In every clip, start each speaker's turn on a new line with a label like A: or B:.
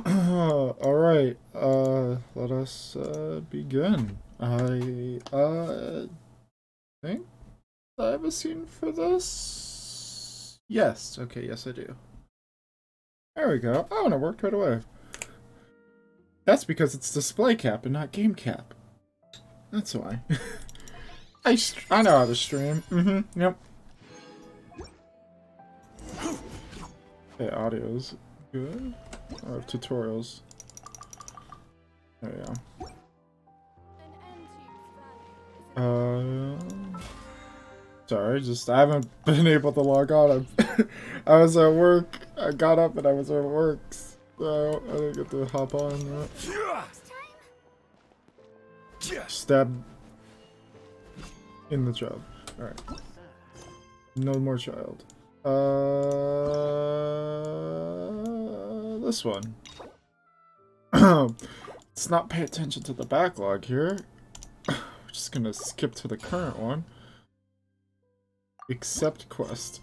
A: Alright, let us begin. I think I have a scene for this. Yes, okay, yes I do. There we go. Oh, and it worked right away. That's because it's display cap and not game cap. That's why. I know how to stream. Yep. Okay, audio's good. Or tutorials. There we go. Sorry, I haven't been able to log on. I was at work. I got up and I was at work, so I didn't get to hop on. Stab in the child. Alright. No more child. This one. Let's not pay attention to the backlog here. We're just gonna skip to the current one. Accept quest.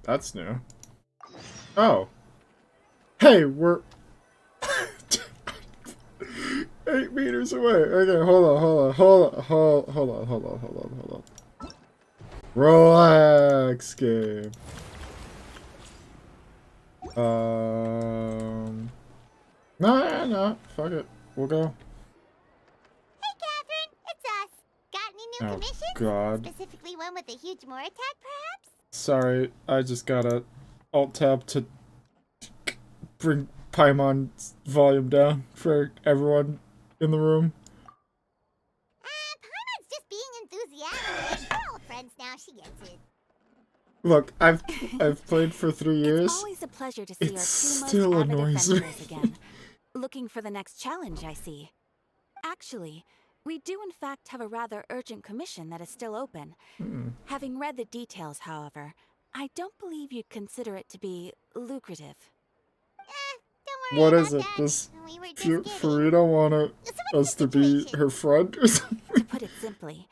A: That's new. Oh. Hey, we're 8 meters away. Okay, hold on. Relax, game. No, fuck it. We'll go.
B: Hey, Catherine, it's us. Got any new commissions?
A: God.
B: Specifically one with a huge more attack, perhaps?
A: Sorry, I just gotta alt-tab to bring Paimon's volume down for everyone in the room.
B: Paimon's just being enthusiastic. We're all friends now, she gets it.
A: Look, I've played for 3 years.
C: It's always a pleasure to see our two
A: Still
C: most avid
A: annoys me.
C: adventurers again. Looking for the next challenge, I see. Actually, we do in fact have a rather urgent commission that is still open. Having read the details, however, I don't believe you'd consider it to be lucrative.
B: Don't worry
A: What
B: about
A: is it?
B: that.
A: Does
B: We were just kidding.
A: Furina want us to be her friend or something?
C: To put it simply,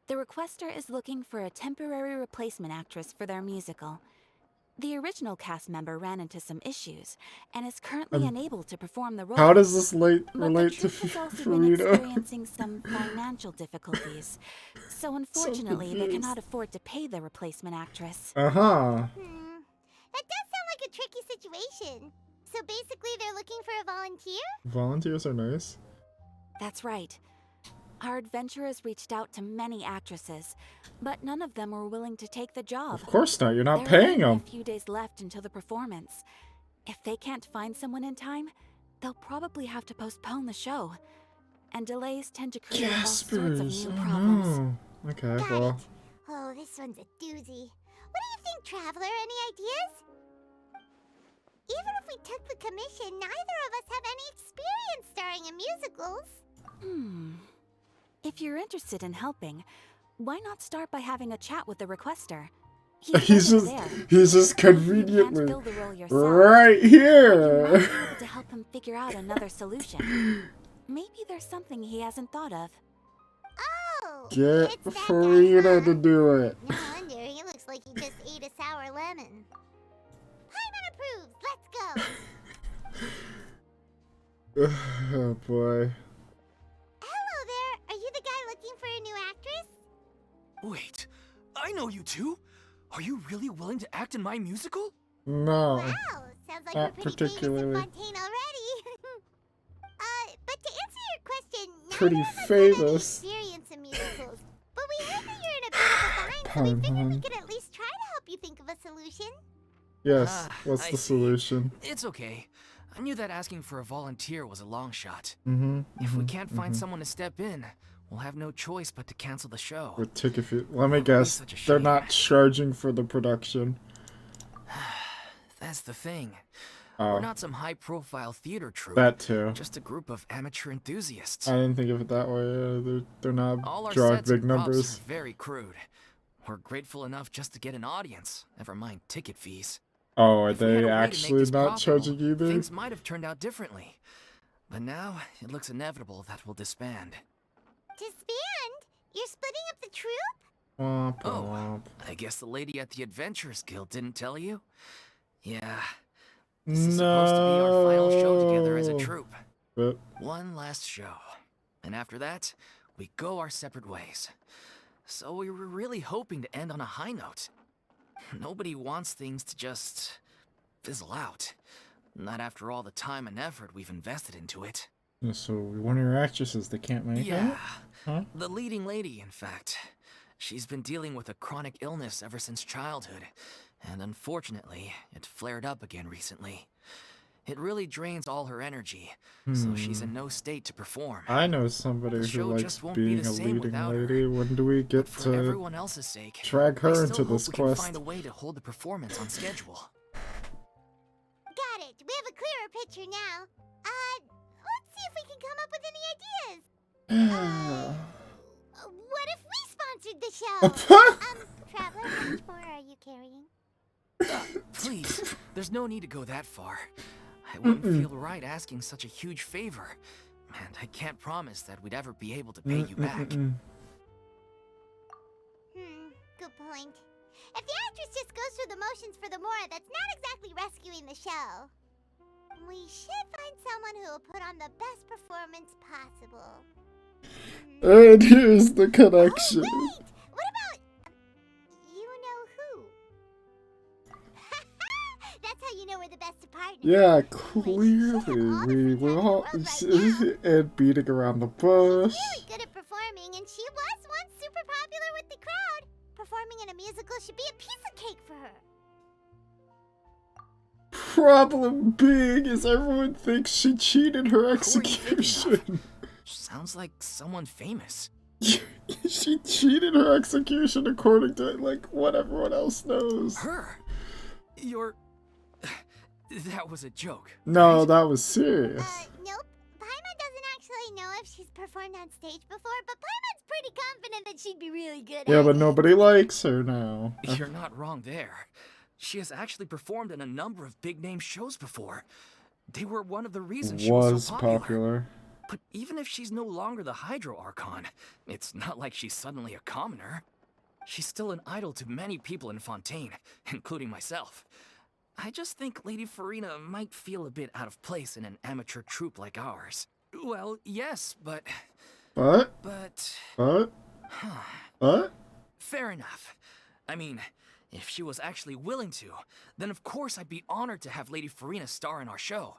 C: the requester is looking for a temporary replacement actress for their musical. The original cast member ran into some issues and is currently unable to perform the role.
A: How does this relate
C: But the
A: to
C: troupe has also been
A: Furina?
C: experiencing some financial difficulties, so unfortunately they cannot afford to pay the replacement actress.
A: Uh-huh.
B: That does sound like a tricky situation. So basically they're looking for a volunteer?
A: Volunteers are nice.
C: That's right. Our adventurers reached out to many actresses, but none of them were willing to take the job.
A: Of course not, you're not
C: There are
A: paying
C: only
A: them.
C: a few days left until the performance. If they can't find someone in time, they'll probably have to postpone the show. And delays tend to create all sorts of
A: Jaspers.
C: new
A: Oh
C: problems.
A: no. Okay,
B: Got
A: well.
B: it. Oh, this one's a doozy. What do you think, Traveler? Any ideas? Even if we took the commission, neither of us have any experience starring in musicals.
C: If you're interested in helping, why not start by having a chat with the requester?
A: He's just conveniently
C: fill the role yourself,
A: right
C: you
A: here.
C: might be able to help him figure out another solution. Maybe there's something he hasn't thought of.
B: Oh,
A: Get
B: it's that guy,
A: Furina
B: huh?
A: to do it.
B: No wonder, he looks like he just ate a sour lemon. Paimon approves, let's go!
A: Oh boy.
B: Hello there, are you the guy looking for a new actress?
D: Wait, I know you two. Are you really willing to act in my musical?
A: No.
B: Wow, sounds like
A: Not
B: we're pretty
A: particularly.
B: famous in Fontaine already. But to answer your question,
A: Pretty
B: neither of us have
A: famous.
B: any experience in musicals. But we heard that you're in a bit of a bind, so we figured we could at least try to help you think of a solution.
A: Yes. What's
D: I
A: the
D: see.
A: solution?
D: It's okay. I knew that asking for a volunteer was a long shot.
A: Mm-hmm.
D: If we can't find someone to step in, we'll have no choice but to cancel the show.
A: With ticket fee. Let me
D: That'd be
A: guess.
D: such a
A: They're
D: shame.
A: not charging for the production.
D: That's the thing.
A: Oh,
D: We're not some high-profile theater troupe.
A: that too.
D: Just a group of amateur enthusiasts.
A: I didn't think of it that way. They're not
D: All our
A: drawing
D: sets
A: big
D: and props
A: numbers.
D: are very crude. We're grateful enough just to get an audience, never mind ticket fees.
A: Oh, are
D: If we had
A: they
D: a way to make
A: actually
D: this
A: not
D: profitable,
A: charging either?
D: Things might have turned out differently. But now, it looks inevitable that we'll disband.
B: Disband? You're splitting up the troupe?
A: Womp
D: Oh,
A: womp.
D: I guess the lady at the Adventurers Guild didn't tell you? Yeah, This is supposed to be our final show together as a
A: No.
D: troupe.
A: But
D: One last show. And after that, we go our separate ways. So we were really hoping to end on a high note. Nobody wants things to just fizzle out. Not after all the time and effort we've invested into it.
A: so one of your actresses that can't make
D: Yeah,
A: it? Huh?
D: the leading lady, in fact. She's been dealing with a chronic illness ever since childhood, and unfortunately, it flared up again recently. It really drains all her energy, so she's in no state to perform.
A: I know somebody
D: The
A: who
D: show
A: likes
D: just won't be
A: being
D: the
A: a
D: same
A: leading
D: without her.
A: lady. When do we get
D: For
A: to
D: everyone else's sake,
A: drag her
D: I
A: into
D: still hope
A: this
D: we can
A: quest?
D: find a way to hold the performance on schedule.
B: Got it. We have a clearer picture now. Let's see if we can come up with any ideas. What if we sponsored the show? Traveler, how much more are you carrying?
D: Please, there's no need to go that far. I wouldn't feel right asking such a huge favor, and I can't promise that we'd ever be able to pay you back.
B: Good point. If the actress just goes through the motions for the Mora, that's not exactly rescuing the show. We should find someone who will put on the best performance possible.
A: And here's the connection.
B: Oh, wait! What about... you know who? That's how you know we're the best of partners.
A: Yeah, clearly we will. And beating around the bush.
B: She's really good at performing, and she was once super popular with the crowd. Performing in a musical should be a piece of cake for her.
A: Problem being is everyone thinks she cheated her
D: Who are you thinking of?
A: execution.
D: Sounds like someone famous.
A: She cheated her execution according to like what everyone else knows.
D: Her? You're... That was a joke.
A: No,
D: right?
A: that was serious.
B: Nope. Paimon doesn't actually know if she's performed on stage before, but Paimon's pretty confident that she'd be really good
A: Yeah,
B: at
A: but
B: it.
A: nobody likes her now.
D: You're not wrong there. She has actually performed in a number of big-name shows before. They were one of the reasons she was so popular. But even if she's no longer the Hydro Archon, it's not like she's suddenly a commoner. She's still an idol to many people in Fontaine, including myself. I just think Lady Furina might feel a bit out of place in an amateur troupe like ours. Well, yes, but...
A: But?
D: Huh.
A: Fair
D: enough. I mean, if she was actually willing to, then of course I'd be honored to have Lady Furina star in our show.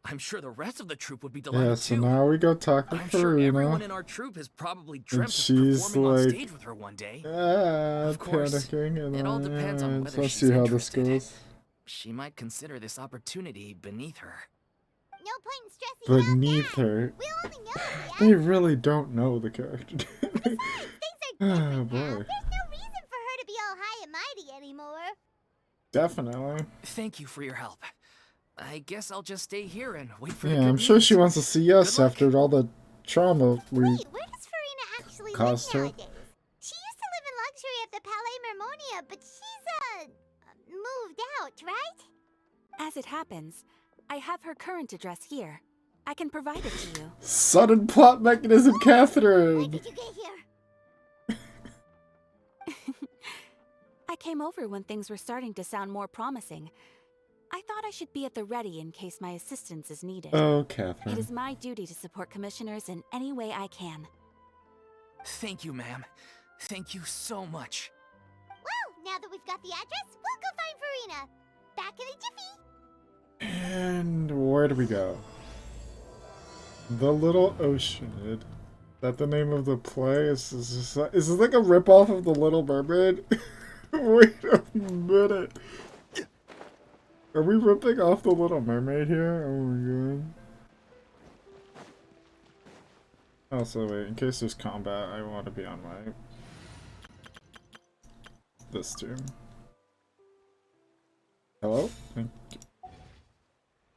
D: I'm sure the rest of the troupe would be delighted
A: Yeah, so
D: too.
A: now we go talk to
D: I'm sure everyone
A: Furina.
D: in our troupe has probably dreamt of
A: she's
D: performing on
A: like,
D: stage with her one day.
A: Of
D: course,
A: panicking and
D: it all depends on whether
A: let's
D: she's
A: see how this
D: interested.
A: goes.
D: She might consider this opportunity beneath her.
B: No point in stressing
A: Beneath
B: about that.
A: her.
B: We'll only know if
A: They
B: we
A: really don't know the character.
B: Besides, things are
A: Oh,
B: different now.
A: boy.
B: There's no reason for her to be all high and mighty anymore.
A: Definitely.
D: Thank you for your help. I guess I'll just stay here and wait for the
A: Yeah,
D: good
A: I'm sure
D: news.
A: she wants to see us
D: Good luck.
A: after all the trauma we...
B: Wait, where does Furina actually
A: Caused her.
B: live nowadays? She used to live in luxury at the Palais Mermonia, but she's, moved out, right?
C: As it happens, I have her current address here. I can provide it to you.
A: Sudden plot mechanism,
B: When
A: Catherine!
B: did you get here?
C: I came over when things were starting to sound more promising. I thought I should be at the ready in case my assistance is needed.
A: Oh,
C: It
A: Catherine.
C: is my duty to support commissioners in any way I can.
D: Thank you, ma'am. Thank you so much.
B: Well, now that we've got the address, we'll go find Furina. Back in a jiffy.
A: And where do we go? The Little Oceanid. Is that the name of the play? Is this like a ripoff of The Little Mermaid? Wait a minute. Are we ripping off The Little Mermaid here? Oh my god. Also, wait, in case there's combat, I want to be on my... this tune. Hello? Thank you.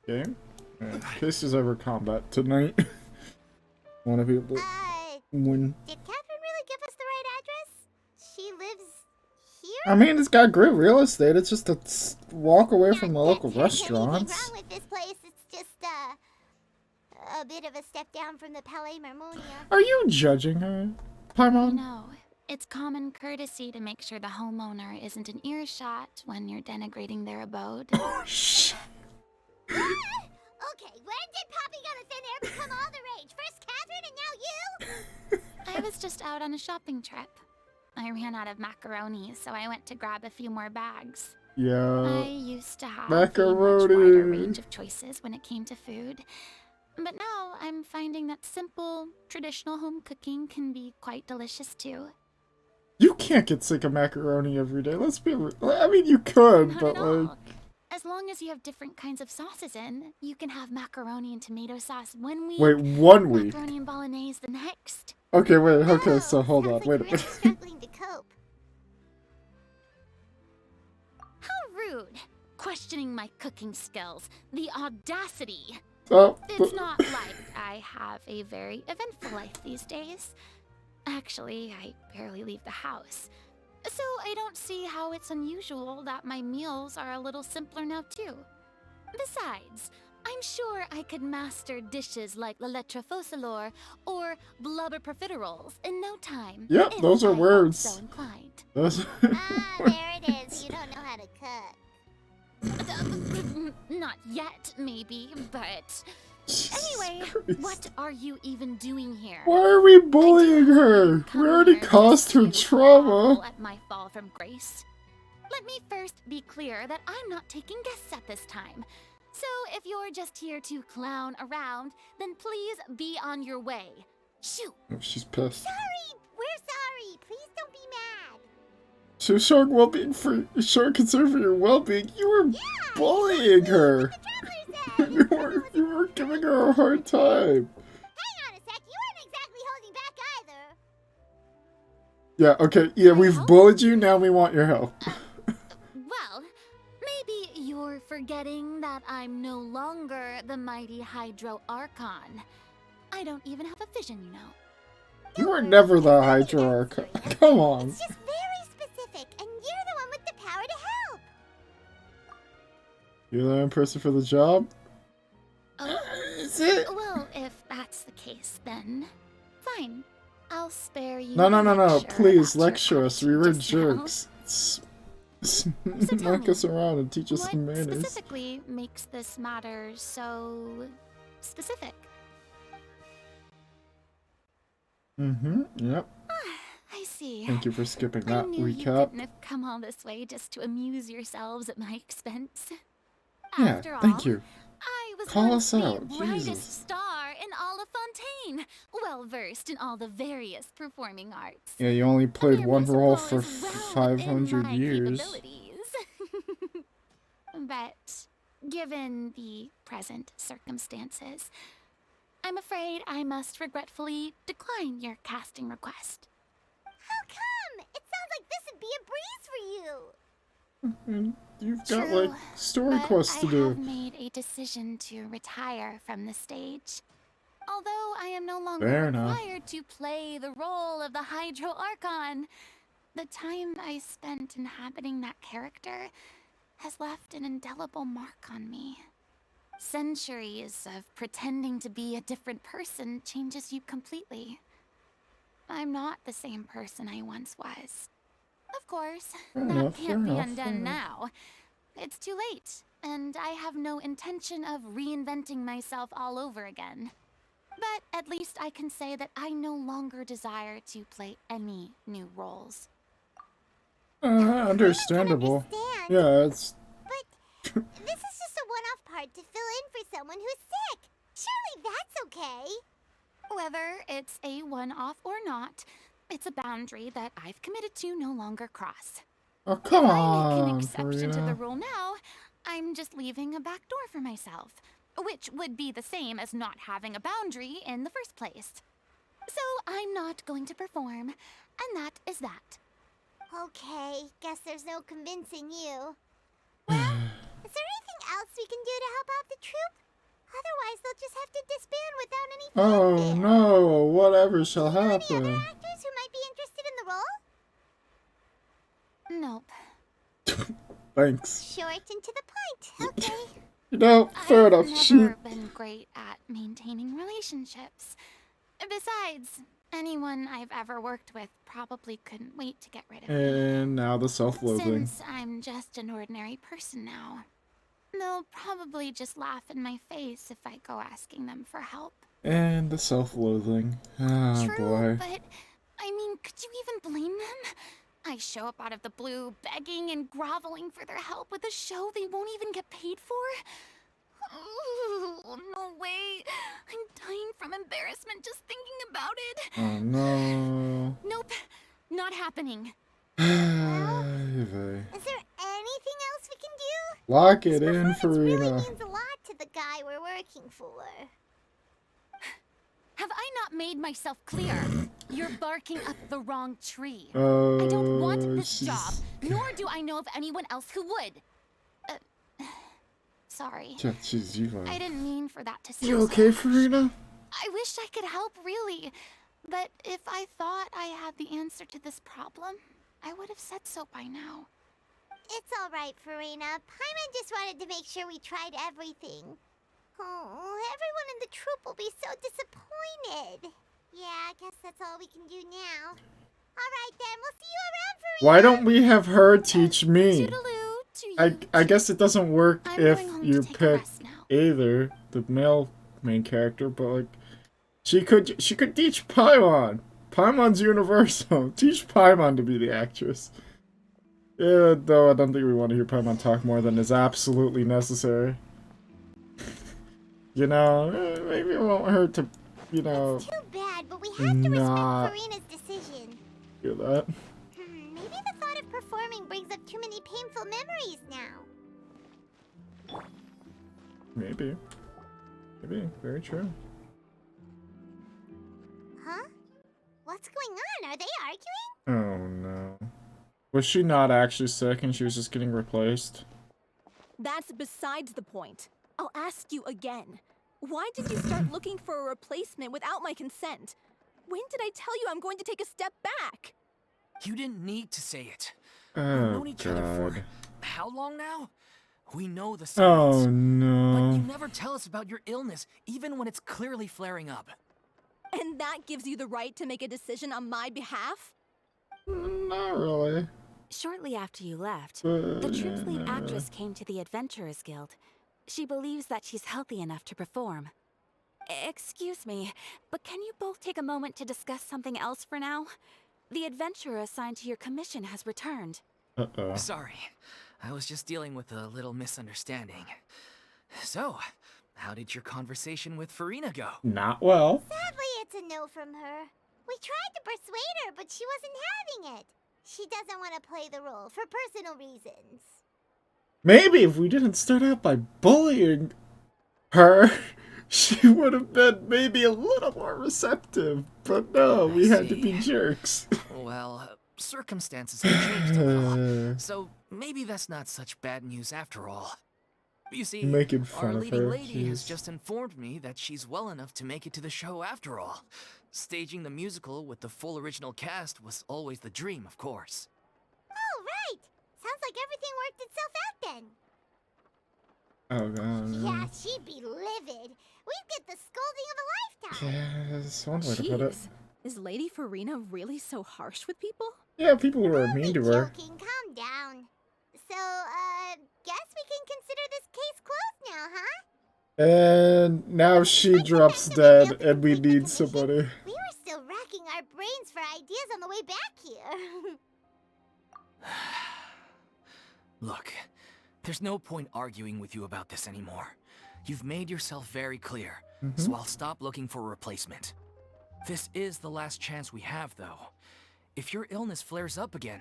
A: Game? In case there's ever combat tonight. Want to be able to win.
B: Did Catherine really give us the right address? She lives here?
A: I mean, it's got great real estate. It's just a walk away
B: Not
A: from the
B: that
A: local
B: there's anything
A: restaurants.
B: wrong with this place. It's just, a bit of a step down from the Palais Mermonia.
A: Are you judging her, Paimon?
E: No, it's common courtesy to make sure the homeowner isn't in earshot when you're denigrating their abode.
A: Shh.
B: Okay, when did popping out of thin air become all the rage? First Catherine and now you?
E: I was just out on a shopping trip. I ran out of macaroni, so I went to grab a few more bags.
A: Yeah.
E: I used to have
A: Macaroni.
E: a much wider range of choices when it came to food. But now I'm finding that simple, traditional home cooking can be quite delicious too.
A: You can't get sick of macaroni every day. Let's be real. I mean, you could,
E: Not
A: but
E: at
A: like...
E: all. As long as you have different kinds of sauces in, you can have macaroni and tomato sauce one week.
A: Wait, 1 week?
E: Macaroni and bolognese the next.
A: Okay, wait, okay, so hold on,
B: Sounds
A: wait a
B: like
A: minute.
B: really struggling to cope.
E: How rude! Questioning my cooking skills. The audacity!
A: Oh,
E: It's not like I have a very eventful life these days. Actually, I barely leave the house. So I don't see how it's unusual that my meals are a little simpler now too. Besides, I'm sure I could master dishes like la lettre faucilor or blubber profiteroles in no time.
A: Yep,
E: if
A: those are
E: I felt
A: words.
E: So inclined.
A: Those
B: Ah, there it is. You don't know how to cook.
E: Not yet, maybe, but...
A: Jesus
E: Anyway,
A: Christ.
E: what are you even doing here?
A: Why are we bullying her? We
E: Come
A: already
E: here
A: caused her
E: just to
A: trauma.
E: marvel at my fall from grace. Let me first be clear that I'm not taking guests at this time. So if you're just here to clown around, then please be on your way. Shoot!
A: Oh, she's pissed.
B: Sorry, we're sorry. Please don't be mad.
A: So showing well-being for showing concern for your well-being. You were bullying her. You were giving her a hard time.
B: Hang on a sec. You weren't exactly holding back either.
A: Yeah. Okay. Yeah, we've bullied you. Now we want your help.
E: Well, maybe you're forgetting that I'm no longer the mighty Hydro Archon. I don't even have a vision, you know.
A: You were never the Hydro Archon. Come on.
B: It's just very specific, and you're the one with the power to help.
A: You're the right person for the job.
E: Oh,
A: Is it?
E: well, if that's the case, then fine. I'll spare you.
A: No.
E: the lecture
A: Please
E: about your
A: lecture us. We were
E: attitude just now.
A: jerks.
E: tell
A: Knock
E: me,
A: us around and teach us
E: What
A: some manners.
E: specifically makes this matter so specific?
A: Yep.
E: I see.
A: Thank you for skipping
E: I
A: that
E: knew you
A: recap.
E: couldn't have come all this way just to amuse yourselves at my expense.
A: Yeah,
E: After
A: thank
E: all,
A: you.
E: I was
A: Call
E: once
A: us
E: the
A: out,
E: brightest
A: Jesus.
E: star in all of Fontaine, well versed in all the various performing arts.
A: Yeah, you only played
E: Mere
A: one role
E: musical
A: for
E: is well
A: 500
E: within my
A: years.
E: capabilities. But given the present circumstances, I'm afraid I must regretfully decline your casting request.
B: How come? It sounds like this would be a breeze for you.
A: And you've got,
E: True,
A: like, story
E: but
A: quests to
E: I
A: do.
E: have made a decision to retire from the stage. Although I am no longer
A: Fair enough.
E: required to play the role of the Hydro Archon, the time I spent inhabiting that character has left an indelible mark on me. Centuries of pretending to be a different person changes you completely. I'm not the same person I once was. Of course,
A: Fair
E: that
A: enough,
E: can't
A: fair
E: be
A: enough,
E: undone
A: fair enough.
E: now. It's too late, and I have no intention of reinventing myself all over again. But at least I can say that I no longer desire to play any new roles.
A: Understandable.
B: Understand,
A: Yeah, it's...
B: but this is just a one-off part to fill in for someone who's sick. Surely that's okay.
E: Whether it's a one-off or not, it's a boundary that I've committed to no longer cross.
A: Oh, come
E: If I make an
A: on,
E: exception to the
A: Furina.
E: rule now, I'm just leaving a back door for myself, which would be the same as not having a boundary in the first place. So I'm not going to perform, and that is that.
B: Okay, guess there's no convincing you. Well, is there anything else we can do to help out the troupe? Otherwise, they'll just have to disband without any
A: Oh
B: fanfare.
A: no, whatever shall
B: Do you know any
A: happen.
B: other actors who might be interested in the role?
E: Nope.
A: Thanks.
B: Short and to the point. Okay.
A: You know, fair
E: I've
A: enough.
E: never been great at maintaining relationships. Besides, anyone I've ever worked with probably couldn't wait to get rid of me.
A: And now the self-loathing.
E: Since I'm just an ordinary person now. They'll probably just laugh in my face if I go asking them for help.
A: And the self-loathing. Oh,
E: True,
A: boy.
E: but I mean, could you even blame them? I show up out of the blue, begging and groveling for their help with a show they won't even get paid for? Oh, no way. I'm dying from embarrassment just thinking about it.
A: Oh, no.
E: Nope, not happening.
B: Is there anything else we can do?
A: Lock it
B: This
A: in,
B: performance really
A: Furina.
B: means a lot to the guy we're working for.
E: Have I not made myself clear? You're barking up the wrong tree. I
A: Oh,
E: don't want this job, nor do I know of anyone else who would. Sorry.
A: Yeah, jeez,
E: I didn't mean for that to sound
A: You
E: so
A: okay,
E: harsh.
A: Furina?
E: I wish I could help, really. But if I thought I had the answer to this problem, I would have said so by now.
B: It's all right, Furina. Paimon just wanted to make sure we tried everything. Oh, everyone in the troupe will be so disappointed. Yeah, I guess that's all we can do now. All right, then. We'll see you around, Furina.
A: Why don't we have her teach me?
E: Toodaloo to you.
A: I guess it doesn't work
E: I'm
A: if
E: going home to
A: you
E: take a
A: pick
E: rest now.
A: either the male main character, but like she could teach Paimon. Paimon's universal. Teach Paimon to be the actress. Yeah, though I don't think we want to hear Paimon talk more than is absolutely necessary. You know, maybe it won't hurt to, you know,
B: It's too bad, but we have to
A: not
B: respect Furina's decision.
A: do that.
B: Maybe the thought of performing brings up too many painful memories now.
A: Maybe. Maybe. Very true.
B: Huh? What's going on? Are they arguing?
A: Oh no. Was she not actually sick and she was just getting replaced?
F: That's besides the point. I'll ask you again. Why did you start looking for a replacement without my consent? When did I tell you I'm going to take a step back?
D: You didn't need to say it. We've
A: Oh
D: known each other for
A: god.
D: how long now? We know the
A: Oh
D: signs. But
A: no.
D: you never tell us about your illness, even when it's clearly flaring up.
F: And that gives you the right to make a decision on my behalf?
A: Not really.
C: Shortly after you left,
A: But,
C: the troupe's
A: yeah,
C: lead
A: not really.
C: actress came to the Adventurers Guild. She believes that she's healthy enough to perform. Excuse me, but can you both take a moment to discuss something else for now? The adventurer assigned to your commission has returned.
A: Uh-oh.
D: Sorry, I was just dealing with a little misunderstanding. So, how did your conversation with Furina go?
A: Not well.
B: Sadly, it's a no from her. We tried to persuade her, but she wasn't having it. She doesn't want to play the role for personal reasons.
A: Maybe if we didn't start out by bullying her, she would have been maybe a little more receptive. But no, we had to be jerks.
D: Well, circumstances have changed a little, so maybe that's not such bad news after all. You see,
A: Making fun
D: our
A: of
D: leading
A: her,
D: lady has
A: jeez.
D: just informed me that she's well enough to make it to the show after all. Staging the musical with the full original cast was always the dream, of course.
B: Oh, right. Sounds like everything worked itself out then.
A: Oh god.
B: Yeah, she'd be livid. We'd get the scolding of a lifetime.
A: Yeah, that's one way to put it.
F: Jeez. Is Lady Furina really so harsh with people?
A: Yeah, people who are mean to her.
B: Joking, calm down. So, guess we can consider this case closed now, huh?
A: And now she drops dead, and we need somebody.
B: We were still racking our brains for ideas on the way back here.
D: Look, there's no point arguing with you about this anymore. You've made yourself very clear, so I'll stop looking for a replacement. This is the last chance we have, though. If your illness flares up again,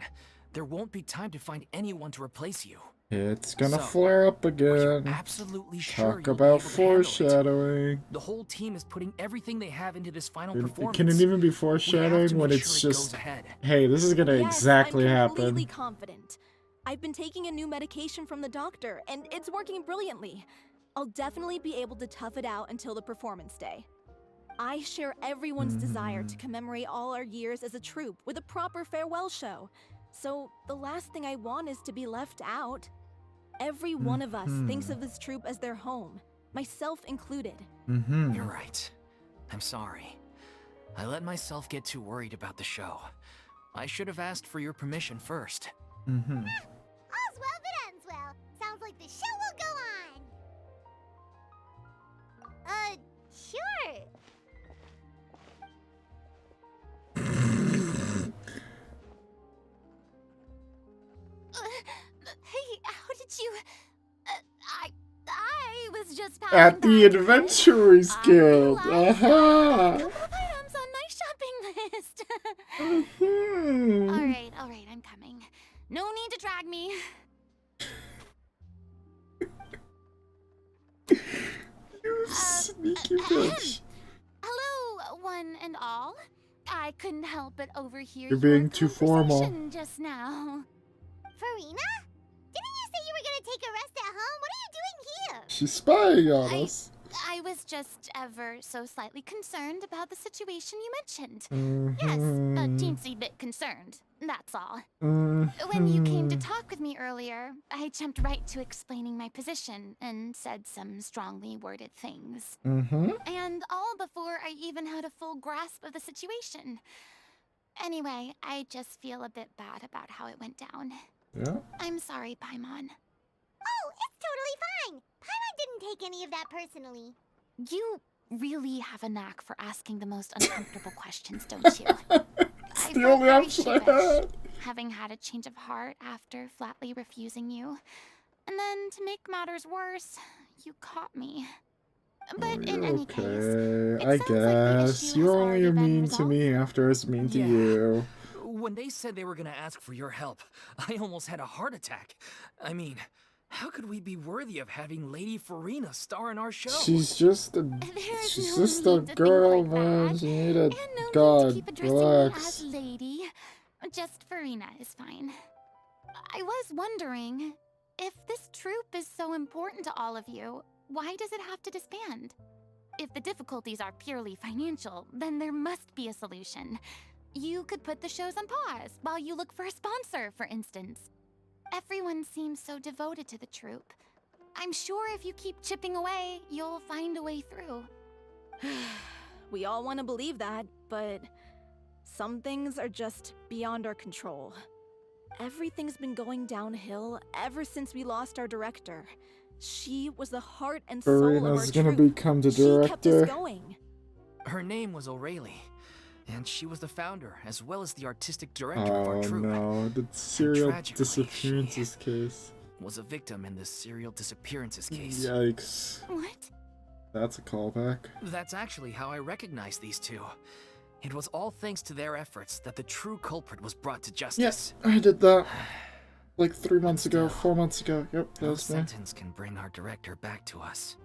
D: there won't be time to find anyone to replace you.
A: It's gonna
D: So,
A: flare up
D: Are you
A: again.
D: absolutely sure
A: Talk
D: you'll
A: about
D: be able to handle it?
A: foreshadowing.
D: The whole team is putting everything they have into this final
A: Can
D: performance.
A: it even be
D: We have to
A: foreshadowing when
D: make
A: it's
D: sure it
A: just,
D: goes ahead.
A: hey, this is gonna
F: Yes,
A: exactly
F: I'm completely
A: happen?
F: confident. I've been taking a new medication from the doctor, and it's working brilliantly. I'll definitely be able to tough it out until the performance day. I share everyone's desire to commemorate all our years as a troupe with a proper farewell show. So the last thing I want is to be left out. Every one of us thinks of this troupe as their home, myself included.
D: You're right. I'm sorry. I let myself get too worried about the show. I should have asked for your permission first.
B: All's well that ends well. Sounds like the show will go on.
E: I was just
A: At the
E: passing by.
A: Adventurers Guild.
E: A couple
A: Aha.
E: of items on my shopping list. All right, I'm coming. No need to drag me.
A: You sneaky bitch.
E: Hello, one and all. I couldn't help but overhear
A: You're
E: your
A: being too formal.
E: conversation just now.
B: Furina? Didn't you say you were gonna take a rest at home? What are you doing here?
A: She's spying on us.
E: I was just ever so slightly concerned about the situation you mentioned.
A: Mm-hmm.
E: Yes, a teensy bit concerned, that's all. When you came to talk with me earlier, I jumped right to explaining my position and said some strongly worded things. And all before I even had a full grasp of the situation. Anyway, I just feel a bit bad about how it went down.
A: Yeah.
E: I'm sorry, Paimon.
B: Oh, it's totally fine. Paimon didn't take any of that personally.
E: You really have a knack for asking the most uncomfortable questions, don't you?
A: It's the only option I had.
E: Having had a change of heart after flatly refusing you. And then, to make matters worse, you caught me. But in any case, it
A: I
E: sounds like the
A: guess.
E: issue
A: You're
E: has
A: only
E: already been
A: mean to
E: resolved.
A: me after I was mean to
D: Yeah.
A: you.
D: When they said they were gonna ask for your help, I almost had a heart attack. I mean, how could we be worthy of having Lady Furina star in our show?
A: She's just a
E: There's
A: she's
E: no
A: just a
E: need to
A: girl,
E: think like
A: man.
E: that.
A: She need a
E: And no need to
A: god.
E: keep addressing
A: Relax.
E: me as lady. Just Furina is fine. I was wondering, if this troupe is so important to all of you, why does it have to disband? If the difficulties are purely financial, then there must be a solution. You could put the shows on pause while you look for a sponsor, for instance. Everyone seems so devoted to the troupe. I'm sure if you keep chipping away, you'll find a way through.
F: We all want to believe that, but some things are just beyond our control. Everything's been going downhill ever since we lost our director. She was the heart and soul of our
A: Furina's gonna
F: troupe.
A: become the
F: She kept us
A: director.
F: going.
D: Her name was O'Reilly, and she was the founder as well as the artistic director of our
A: Oh
D: troupe.
A: no, the serial
D: tragically,
A: disappearances case.
D: Was a victim in this serial disappearances case.
A: Yikes.
E: What?
A: That's a callback.
D: That's actually how I recognized these two. It was all thanks to their efforts that the true culprit was brought to justice.
A: Yes, I did that. Like 3 months ago,
D: Still,
A: 4 months ago. Yep, that
D: No
A: was me.
D: sentence can bring our director back to us.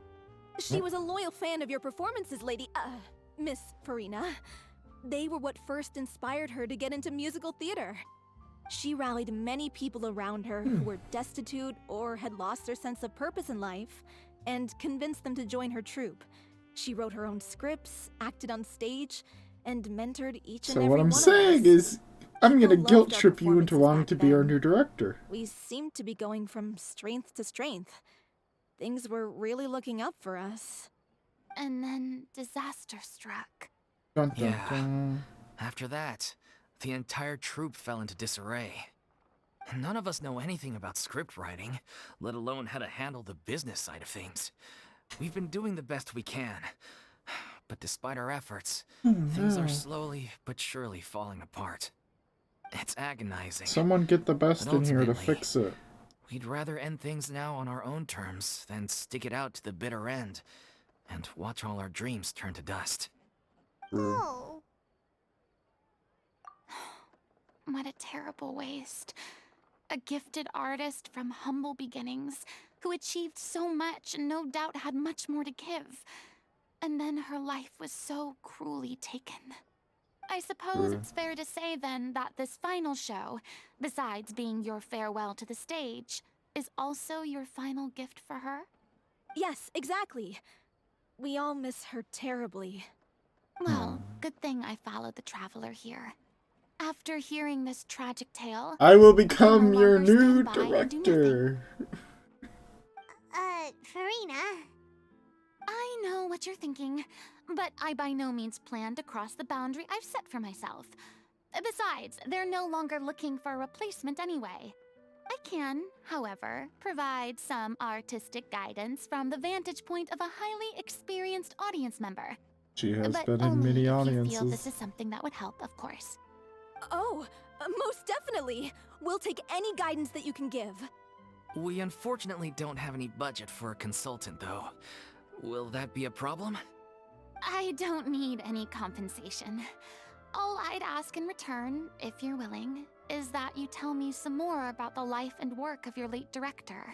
F: She was a loyal fan of your performances, Miss Furina. They were what first inspired her to get into musical theater. She rallied many people around her who were destitute or had lost their sense of purpose in life, and convinced them to join her troupe. She wrote her own scripts, acted on stage, and mentored each and
A: So
F: every
A: what I'm
F: one of
A: saying
F: us.
A: is, I'm
F: People
A: gonna guilt
F: loved our
A: trip you into
F: performances
A: wanting
F: back
A: to be our
F: then.
A: new director.
F: We seemed to be going from strength to strength. Things were really looking up for us.
E: And then disaster struck.
A: Dun, dun,
D: Yeah.
A: dun.
D: After that, the entire troupe fell into disarray. None of us know anything about script writing, let alone how to handle the business side of things. We've been doing the best we can. But despite our efforts, things
A: no.
D: are slowly but surely falling apart. It's agonizing.
A: Someone get the best
D: But
A: in here to
D: ultimately,
A: fix it.
D: We'd rather end things now on our own terms than stick it out to the bitter end and watch all our dreams turn to dust.
A: True.
B: Oh.
E: What a terrible waste. A gifted artist from humble beginnings who achieved so much and no doubt had much more to give. And then her life was so cruelly taken. I suppose
A: True.
E: it's fair to say then that this final show, besides being your farewell to the stage, is also your final gift for her?
F: Yes, exactly. We all miss her terribly.
E: Well, good thing I followed the traveler here. After hearing this tragic tale,
A: I will
E: no
A: become your
E: longer
A: new
E: stand by and do
A: director.
B: Furina.
E: I know what you're thinking, but I by no means plan to cross the boundary I've set for myself. Besides, they're no longer looking for a replacement anyway. I can, however, provide some artistic guidance from the vantage point of a highly experienced audience member.
A: She has
E: But
A: been in
E: only
A: many
E: if you feel
A: audiences.
E: this is something that would help, of course.
F: Oh, most definitely. We'll take any guidance that you can give.
D: We unfortunately don't have any budget for a consultant, though. Will that be a problem?
E: I don't need any compensation. All I'd ask in return, if you're willing, is that you tell me some more about the life and work of your late director.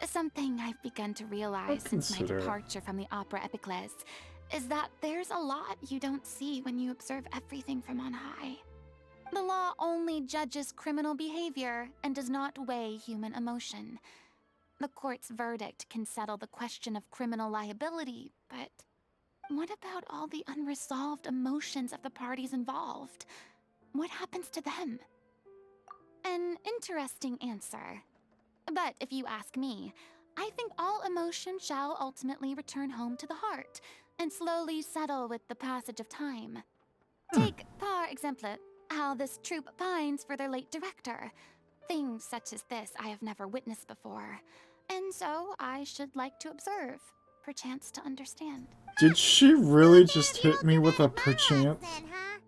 E: Something I've begun to realize since my departure from the Opera Epicles is that there's a lot you don't see when you observe everything from on high. The law only judges criminal behavior and does not weigh human emotion. The court's verdict can settle the question of criminal liability, but what about all the unresolved emotions of the parties involved? What happens to them? An interesting answer. But if you ask me, I think all emotion shall ultimately return home to the heart and slowly settle with the passage of time. Take, par exemple, how this troupe pines for their late director. Things such as this I have never witnessed before, and so I should like to observe, perchance to understand.
A: Did she really just hit me with a perchance?
B: Then, huh?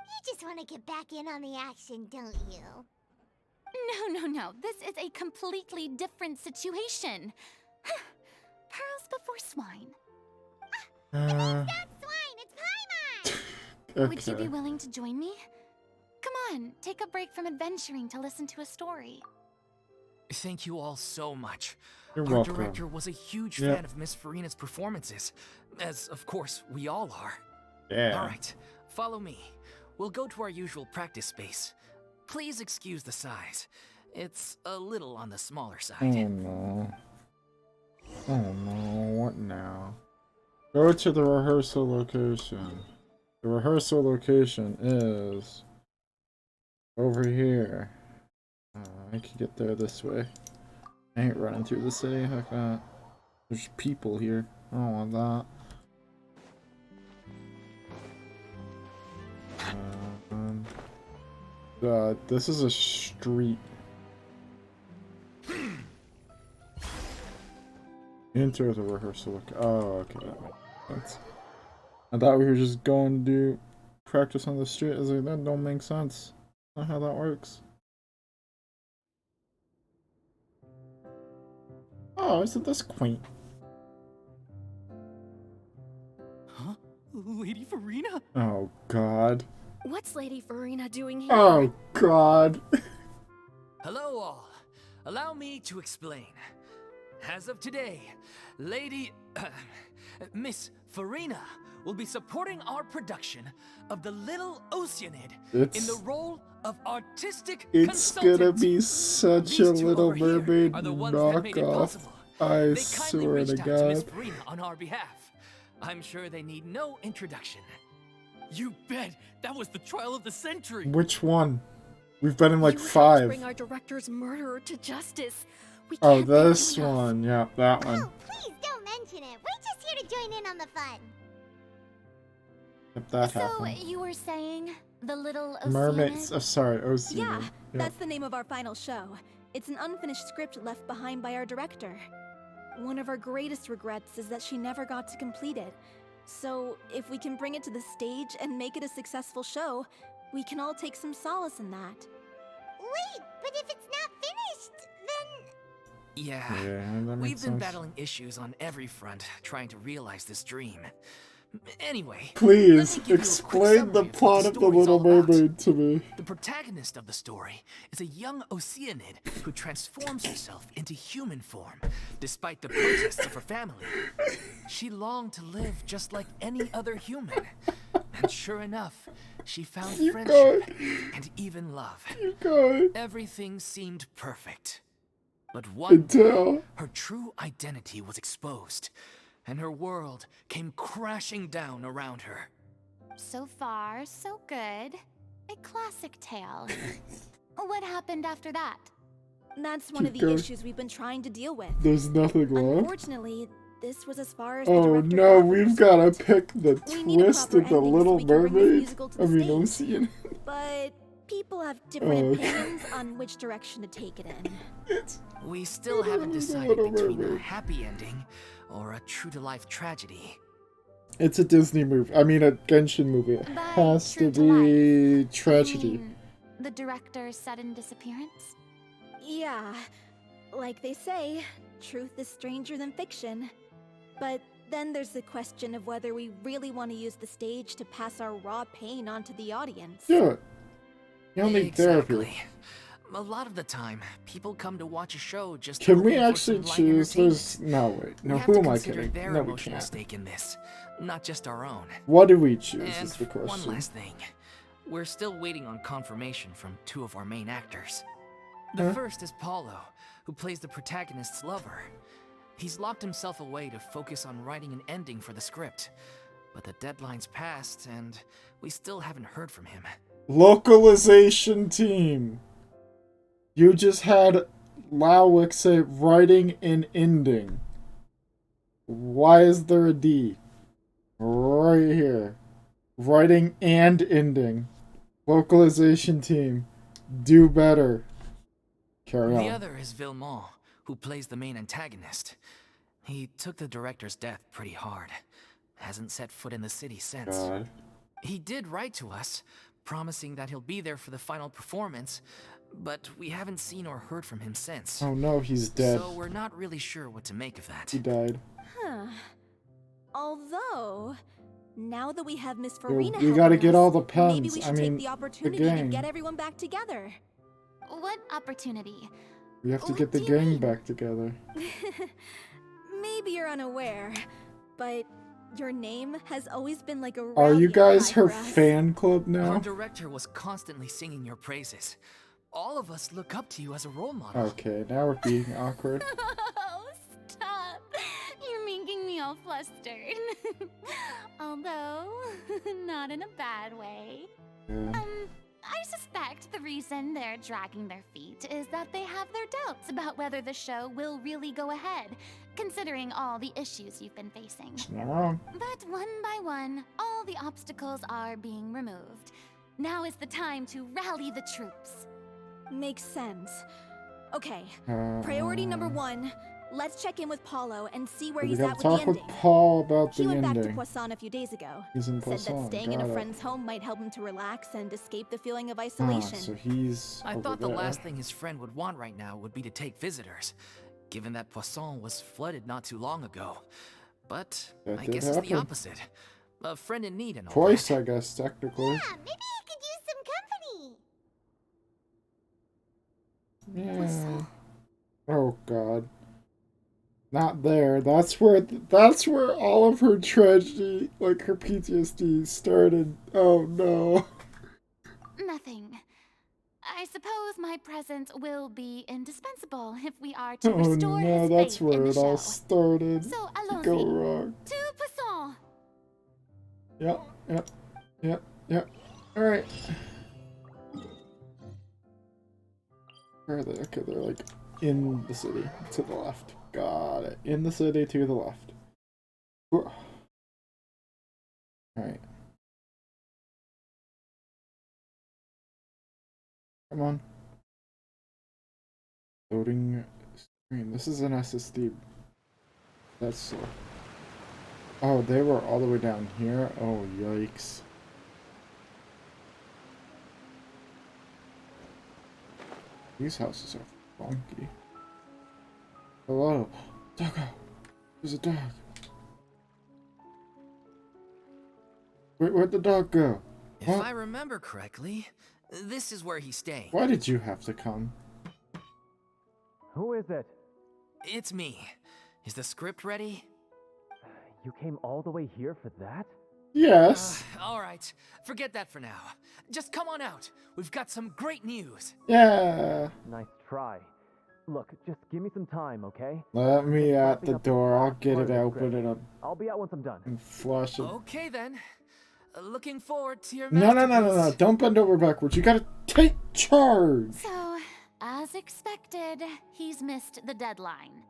B: You just want to get back in on the action, don't you?
E: No. This is a completely different situation. Pearls before swine.
B: It's not swine, it's Paimon!
A: Okay.
E: Would you be willing to join me? Come on, take a break from adventuring to listen to a story.
D: Thank you all so much.
A: You're
D: Our
A: welcome.
D: director was a huge
A: Yep.
D: fan of Miss Furina's performances, as of course we all are.
A: Yeah.
D: Alright, follow me. We'll go to our usual practice space. Please excuse the size. It's a little on the smaller
A: Oh
D: side.
A: no. Oh no, what now? Go to the rehearsal location. The rehearsal location is over here. I can get there this way. I ain't running through the city. Heck that. There's people here. I don't want that. God, this is a street. Enter the rehearsal. Oh, okay, that makes sense. I thought we were just going to do practice on the street. I was like, that don't make sense. Not how that works. Oh, isn't this quaint?
D: Huh? Lady Furina?
A: Oh, God.
F: What's Lady Furina doing here?
A: Oh, God.
D: Hello all. Allow me to explain. As of today, Miss Furina will be supporting our production of The Little Oceanid in the role of artistic consultant.
A: Gonna be such
D: These
A: a
D: two
A: Little
D: over here
A: Mermaid
D: are the ones that made it
A: knockoff.
D: possible.
A: I
D: They kindly
A: swear
D: reached
A: to
D: out to Miss
A: God.
D: Furina on our behalf. I'm sure they need no introduction. You bet! That was the trial of the century!
A: Which one? We've been in like
F: You helped
A: 5.
F: bring our director's murderer to justice. We
A: Oh,
F: can't thank
A: this
F: you enough.
A: one. Yeah, that one.
B: Oh, please don't mention it. We're just here to join in on the fun.
A: Yep, that
E: So,
A: happened.
E: you were saying the little Oceanid?
A: Mermaids. Oh, sorry, Ocean.
F: Yeah,
A: Yep.
F: that's the name of our final show. It's an unfinished script left behind by our director. One of our greatest regrets is that she never got to complete it. So, if we can bring it to the stage and make it a successful show, we can all take some solace in that.
B: Wait, but if it's not finished, then...
D: Yeah,
A: Yeah, that
D: we've
A: makes
D: been
A: sense.
D: battling issues on every front trying to realize this dream. Anyway,
A: Please
D: let me give you a quick
A: explain the
D: summary of what
A: plot of The
D: story's
A: Little
D: all about.
A: Mermaid to me.
D: The protagonist of the story is a young Oceanid who transforms herself into human form, despite the protests of her family. She longed to live just like any other human. And sure enough, she found
A: You
D: friendship
A: God.
D: and even love.
A: You God.
D: Everything seemed perfect. But one day,
A: Until.
D: her true identity was exposed, and her world came crashing down around her.
E: So far, so good. A classic tale. What happened after that?
F: That's one of
A: Keep
F: the
A: going.
F: issues we've been trying to deal with.
A: There's nothing left.
F: Unfortunately, this was as far as the
A: Oh
F: director
A: no,
F: got with
A: we've
F: the
A: gotta
F: script.
A: pick the
F: We need a
A: twist
F: proper
A: of The
F: ending so
A: Little
F: we can bring this
A: Mermaid.
F: musical to
A: I
F: the
A: mean,
F: stage.
A: Ocean.
F: But people have different
A: okay.
F: opinions on which direction to take it in.
A: It's
D: We still haven't
A: The
D: decided
A: Little
D: between a
A: Mermaid.
D: happy ending or a true-to-life tragedy.
A: It's a Disney movie. I mean, a Genshin movie. It
E: By
A: has to
E: true to
A: be
E: You
A: tragedy.
E: mean the director's sudden disappearance?
F: Yeah. like they say, truth is stranger than fiction. But then there's the question of whether we really want to use the stage to pass our raw pain onto the audience.
A: Do it. You don't need
D: Exactly.
A: therapy.
D: A lot of the time, people come to watch a show just
A: Can we
D: hoping for
A: actually
D: some light
A: choose? There's
D: entertainment.
A: no, wait.
D: We
A: No,
D: have
A: who
D: to
A: am I
D: consider
A: kidding?
D: their
A: No, we
D: emotional
A: can't.
D: stake in this, not just our own.
A: What do we choose
D: And
A: is the question.
D: one last thing. We're still waiting on confirmation from two of our main actors. The first is Paulo, who plays the protagonist's lover. He's locked himself away to focus on writing an ending for the script. But the deadline's passed, and we still haven't heard from him.
A: Localization team. You just had Lowick say writing an ending. Why is there a D? Right here. Writing and ending. Localization team. Do better. Carry on.
D: The other is Villemont, who plays the main antagonist. He took the director's death pretty hard. Hasn't set foot in the city since.
A: God.
D: He did write to us, promising that he'll be there for the final performance, but we haven't seen or heard from him since.
A: Oh no, he's dead.
D: So we're not really sure what to make of that.
A: He died.
F: Huh. Although, now that we have Miss Furina
A: We gotta
F: helping
A: get
F: us,
A: all the
F: maybe
A: pens.
F: we
A: I
F: should
A: mean,
F: take the opportunity to
A: gang.
F: get everyone back together.
E: What opportunity?
A: We have to
E: What
A: get the
E: do you
A: gang
E: mean?
A: back together.
F: Maybe you're unaware, but your name has always been like a
A: Are you
F: rallying
A: guys
F: cry
A: her
F: for us.
A: fan club
D: Our
A: now?
D: director was constantly singing your praises. All of us look up to you as a role model.
A: Okay, now we're being awkward.
E: Oh, stop. You're making me all flustered. Although, not in a bad way.
A: Yeah.
E: I suspect the reason they're dragging their feet is that they have their doubts about whether the show will really go ahead, considering all the issues you've been facing.
A: Not wrong.
E: But one by one, all the obstacles are being removed. Now is the time to rally the troops.
F: Makes sense. Okay, priority number 1. Let's check in with Paulo and see where
A: We
F: he's
A: gotta
F: at with the
A: talk with
F: ending.
A: Paul about
F: He
A: the
F: went back to
A: ending.
F: Poisson a few days ago.
A: He's in
F: Said
A: Poisson.
F: that staying in
A: got
F: a
A: it.
F: friend's home might help him to relax and escape the feeling of
A: Ah,
F: isolation.
A: so he's
D: I
A: over
D: thought the
A: there.
D: last thing his friend would want right now would be to take visitors, given that Poisson was flooded not too long ago. But
A: That
D: I
A: did
D: guess it's the
A: happen.
D: opposite. A friend in need and all
A: Twice,
D: that.
A: I guess, technically.
B: Yeah, maybe he could use some company.
A: Yeah. Oh God. Not there. That's where all of her tragedy, like her PTSD, started. Oh no.
E: Nothing. I suppose my presence will be indispensable if we are to
A: Oh
E: restore
A: no,
E: his
A: that's
E: faith in
A: where
E: the
A: it all
E: show.
A: started
E: So,
A: to go
E: allons-y.
A: wrong.
E: To Poisson!
A: Yep. Alright. Where are they? Okay, they're like in the city to the left. Got it. In the city to the left. Alright. Come on. Loading screen. This is an SSD. That's slow. Oh, they were all the way down here? Oh, yikes. These houses are funky. Hello. Doggo. There's a dog. Where'd the dog go?
D: If
A: What?
D: I remember correctly, this is where he's staying.
A: Why did you have to come?
G: Who is it?
D: It's me. Is the script ready?
G: You came all the way here for that?
A: Yes.
D: All right. Forget that for now. Just come on out. We've got some great news.
A: Yeah.
G: Nice try. Look, just give me some time, okay?
A: Let me at
G: Wrapping
A: the
G: up
A: door. I'll
G: last
A: get
G: part
A: it,
G: of the
A: open
G: script.
A: it up,
G: I'll be out once I'm done.
A: and flush it.
D: Okay then. Looking forward to your
A: No.
D: masterpiece.
A: Don't bend over backwards. You gotta take charge.
E: So, as expected, he's missed the deadline.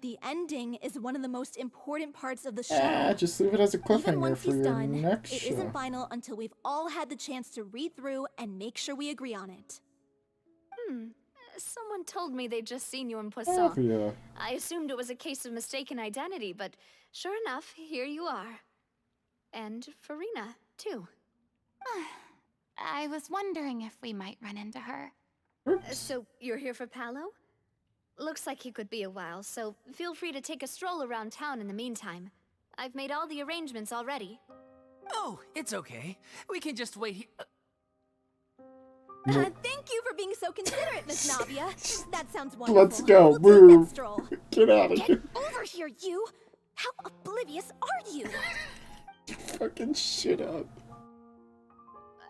F: The ending is one of the most important parts of the show.
A: Yeah, just leave it as a
F: Even
A: cliffhanger
F: once
A: for
F: he's
A: your
F: done,
A: next
F: it
A: show.
F: isn't final until we've all had the chance to read through and make sure we agree on it.
H: Someone told me they'd just seen you in Poisson.
A: Oh, yeah.
H: I assumed it was a case of mistaken identity, but sure enough, here you are. And Furina, too.
E: I was wondering if we might run into her.
A: Oops.
H: So, you're here for Paolo? Looks like it could be a while, so feel free to take a stroll around town in the meantime. I've made all the arrangements already.
D: Oh, it's okay. We can just wait here.
F: Thank you for being so considerate, Miss Navia. That sounds wonderful.
A: Let's go.
F: We'll take
A: Move.
F: that stroll.
A: Get out of
F: Get
A: here.
F: over here, you! How oblivious are you?
A: Fucking shit up.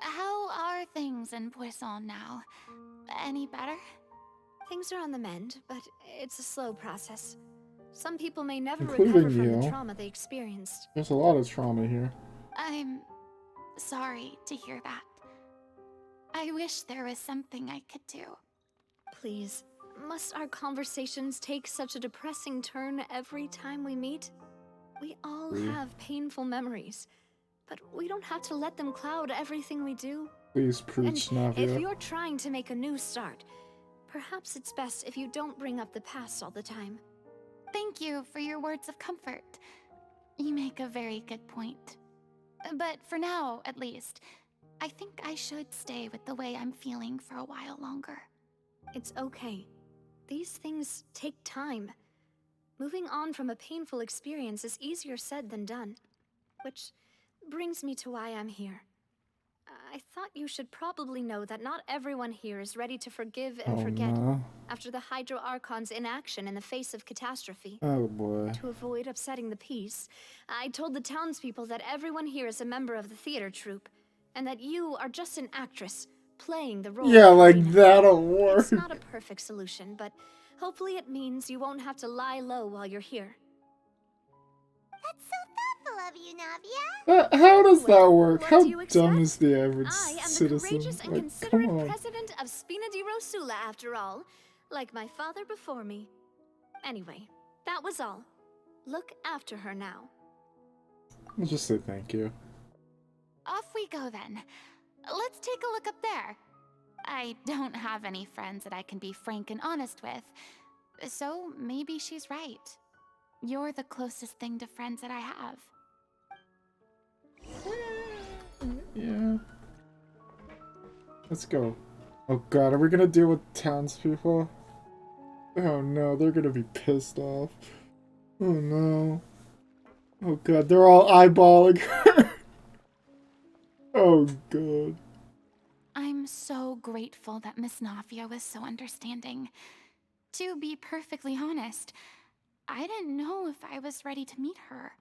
C: How are things in Poisson now? Any better?
H: Things are on the mend, but it's a slow process. Some people may never
A: Including
H: recover from
A: you.
H: the trauma they experienced.
A: There's a lot of trauma here.
C: I'm sorry to hear that. I wish there was something I could do.
H: Please, must our conversations take such a depressing turn every time we meet? We all have painful memories, but we don't have to let them cloud everything we do.
A: Please preach,
H: And
A: Navia.
H: if you're trying to make a new start, perhaps it's best if you don't bring up the past all the time.
C: Thank you for your words of comfort. You make a very good point. But for now, at least, I think I should stay with the way I'm feeling for a while longer.
H: It's okay. These things take time. Moving on from a painful experience is easier said than done. Which brings me to why I'm here. I thought you should probably know that not everyone here is ready to forgive and forget
A: No.
H: after the Hydro Archon's inaction in the face of catastrophe.
A: Oh boy.
H: To avoid upsetting the peace, I told the townspeople that everyone here is a member of the theater troupe, and that you are just an actress playing the role
A: Yeah,
H: of
A: like
H: Furina.
A: that'll work.
H: It's not a perfect solution, but hopefully it means you won't have to lie low while you're here.
B: That's so thoughtful of you, Navia.
A: How does that work?
H: What
A: How
H: do you
A: dumb
H: expect?
A: is the average
H: I am the
A: citizen?
H: courageous and
A: Like,
H: considerate
A: come on.
H: president of Spina di Rosula, after all. Like my father before me. Anyway, that was all. Look after her now.
A: I'll just say thank you.
C: Off we go then. Let's take a look up there. I don't have any friends that I can be frank and honest with, so maybe she's right. You're the closest thing to friends that I have.
A: Yeah. Let's go. Oh god, are we gonna deal with townspeople? Oh no, they're gonna be pissed off. Oh no. Oh god, they're all eyeballing her. Oh god.
C: I'm so grateful that Miss Navia was so understanding. To be perfectly honest, I didn't know if I was ready to meet her.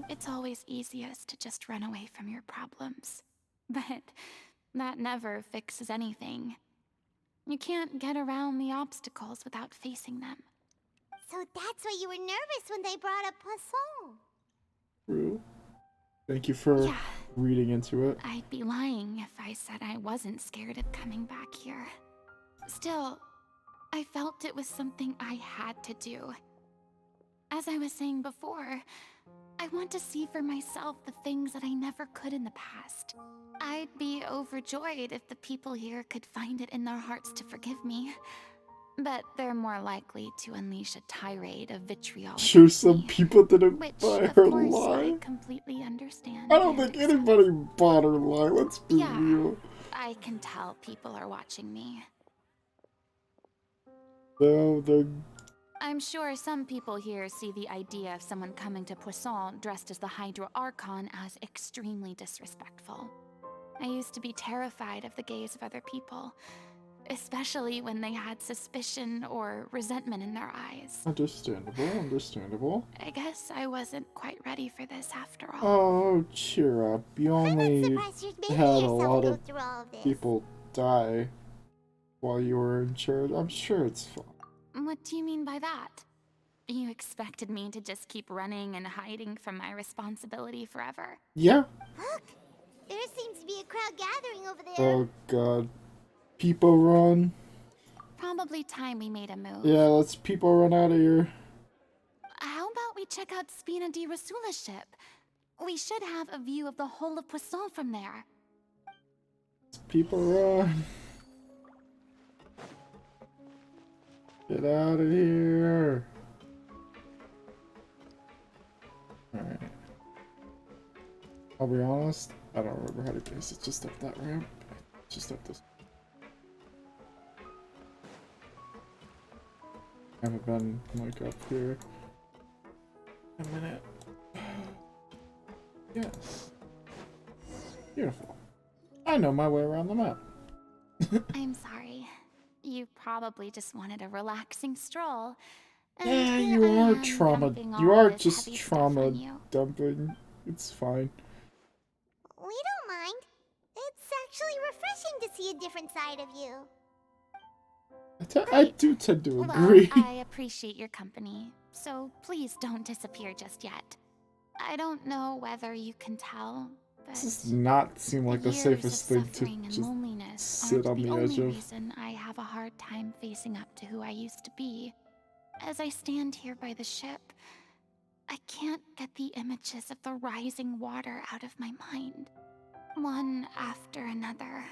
C: It's always easiest to just run away from your problems. But that never fixes anything. You can't get around the obstacles without facing them.
B: So that's why you were nervous when they brought up Poisson.
A: True. Thank you for
C: Yeah.
A: reading into it.
C: I'd be lying if I said I wasn't scared of coming back here. Still, I felt it was something I had to do. As I was saying before, I want to see for myself the things that I never could in the past. I'd be overjoyed if the people here could find it in their hearts to forgive me. But they're more likely to unleash a tirade of vitriol
A: Sure,
C: against
A: some
C: me,
A: people didn't
C: which,
A: buy
C: of
A: her
C: course, I
A: lie.
C: completely understand.
A: I don't
C: and
A: think
C: accept.
A: anybody bought her lie, let's be
C: Yeah.
A: real.
C: I can tell people are watching me.
A: No, they're...
C: I'm sure some people here see the idea of someone coming to Poisson dressed as the Hydro Archon as extremely disrespectful. I used to be terrified of the gaze of other people, especially when they had suspicion or resentment in their eyes.
A: Understandable, understandable.
C: I guess I wasn't quite ready for this after all.
A: Oh, cheer up. You
B: I'm
A: only
B: surprised you're making
A: had a
B: yourself
A: lot
B: go
A: of
B: through all of this.
A: people die while you were in charge. I'm sure it's fine.
C: What do you mean by that? You expected me to just keep running and hiding from my responsibility forever?
A: Yeah.
B: Look, there seems to be a crowd gathering over there.
A: Oh god. People run.
C: Probably time we made a move.
A: Yeah, let's people run out of here.
C: How about we check out Spina di Rosula's ship? We should have a view of the whole of Poisson from there.
A: Let's people run. Get out of here. Alright. I'll be honest, I don't remember how to guess. It's just up that ramp. It's just up this. I haven't been like up here. A minute. Yes. Beautiful. I know my way around the map.
E: I'm sorry. You probably just wanted a relaxing stroll. And
A: Yeah,
E: here
A: you
E: I
A: are
E: am
A: trauma.
E: dumping
A: You
E: all
A: are
E: this
A: just
E: heavy stuff
A: trauma
E: on you.
A: dumping. It's fine.
B: We don't mind. It's actually refreshing to see a different side of you.
A: I do tend to
E: Well,
A: agree.
E: I appreciate your company, so please don't disappear just yet. I don't know whether you can tell, but
A: This does not seem like the
E: years
A: safest
E: of
A: thing to
E: suffering and
A: just
E: loneliness
A: sit
E: aren't
A: on
E: the
A: the edge
E: only
A: of.
E: reason I have a hard time facing up to who I used to be. As I stand here by the ship, I can't get the images of the rising water out of my mind. One after another,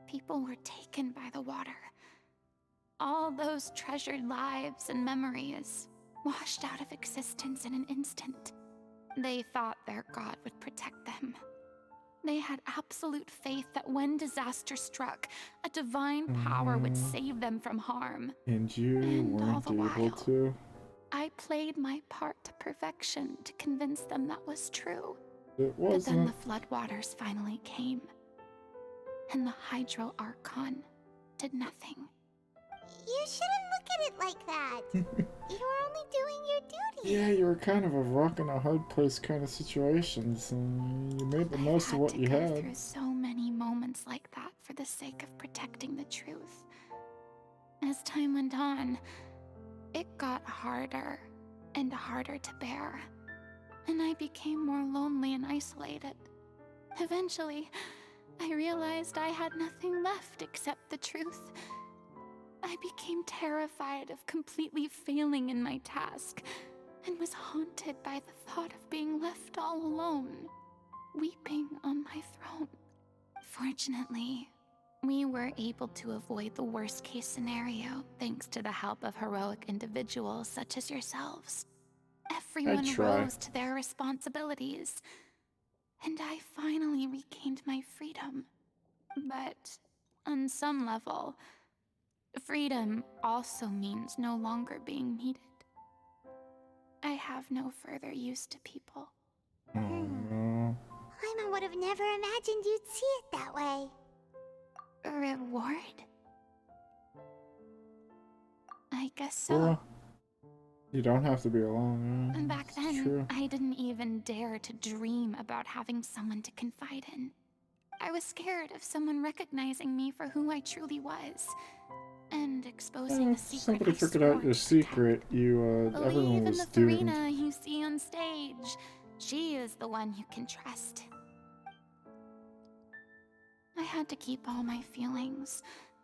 E: people were taken by the water. All those treasured lives and memories washed out of existence in an instant. They thought their god would protect them. They had absolute faith that when disaster struck, a divine power would save them from harm.
A: And you
E: And all
A: weren't
E: the
A: able
E: while,
A: to.
E: I played my part to perfection to convince them that was true.
A: It
E: But then
A: wasn't.
E: the floodwaters finally came, and the Hydro Archon did nothing.
B: You shouldn't look at it like that. You were only doing your duty.
A: Yeah, you were kind of a rock and a hard place kind of situation, so you made the most of what you
E: I had to
A: had.
E: go through so many moments like that for the sake of protecting the truth. As time went on, it got harder and harder to bear, and I became more lonely and isolated. Eventually, I realized I had nothing left except the truth. I became terrified of completely failing in my task, and was haunted by the thought of being left all alone, weeping on my throne. Fortunately, we were able to avoid the worst-case scenario thanks to the help of heroic individuals such as yourselves. Everyone rose to their responsibilities, and I finally regained my freedom. But on some level, freedom also means no longer being needed. I have no further use to people.
A: Oh no.
B: Paimon would have never imagined you'd see it that way.
E: A reward? I guess so.
A: Well, you don't have to be alone.
E: And back
A: It's
E: then,
A: true.
E: I didn't even dare to dream about having someone to confide in. I was scared of someone recognizing me for who I truly was, and exposing a secret
A: Somebody
E: I
A: figured
E: swore
A: out your
E: to
A: secret. You,
E: protect.
A: everyone
E: Believe in
A: was
E: the
A: doomed.
E: Furina you see on stage. She is the one you can trust. I had to keep all my feelings,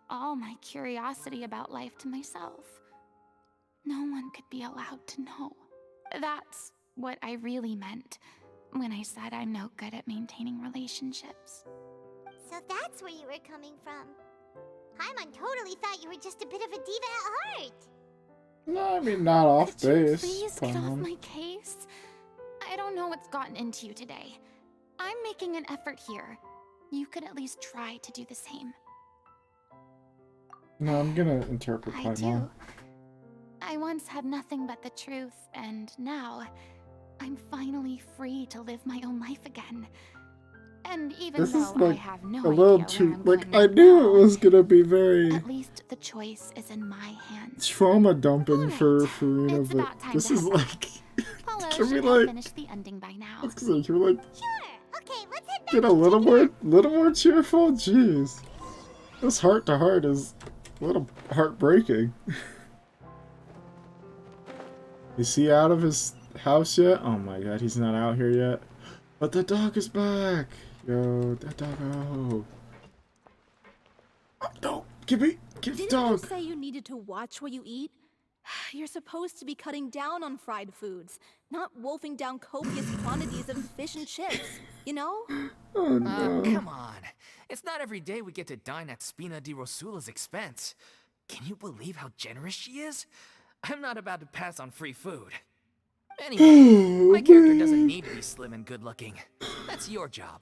E: all my curiosity about life to myself. No one could be allowed to know. That's what I really meant when I said I'm no good at maintaining relationships.
B: So that's where you were coming from. Paimon totally thought you were just a bit of a diva at heart.
A: No, I mean not off
E: Could you
A: base.
E: please get off
A: Paimon.
E: my case? I don't know what's gotten into you today. I'm making an effort here. You could at least try to do the same.
A: No, I'm gonna interpret
E: I
A: Paimon.
E: do. I once had nothing but the truth, and now I'm finally free to live my own life again. And even
A: This is
E: though I
A: like
E: have no
A: a little
E: idea
A: too.
E: where I'm
A: Like,
E: going
A: I
E: right
A: knew
E: now,
A: it was gonna be very
E: at least the choice is in my hands.
A: trauma dumping for
E: Alright,
A: Furina,
E: it's
A: but
E: about time
A: this
E: to
A: is
E: head
A: like.
E: Paulo
A: Can we
E: should have
A: like?
E: finished the ending by now.
A: Let's say, can we like
B: Sure. Okay, let's head back
A: get a
B: to
A: little
B: check it
A: more cheerful? Jeez, this heart to heart is a little heartbreaking. Is he out of his house yet? Oh my god, he's not out here yet. But the dog is back! Yo, that doggo. Oh, no! Give the
F: Didn't you
A: dog!
F: say you needed to watch what you eat? You're supposed to be cutting down on fried foods, not wolfing down copious quantities of fish and chips, you know?
A: Oh no.
D: Come on. It's not every day we get to dine at Spina di Rosula's expense. Can you believe how generous she is? I'm not about to pass on free food. Anyway, my character doesn't need to be slim and good-looking. That's your job.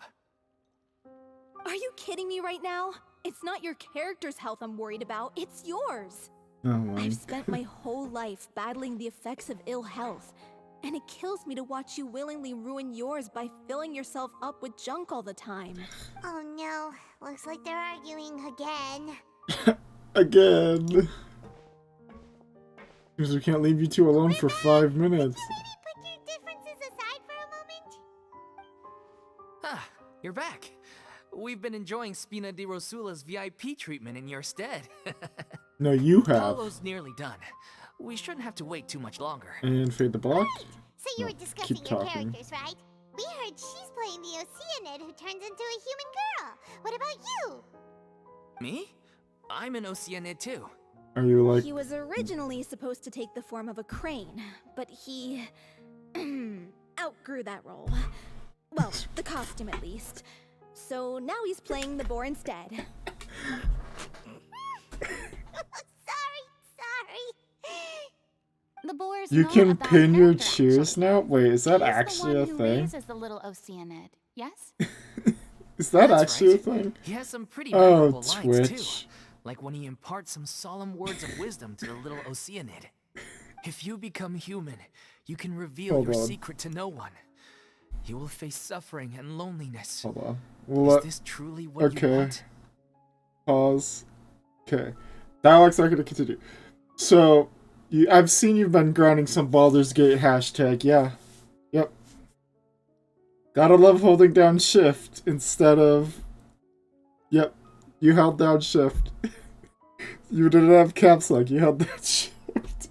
F: Are you kidding me right now? It's not your character's health I'm worried about, it's yours.
A: Oh my
F: I've spent my whole life battling the effects of ill health, and it kills me to watch you willingly ruin yours by filling yourself up with junk all the time.
B: Oh no, looks like they're arguing again.
A: Again. Because we can't leave you two alone for 5 minutes.
B: Could you maybe put your differences aside for a moment?
D: Ah, you're back. We've been enjoying Spina di Rosula's VIP treatment in your stead.
A: No, you have.
D: Polo's nearly done. We shouldn't have to wait too much longer.
A: And fade the block.
B: So you
A: No,
B: were discussing
A: keep
B: your
A: talking.
B: characters, right? We heard she's playing the Oceanid who turns into a human girl. What about you?
D: Me? I'm an Oceanid too.
A: Are you like...
F: He was originally supposed to take the form of a crane, but he outgrew that role. Well, the costume at least. So now he's playing the boar instead.
B: Sorry.
E: The boar's
A: You
E: not
A: can
E: a bad
A: pin your
E: character,
A: cheers
E: actually.
A: now? Wait, is that
E: He's
A: actually
E: the
A: a
E: one who
A: thing?
E: raises the little Oceanid, yes?
A: Is that
D: That's
A: actually
D: right.
A: a thing?
D: He has some pretty
A: Oh,
D: memorable lines
A: Twitch.
D: too. Like when he imparts some solemn words of wisdom to the little Oceanid. If you become human, you can reveal
A: Hold
D: your
A: on.
D: secret to no one. You will face suffering and loneliness.
A: Hold on.
D: Is this truly what you
A: Okay.
D: want?
A: Pause. Okay. Dialogue's not gonna continue. So, I've seen you've been grinding some Baldur's Gate hashtag, yeah. Yep. Gotta love holding down shift instead of... Yep. You held down shift. You didn't have caps lock, you held down shift.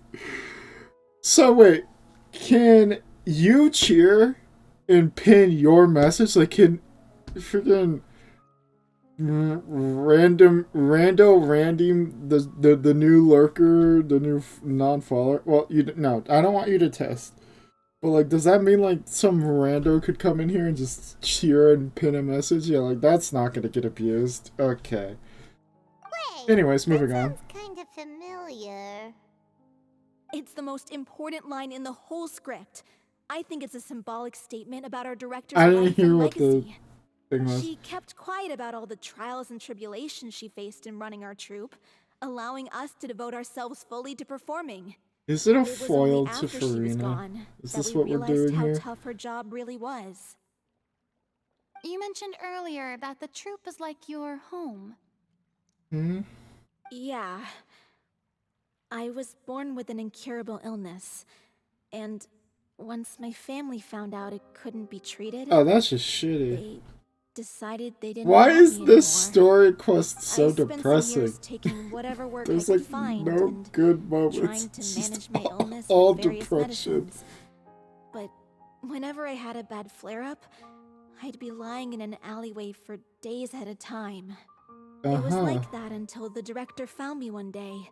A: So wait, can you cheer and pin your message? Like, can freaking Randy, the new lurker, the new non-follower? Well, no, I don't want you to test. But like, does that mean like some rando could come in here and just cheer and pin a message? Yeah, like that's not gonna get abused. Okay.
B: Wait.
A: Anyways, moving on.
B: Sounds kind of familiar.
F: It's the most important line in the whole script. I think it's a symbolic statement about our director's
A: I didn't
F: life
A: hear
F: and
A: what the
F: legacy.
A: thing was.
F: She kept quiet about all the trials and tribulations she faced in running our troupe, allowing us to devote ourselves fully to performing.
A: Is it a
F: It was only
A: foil to
F: after she was
A: Furina?
F: gone
A: Is
F: that
A: this
F: we
A: what we're
F: realized
A: doing
F: how
A: here?
F: tough her job really was.
E: You mentioned earlier that the troupe is like your home.
A: Hmm?
F: Yeah. I was born with an incurable illness, and once my family found out it couldn't be treated,
A: Oh, that's just shitty.
F: they decided they didn't
A: Why
F: want
A: is
F: me
A: this
F: anymore.
A: story quest so
F: I spent
A: depressing?
F: some years taking whatever work
A: There's
F: I
A: like
F: could find
A: no
F: and
A: good moments.
F: trying to
A: It's
F: manage
A: just
F: my illness
A: all
F: with various
A: depression.
F: medicines. But whenever I had a bad flare-up, I'd be lying in an alleyway for days at a time. It was like that until the director found me one day.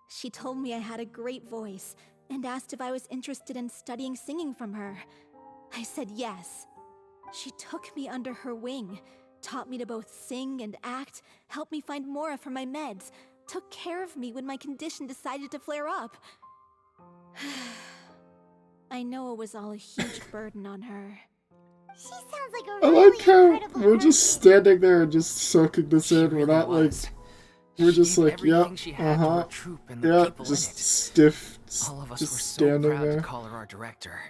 F: She told me I had a great voice and asked if I was interested in studying singing from her. I said yes. She took me under her wing, taught me to both sing and act, helped me find Mora for my meds, took care of me when my condition decided to flare up. I know it was all a huge burden on her.
B: She sounds like a
A: I
B: really
A: like how
B: incredible
A: we're just
B: person.
A: standing there and just soaking this
D: She
A: in. We're
D: really
A: not like,
D: was.
A: we're
D: She
A: just
D: gave
A: like, yeah,
D: everything she had to her troupe and the
A: yeah,
D: people
A: just
D: in it.
A: stiff,
D: All of us
A: just
D: were so
A: standing
D: proud
A: there.
D: to call her our director.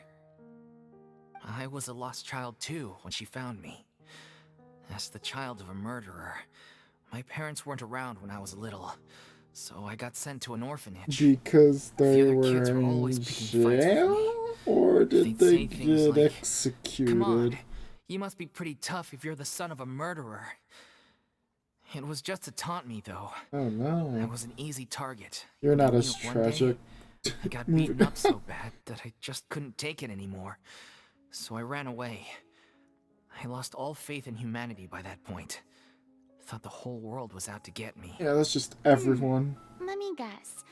D: I was a lost child too when she found me. As the child of a murderer, my parents weren't around when I was little, so I got sent to an orphanage.
A: Because they
D: The other
A: were
D: kids were always
A: in
D: picking fights with
A: jail?
D: me.
A: Or did
D: They'd
A: they
D: say things
A: get
D: like,
A: executed?
D: "Come on, you must be pretty tough if you're the son of a murderer." It was just to taunt me, though.
A: Oh
D: I
A: no.
D: was an easy target.
A: You're not
D: They
A: as
D: knew one day
A: tragic.
D: I got beaten up so bad that I just couldn't take it anymore. So I ran away. I lost all faith in humanity by that point. Thought the whole world was out to get me.
A: Yeah, that's just everyone.
E: Let me guess.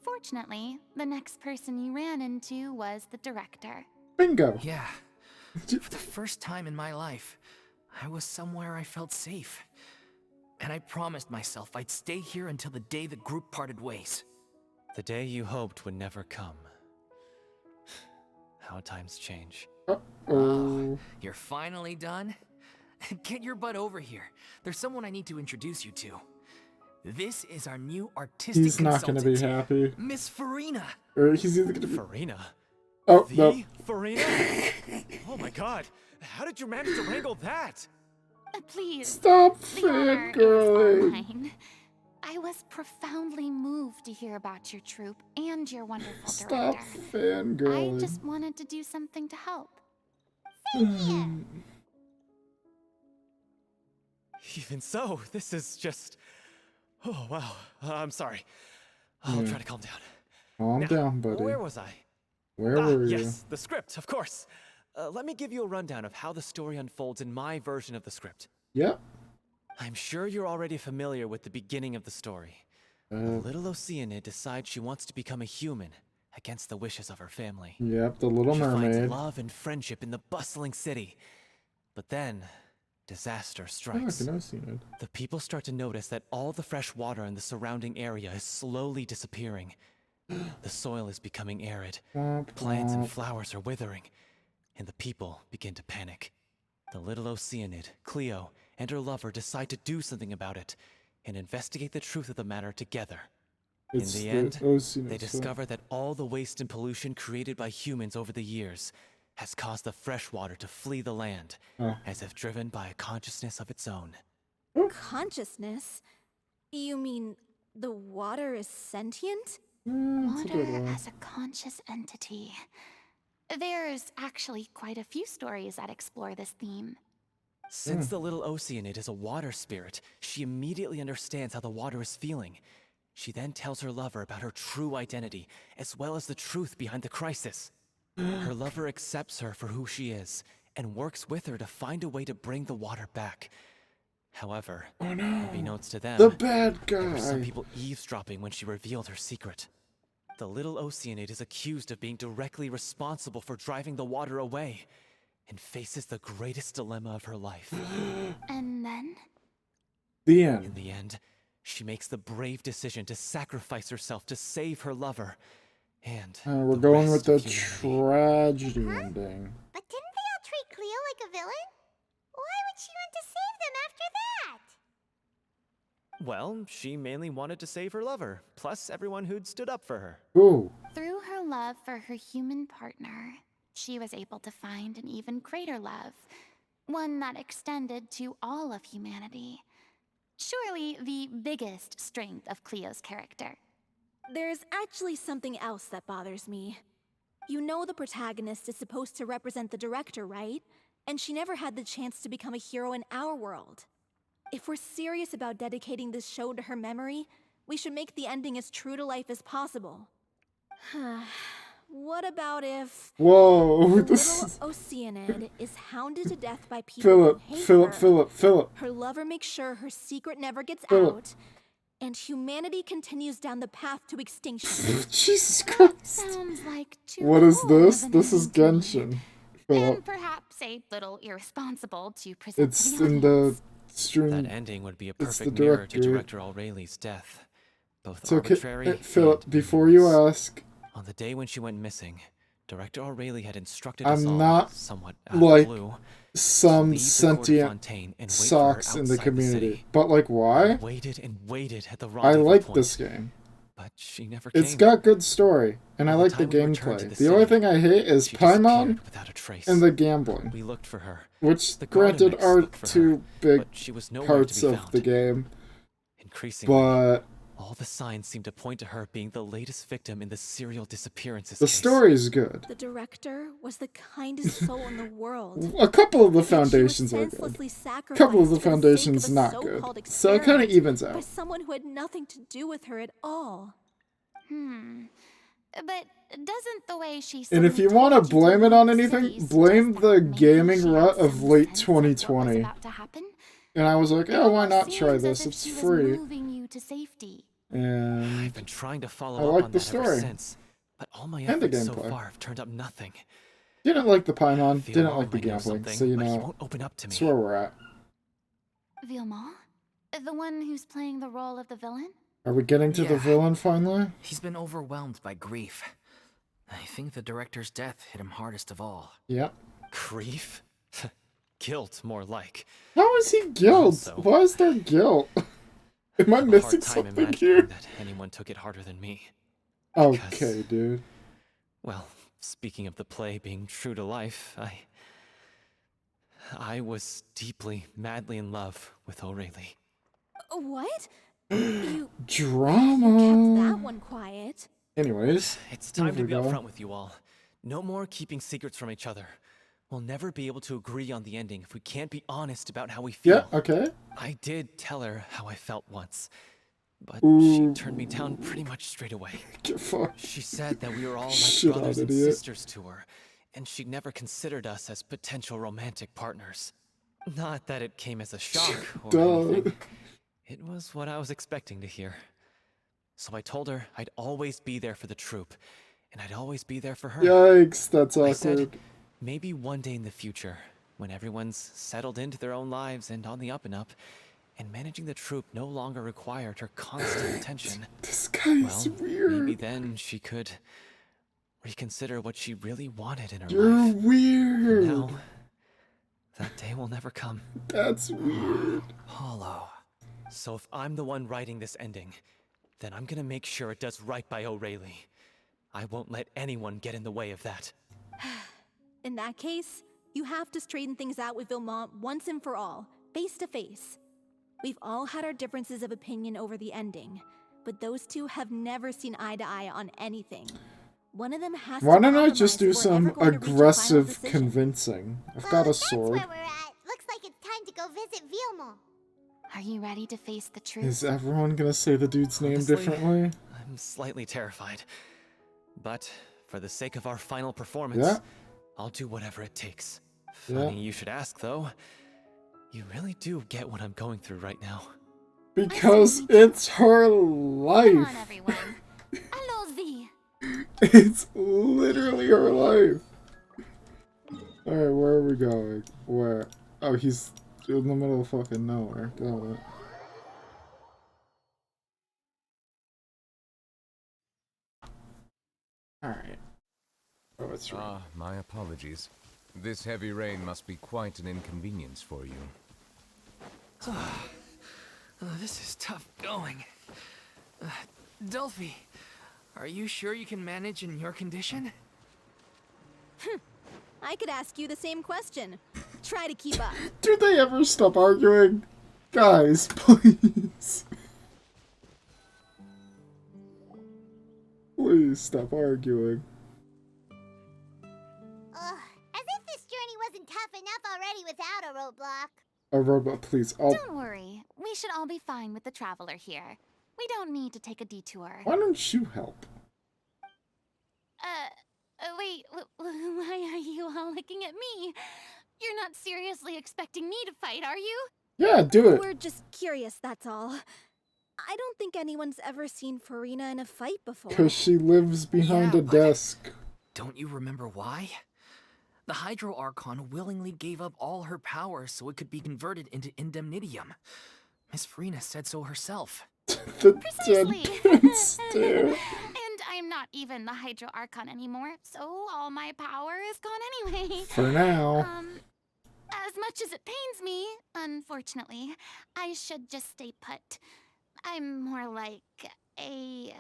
E: Fortunately, the next person you ran into was the director.
A: Bingo.
D: Yeah. For the first time in my life, I was somewhere I felt safe. And I promised myself I'd stay here until the day the group parted ways.
I: The day you hoped would never come. How times change.
A: Oh.
D: You're finally done? Get your butt over here. There's someone I need to introduce you to. This is our new artistic
A: He's not going to be
D: consultant,
A: happy.
D: Miss Furina.
A: Or he's either going to be...
I: Furina?
A: Oh,
I: The
A: no.
I: Furina? Oh my god, how did you manage to wrangle that?
E: Please.
A: Stop
E: The honor is all
A: fangirling.
E: mine. I was profoundly moved to hear about your troupe and your wonderful
A: Stop
E: director.
A: fangirling.
E: I just wanted to do something to help.
I: Even so, this is just... Oh, wow. I'm sorry. I'll try to calm down.
A: Calm
I: Now,
A: down, buddy.
I: Where was I?
A: Where were you?
I: Yes, the script, of course. Let me give you a rundown of how the story unfolds in my version of the script.
A: Yep.
I: I'm sure you're already familiar with the beginning of the story. The little Oceanid decides she wants to become a human against the wishes of her family.
A: Yep, the Little
I: She
A: Mermaid.
I: finds love and friendship in the bustling city. But then, disaster strikes.
A: Oh, I know seen it.
I: The people start to notice that all the fresh water in the surrounding area is slowly disappearing. The soil is becoming arid. Plants and flowers are withering, and the people begin to panic. The little Oceanid, Cleo, and her lover decide to do something about it and investigate the truth of the matter together.
A: It's
I: In the end,
A: Oceanid,
I: they
A: so-
I: discover that all the waste and pollution created by humans over the years has caused the fresh water to flee the land, as if driven by a consciousness of its own.
F: Consciousness? You mean the water is sentient?
A: That's a good
E: Water
A: one.
E: as a conscious entity. There's actually quite a few stories that explore this theme.
I: Since the little Oceanid is a water spirit, she immediately understands how the water is feeling. She then tells her lover about her true identity, as well as the truth behind the crisis. Her lover accepts her for who she is, and works with her to find a way to bring the water back. However, unbeknownst to them,
A: The bad
I: there were some
A: guy.
I: people eavesdropping when she revealed her secret. The little Oceanid is accused of being directly responsible for driving the water away, and faces the greatest dilemma of her life.
E: And then?
A: The
I: In
A: end.
I: the end, she makes the brave decision to sacrifice herself to save her lover, and
A: We're
I: the
A: going
I: rest
A: with the
I: of humanity.
A: tragedy ending.
B: But didn't they all treat Cleo like a villain? Why would she want to save them after that?
I: Well, she mainly wanted to save her lover, plus everyone who'd stood up for her.
A: Ooh.
E: Through her love for her human partner, she was able to find an even greater love, one that extended to all of humanity. Surely the biggest strength of Cleo's character.
F: There's actually something else that bothers me. You know the protagonist is supposed to represent the director, right? And she never had the chance to become a hero in our world. If we're serious about dedicating this show to her memory, we should make the ending as true to life as possible. What about if
A: Whoa,
F: the
A: this
F: little
A: is...
F: Oceanid is hounded to death by people who hate her?
A: Philip.
F: Her lover makes sure her secret never gets
A: Philip.
F: out, and humanity continues down the path to extinction.
A: Jesus
E: That
A: Christ.
E: sounds like too
A: What is
E: cool of
A: this?
E: an
A: This is
E: ending to me.
A: Genshin. Philip.
E: And perhaps a little irresponsible to present
A: It's
E: to the
A: in the
E: audience.
A: stream.
I: That ending would be a
A: It's the
I: perfect mirror to
A: director.
I: Director Aureli's death. Both
A: It's okay.
I: arbitrary
A: Philip,
I: and
A: before you
I: meaningless.
A: ask,
I: On the day when she went missing, Director Aureli had instructed
A: I'm
I: us all,
A: not
I: somewhat out
A: like
I: of the blue,
A: some
I: leave the court of
A: sentient
I: Fontaine and wait for her
A: socks in the
I: outside
A: community.
I: city.
A: But like, why?
I: Waited and waited at the
A: I
I: rendezvous
A: like
I: point,
A: this game.
I: but she never came.
A: It's got good story, and I
I: By the
A: like the
I: time we returned to
A: gameplay.
I: the
A: The only
I: city,
A: thing I hate is
I: she disappeared
A: Paimon
I: without a trace.
A: and the gambling,
I: We looked for her,
A: which
I: The
A: granted
I: Garden
A: are
I: looked for her,
A: two big
I: but she was nowhere
A: parts
I: to be
A: of
I: found.
A: the game.
I: Increasingly,
A: But
I: all the signs seemed to point to her being the latest victim in the serial disappearances
A: the
I: case.
A: story is good.
F: The director was the kindest soul in the world.
A: A couple of the
F: Yet she was
A: foundations are good.
F: senselessly
A: A
F: sacrificed
A: couple of the
F: for sake
A: foundations
F: of a
A: not
F: so-called
A: good. So it kind of
F: experiment
A: evens
F: by
A: out.
F: someone who had nothing to do with her at all.
E: But doesn't the way she
A: And if
E: suddenly
A: you want to
E: told
A: blame it
E: leave
A: on
E: the
A: anything,
E: city
A: blame
E: suggest
A: the
E: that maybe
A: gaming
E: she had
A: rut of
E: some
A: late
E: sense of what was
A: 2020.
E: about to happen?
A: And I was like,
E: It
A: oh, why
E: almost
A: not try
E: seems as
A: this?
E: if
A: It's
E: she was
A: free.
E: moving you to safety.
A: And
I: I've been trying to follow
A: I
I: up
A: like
I: on
A: the
I: that ever
A: story.
I: since, but all my
A: And the
I: efforts so
A: gameplay.
I: far have turned up nothing.
A: didn't like the Paimon,
I: Feel
A: didn't
I: all
A: like the
I: I know
A: gambling,
I: something,
A: so you
I: but he
A: know,
I: won't open up to me.
A: that's where we're at.
E: Vilma? The one who's playing the role of the villain?
A: Are we getting to the
D: Yeah.
A: villain finally?
D: He's been overwhelmed by grief. I think the director's death hit him hardest of all.
A: Yep.
I: Grief? Guilt, more like.
A: How is he guilt?
I: Also-
A: Why is there guilt? Am I
I: have a
A: missing
I: hard time
A: something
I: imagining
A: here?
I: that anyone took it harder than me.
A: Okay, dude.
I: Well, speaking of the play being true to life, I was deeply, madly in love with O'Reilly.
F: What? You kept
A: Drama.
F: that one quiet.
A: Anyways,
I: It's time to be
A: go.
I: upfront with you all. No more keeping secrets from each other. We'll never be able to agree on the ending if we can't be honest about how we feel.
A: Yeah, okay.
I: I did tell her how I felt once, but
A: Ooh.
I: she turned me down pretty much straight away.
A: Get fucked.
I: She said that we were all like
A: Shit
I: brothers
A: on,
I: and
A: idiot.
I: sisters to her, and she'd never considered us as potential romantic partners. Not that it came as a shock or anything. It was what I was expecting to hear. So I told her I'd always be there for the troupe, and I'd always be there for her.
A: Yikes, that's
I: I
A: awkward.
I: said, maybe one day in the future, when everyone's settled into their own lives and on the up and up, and managing the troupe no longer required her constant attention.
A: This guy's weird.
I: Maybe then she could reconsider what she really wanted in her
A: You're
I: life.
A: weird.
I: And now, that day will never come.
A: That's weird.
I: Hollow. So if I'm the one writing this ending, then I'm gonna make sure it does right by O'Reilly. I won't let anyone get in the way of that.
F: In that case, you have to straighten things out with Vilmont once and for all, face to face. We've all had our differences of opinion over the ending, but those two have never seen eye to eye on anything. One of them has
A: Why
F: to
A: don't I just do
F: compromise if we're
A: some
F: ever going to reach a final
A: aggressive
F: decision.
A: convincing? I've got a sword.
B: That's where we're at. Looks like it's time to go visit Vilmont.
E: Are you ready to face the truth?
A: Is everyone gonna say the dude's name
I: Honestly,
A: differently?
I: I'm slightly terrified. But for the sake of our final performance,
A: Yeah.
I: I'll do whatever it takes.
A: Yeah.
I: Funny you should ask, though. You really do get what I'm going through right now.
A: Because it's her
E: Come
A: life.
E: on, everyone. Allons-y.
A: It's literally her life. Alright, where are we going? Where? Oh, he's in the middle of fucking nowhere. Got it. Alright. Oh, it's right.
J: Ah, my apologies. This heavy rain must be quite an inconvenience for you.
D: This is tough going. Delphi, are you sure you can manage in your condition?
F: I could ask you the same question. Try to keep up.
A: Do they ever stop arguing? Guys, please. Please stop arguing.
B: As if this journey wasn't tough enough already without a roadblock.
A: A robot, please. Oh,
E: Don't worry. We should all be fine with the traveler here. We don't need to take a detour.
A: why don't you help?
E: Wait, why are you all looking at me? You're not seriously expecting me to fight, are you?
A: Yeah, do it.
F: We're just curious, that's all. I don't think anyone's ever seen Furina in a fight before.
A: Because she lives behind
D: Yeah,
A: a
D: but-
A: desk.
D: Don't you remember why? The Hydro Archon willingly gave up all her power so it could be converted into indemnitium. Miss Furina said so herself.
A: The
E: Precisely.
A: dead stare.
E: And I'm not even the Hydro Archon anymore, so all my power is gone anyway.
A: For now.
E: As much as it pains me, unfortunately, I should just stay put. I'm more like a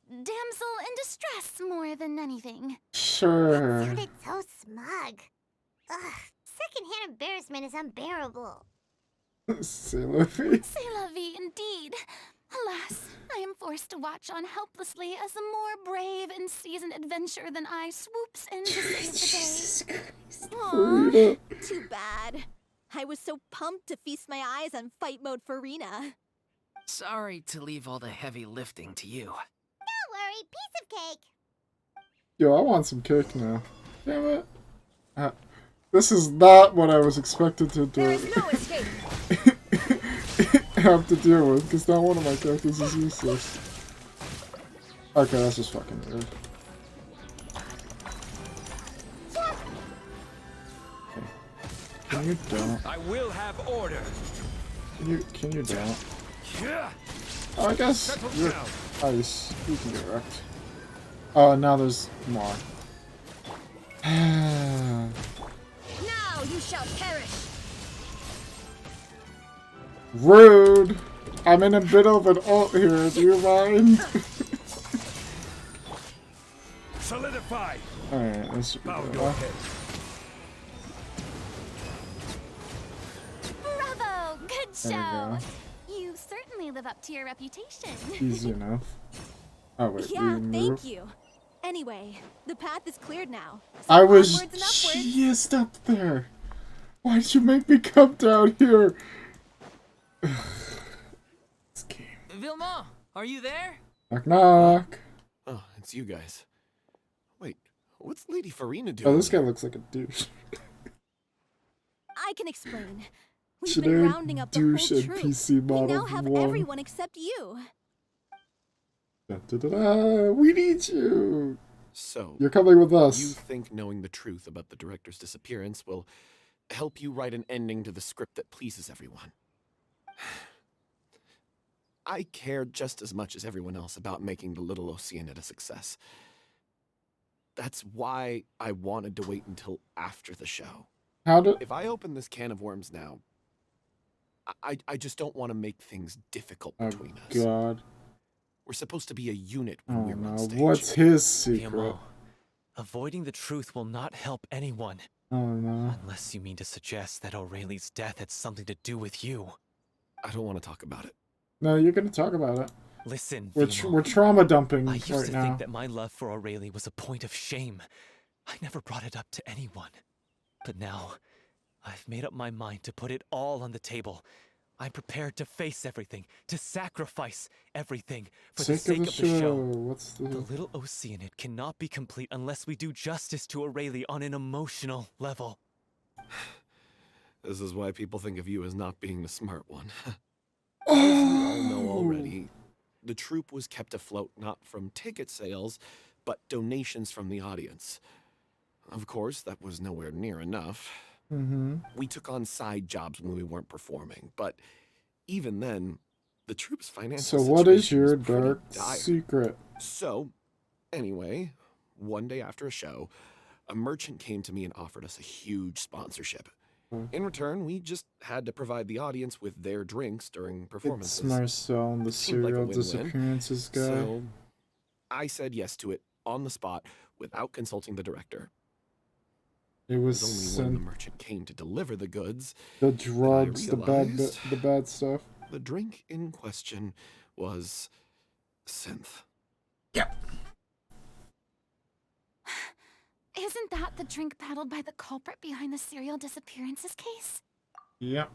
E: damsel in distress more than anything.
A: Sure.
B: Sounded so smug. Ugh, secondhand embarrassment is unbearable.
A: C'est la vie.
E: C'est la vie indeed. Alas, I am forced to watch on helplessly as a more brave and seasoned adventurer than I swoops in to save the
A: Jesus Christ.
F: Aw,
A: Furina.
F: too bad. I was so pumped to feast my eyes on fight mode Furina.
D: Sorry to leave all the heavy lifting to you.
B: Don't worry, piece of cake.
A: Yo, I want some cake now. Damn it. This is not what I was expected to do.
B: There is no escape.
A: Have to deal with, because now one of my characters is useless. Okay, that's just fucking weird. Okay. Can you don't?
J: I will have order.
A: Can you don't?
J: Yeah.
A: Oh, I guess
J: Settle
A: you're
J: down.
A: ice. You can get wrecked. Oh, now there's more.
B: Now you shall perish.
A: Rude! I'm in a bit of an alt here. Do you mind?
K: Solidify.
A: Alright, this should be good.
E: Bravo! Good
A: There
E: show!
A: we
E: You certainly live up to your reputation.
A: Easy enough. Oh wait,
F: Yeah,
A: we move?
F: thank you. Anyway, the path is cleared now. So
A: I was
F: onwards and upwards.
A: just up there. Why'd you make me come down here? This game.
D: Vilma, are you there?
A: Knock knock.
K: Oh, it's you guys. Wait, what's Lady Furina doing?
A: Oh, this guy looks like a douche.
F: I can explain. We've
A: Should
F: been
A: I
F: rounding up the whole
A: douche and
F: troop.
A: PC
F: We
A: mod
F: now
A: of
F: have
A: one?
F: everyone except you.
A: Da, da, da, da. We need you.
K: So,
A: You're coming with
K: you
A: us.
K: think knowing the truth about the director's disappearance will help you write an ending to the script that pleases everyone? I care just as much as everyone else about making the Little Oceanid a success. That's why I wanted to wait until after the show.
A: How do?
K: If I open this can of worms now, I just don't want to make things difficult
A: Oh
K: between us.
A: God.
K: We're supposed to be a unit when
A: Oh
K: we're on
A: no.
K: stage.
A: What's his secret?
I: Guillermo, avoiding the truth will not help anyone.
A: Oh no.
I: Unless you mean to suggest that Aurelie's death had something to do with you.
K: I don't want to talk about it.
A: No, you're gonna talk about it.
I: Listen,
A: We're trauma dumping
I: I used
A: right
I: to
A: now.
I: think that my love for Aurelie was a point of shame. I never brought it up to anyone. But now, I've made up my mind to put it all on the table. I'm prepared to face everything, to sacrifice everything for the sake of the show.
A: What's
I: The Little Oceanid cannot be complete unless we do justice to Aurelie on an emotional level.
K: This is why people think of you as not being the smart one. As you all know already, the troupe was kept afloat not from ticket sales, but donations from the audience. Of course, that was nowhere near enough.
A: Mm-hmm.
K: We took on side jobs when we weren't performing, but even then, the troupe's financial
A: So what is
K: situation
A: your
K: was pretty
A: dark
K: dire.
A: secret?
K: So, anyway, one day after a show, a merchant came to me and offered us a huge sponsorship. In return, we just had to provide the audience with their drinks during performances.
A: It's Marcel, the
K: Seemed like a
A: serial
K: win-win.
A: disappearances guy.
K: So, I said yes to it on the spot without consulting the director.
A: It was
K: only when the merchant came to deliver the goods,
A: the drugs, the
K: realized
A: bad stuff.
K: the drink in question was synth.
A: Yep.
E: Isn't that the drink paddled by the culprit behind the serial disappearances case?
A: Yep.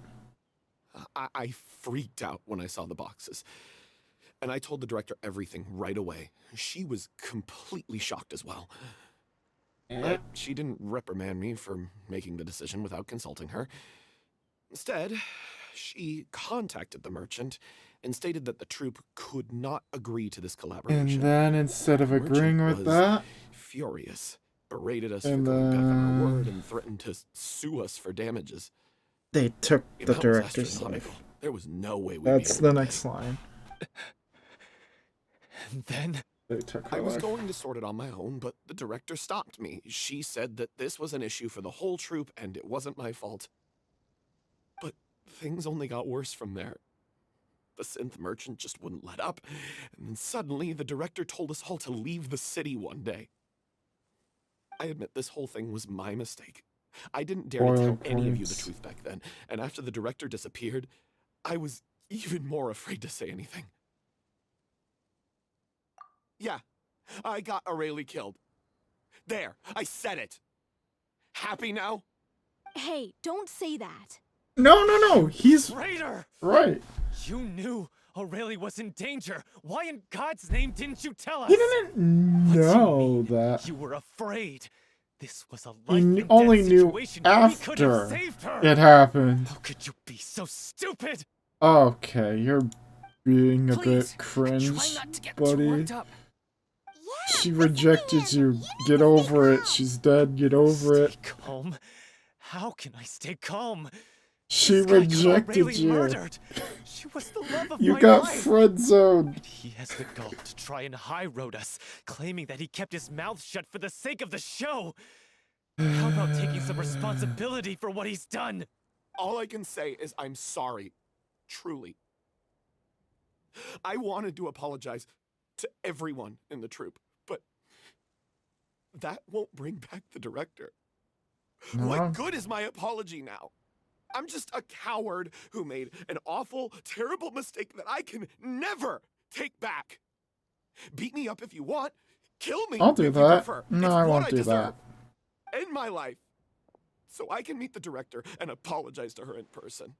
K: I freaked out when I saw the boxes. And I told the director everything right away. She was completely shocked as well. But she didn't reprimand me for making the decision without consulting her. Instead, she contacted the merchant and stated that the troupe could not agree to this collaboration.
A: And then instead of
K: The merchant
A: agreeing with
K: was
A: that,
K: furious, berated us
A: and
K: for going back on our
A: then
K: word and threatened to sue us for damages.
A: they took
K: Yeah,
A: the
K: that was
A: director's
K: astronomical.
A: life.
K: There was no way we'd
A: That's
K: be
A: the
K: able to
A: next line.
I: And then
A: They took her
K: I was
A: life.
K: going to sort it on my own, but the director stopped me. She said that this was an issue for the whole troupe and it wasn't my fault. But things only got worse from there. The synth merchant just wouldn't let up, and then suddenly the director told us all to leave the city one day. I admit this whole thing was my mistake. I didn't dare to tell
A: Boiling
K: any of you the
A: points.
K: truth back then, and after the director disappeared, I was even more afraid to say anything. Yeah, I got Aurelie killed. There, I said it. Happy now?
F: Hey, don't say that.
A: No, he's
I: Traitor!
A: right.
I: You knew Aurelie was in danger. Why in God's name didn't you tell us?
A: He didn't know that.
I: You were afraid. This was a
A: He
I: life and
A: only
I: death
A: knew
I: situation. We could have
A: after
I: saved her.
A: it happened.
I: How could you be so stupid?
A: Okay, you're being a
D: Please,
A: bit cringe,
D: try not to get too
A: buddy.
D: worked up.
B: Yeah,
A: She
B: listen to
A: rejected
B: him.
A: you.
B: need
A: Get
B: to
A: over
B: stay
A: it. She's dead. Get over
I: Stay
A: it.
I: calm. How can I stay calm?
A: She
I: This guy got
A: rejected
I: Aurelie
A: you.
I: murdered. She was the love of
A: You
I: my
A: got
I: life.
A: friend zoned.
I: He has the gall to try and high road us, claiming that he kept his mouth shut for the sake of the show. How about taking some responsibility for what he's done?
K: All I can say is I'm sorry. Truly. I wanted to apologize to everyone in the troupe, but that won't bring back the director.
A: No.
K: What good is my apology now? I'm just a coward who made an awful, terrible mistake that I can never take back. Beat me up if you want. Kill me
A: I'll do
K: if you
A: that.
K: prefer.
A: No,
K: It's
A: I
K: what
A: won't
K: I
A: do
K: deserve.
A: that.
K: End my life. So I can meet the director and apologize to her in person.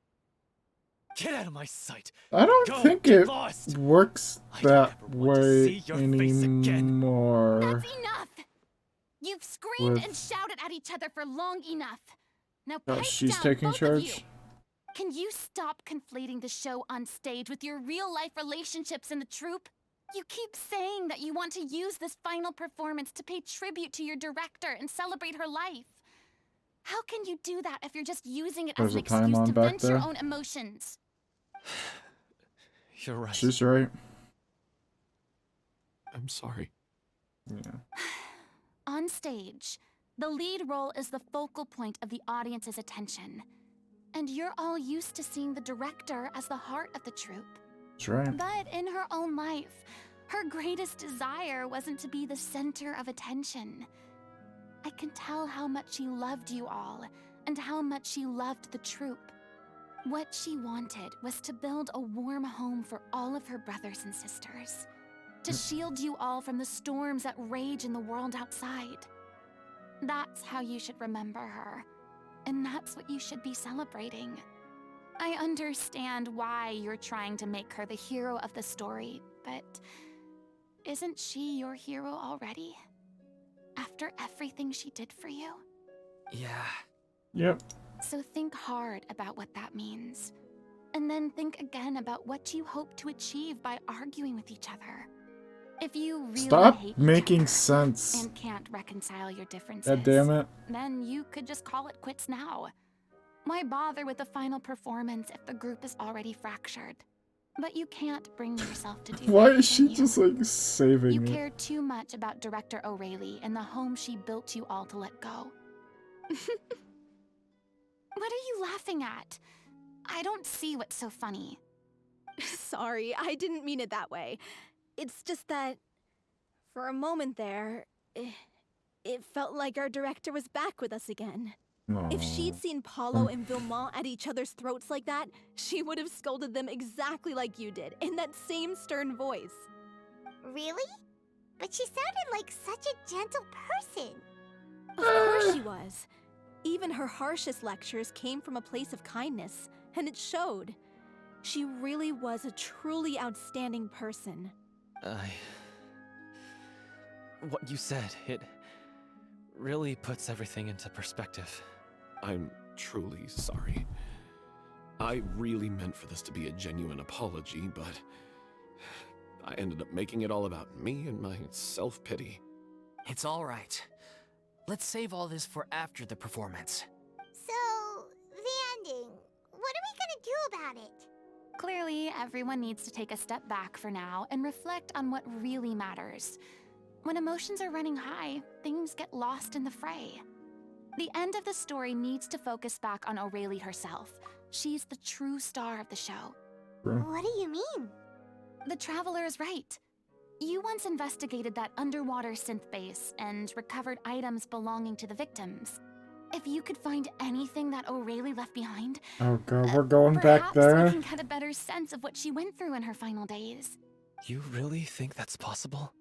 I: Get out of my sight.
A: I don't
I: Go,
A: think
I: get
A: it
I: lost.
A: works
I: I don't
A: that
I: ever want to
A: way
I: see your face again.
A: anymore.
E: That's enough! You've screamed
A: With-
E: and shouted at each other for long enough. Now
A: Oh,
E: pipe
A: she's
E: down,
A: taking
E: both of you.
A: charge?
E: Can you stop conflating the show on stage with your real-life relationships in the troupe? You keep saying that you want to use this final performance to pay tribute to your director and celebrate her life. How can you do that if you're just using it
A: There's
E: as an
A: a
E: excuse
A: timeline
E: to
A: back
E: vent your
A: there.
E: own emotions?
I: You're right.
A: She's right.
K: I'm sorry.
A: Yeah.
E: On stage, the lead role is the focal point of the audience's attention. And you're all used to seeing the director as the heart of the troupe.
A: That's right.
E: But in her own life, her greatest desire wasn't to be the center of attention. I can tell how much she loved you all, and how much she loved the troupe. What she wanted was to build a warm home for all of her brothers and sisters. To shield you all from the storms that rage in the world outside. That's how you should remember her. And that's what you should be celebrating. I understand why you're trying to make her the hero of the story, but isn't she your hero already? After everything she did for you?
D: Yeah.
A: Yep.
E: So think hard about what that means. And then think again about what you hope to achieve by arguing with each other. If you really
A: Stop
E: hate
A: making
E: each other
A: sense.
E: and can't reconcile your differences,
A: God damn it.
E: then you could just call it quits now. Why bother with the final performance if the group is already fractured? But you can't bring yourself to do
A: Why
E: that,
A: is she
E: can you?
A: just like saving
E: You
A: it?
E: care too much about Director O'Reilly and the home she built you all to let go. What are you laughing at? I don't see what's so funny.
F: Sorry, I didn't mean it that way. It's just that, for a moment there, it felt like our director was back with us again. If she'd seen Paulo and Vilmont at each other's throats like that, she would have scolded them exactly like you did, in that same stern voice.
B: Really? But she sounded like such a gentle person.
F: Of course she was. Even her harshest lectures came from a place of kindness, and it showed. She really was a truly outstanding person.
I: What you said, it really puts everything into perspective.
K: I'm truly sorry. I really meant for this to be a genuine apology, but I ended up making it all about me and my self-pity.
D: It's all right. Let's save all this for after the performance.
B: So, the ending. What are we gonna do about it?
E: Clearly, everyone needs to take a step back for now and reflect on what really matters. When emotions are running high, things get lost in the fray. The end of the story needs to focus back on O'Reilly herself. She's the true star of the show.
B: What do you mean?
E: The Traveler is right. You once investigated that underwater synth base and recovered items belonging to the victims. If you could find anything that O'Reilly left behind,
A: Oh god, we're going back
E: perhaps
A: there.
E: we can get a better sense of what she went through in her final days.
I: You really think that's possible?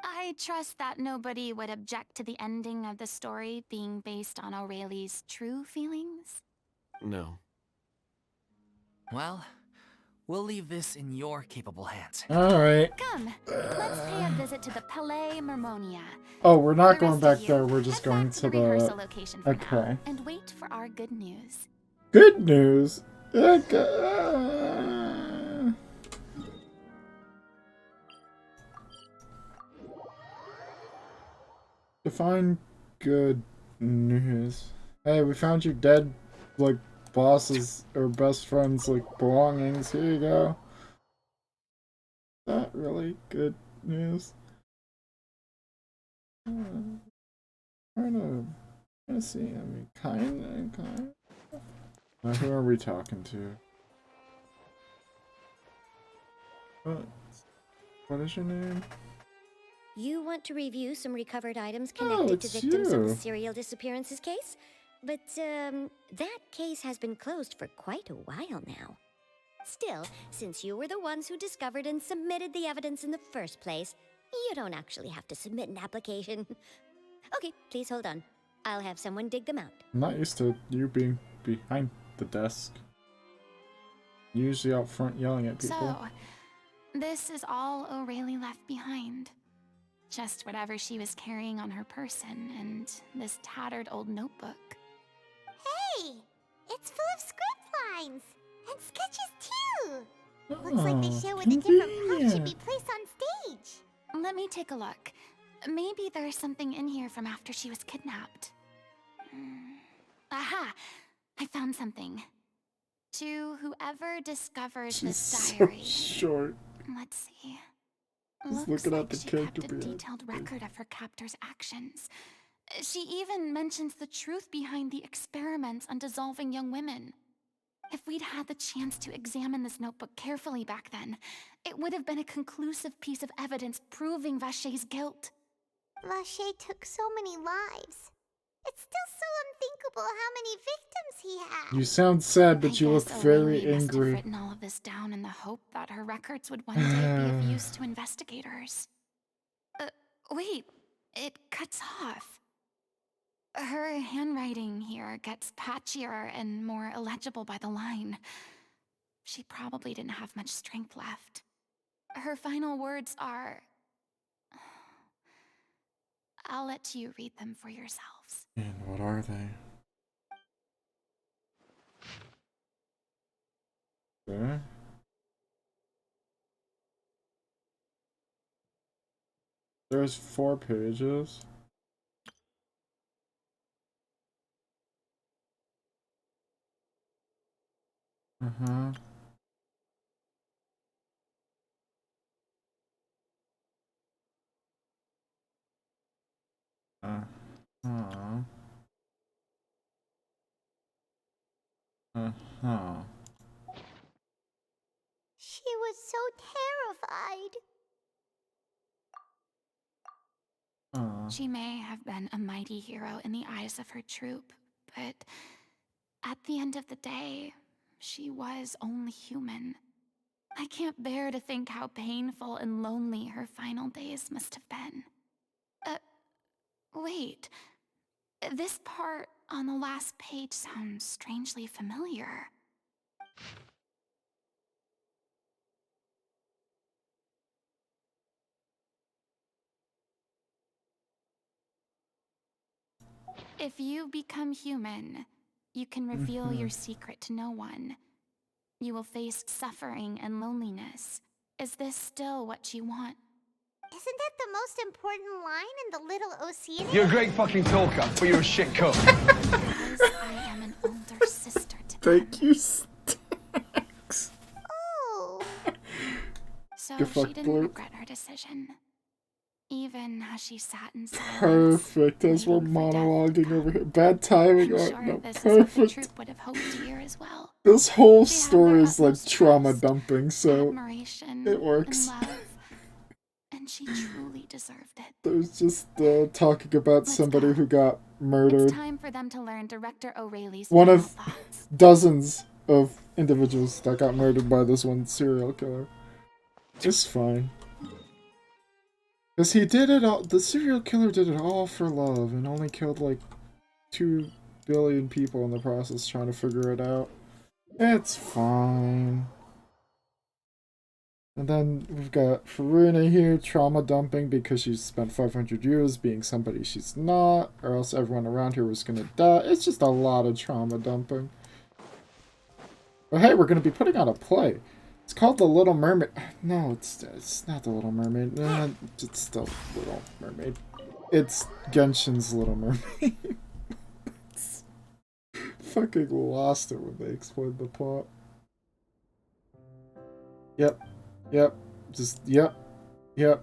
E: I trust that nobody would object to the ending of the story being based on O'Reilly's true feelings.
K: No.
D: Well, we'll leave this in your capable hands.
A: Alright.
E: Come, let's pay a visit to the Palais Mermonia.
A: Oh, we're not
E: The
A: going
E: rest
A: back
E: of you,
A: there, we're just
E: head
A: going
E: back
A: to
E: the rehearsal
A: the...
E: location for
A: Okay.
E: now, and wait for our good news.
A: Good news? Okay. Define good news. Hey, we found your dead, like, boss's or best friend's, like, belongings. Here you go. Is that really good news? Trying to see. I mean, kind. Who are we talking to? What is your name?
B: You want to review some recovered items connected to victims of the serial disappearances case? But, that case has been closed for quite a while now. Still, since you were the ones who discovered and submitted the evidence in the first place, you don't actually have to submit an application. Okay, please hold on. I'll have someone dig them out.
A: I'm not used to you being behind the desk. Usually out front yelling at people.
E: So, this is all O'Reilly left behind. Just whatever she was carrying on her person and this tattered old notebook.
B: Hey! It's full of script lines! And sketches too! Looks like they show where the different props should be placed on stage.
E: Let me take a look. Maybe there's something in here from after she was kidnapped. Aha! I found something. To whoever discovered this diary.
A: So short.
E: Let's see.
A: Just
E: Looks
A: looking
E: like
A: at the
E: she
A: character
E: kept a detailed record of her captor's actions. She even mentions the truth behind the experiments on dissolving young women. If we'd had the chance to examine this notebook carefully back then, it would have been a conclusive piece of evidence proving Vacher's guilt.
B: Vacher took so many lives. It's still so unthinkable how many victims he had.
A: You sound sad, but you look very
E: O'Reilly must have
A: angry.
E: written all of this down in the hope that her records would one day be of use to investigators. Wait, it cuts off. Her handwriting here gets patchier and more illegible by the line. She probably didn't have much strength left. Her final words are... I'll let you read them for yourselves.
A: And what are they? Okay. There's 4 pages. Uh-huh. Uh-huh. Uh-huh.
B: She was so terrified.
E: She may have been a mighty hero in the eyes of her troupe, but at the end of the day, she was only human. I can't bear to think how painful and lonely her final days must have been. Wait. This part on the last page sounds strangely familiar. If you become human, you can reveal your secret to no one. You will face suffering and loneliness. Is this still what you want?
B: Isn't that the most important line in the Little Oceanic?
L: You're a great fucking talker, but you're a shit cook.
E: Because I am an older sister to
A: Thank you, Stacks.
B: Oh.
E: So
A: Good
E: she
A: fuck,
E: didn't
A: blurb.
E: regret her decision. Even as she sat in silence.
A: Perfect, as we're monologuing over here. Bad timing.
E: I'm
A: Oh,
E: sure
A: no,
E: this is what the
A: perfect.
E: troupe would have hoped to hear as well.
A: This whole
E: They had
A: story
E: their
A: is like
E: utmost
A: trauma
E: trust,
A: dumping, so
E: admiration,
A: it works.
E: and love. And she truly deserved it.
A: There's just talking about somebody who got murdered.
E: It's time for them to learn Director O'Reilly's
A: One
E: final
A: of
E: thoughts.
A: dozens of individuals that got murdered by this one serial killer. It's fine. Because he did it all, the serial killer did it all for love and only killed like 2 billion people in the process trying to figure it out. It's fine. And then we've got Furina here, trauma dumping because she's spent 500 years being somebody she's not, or else everyone around here was gonna die. It's just a lot of trauma dumping. But hey, we're gonna be putting on a play. It's called The Little Mermaid. No, it's not The Little Mermaid. It's still Little Mermaid. It's Genshin's Little Mermaid. Fucking lost it when they explained the plot. Yep. Yep.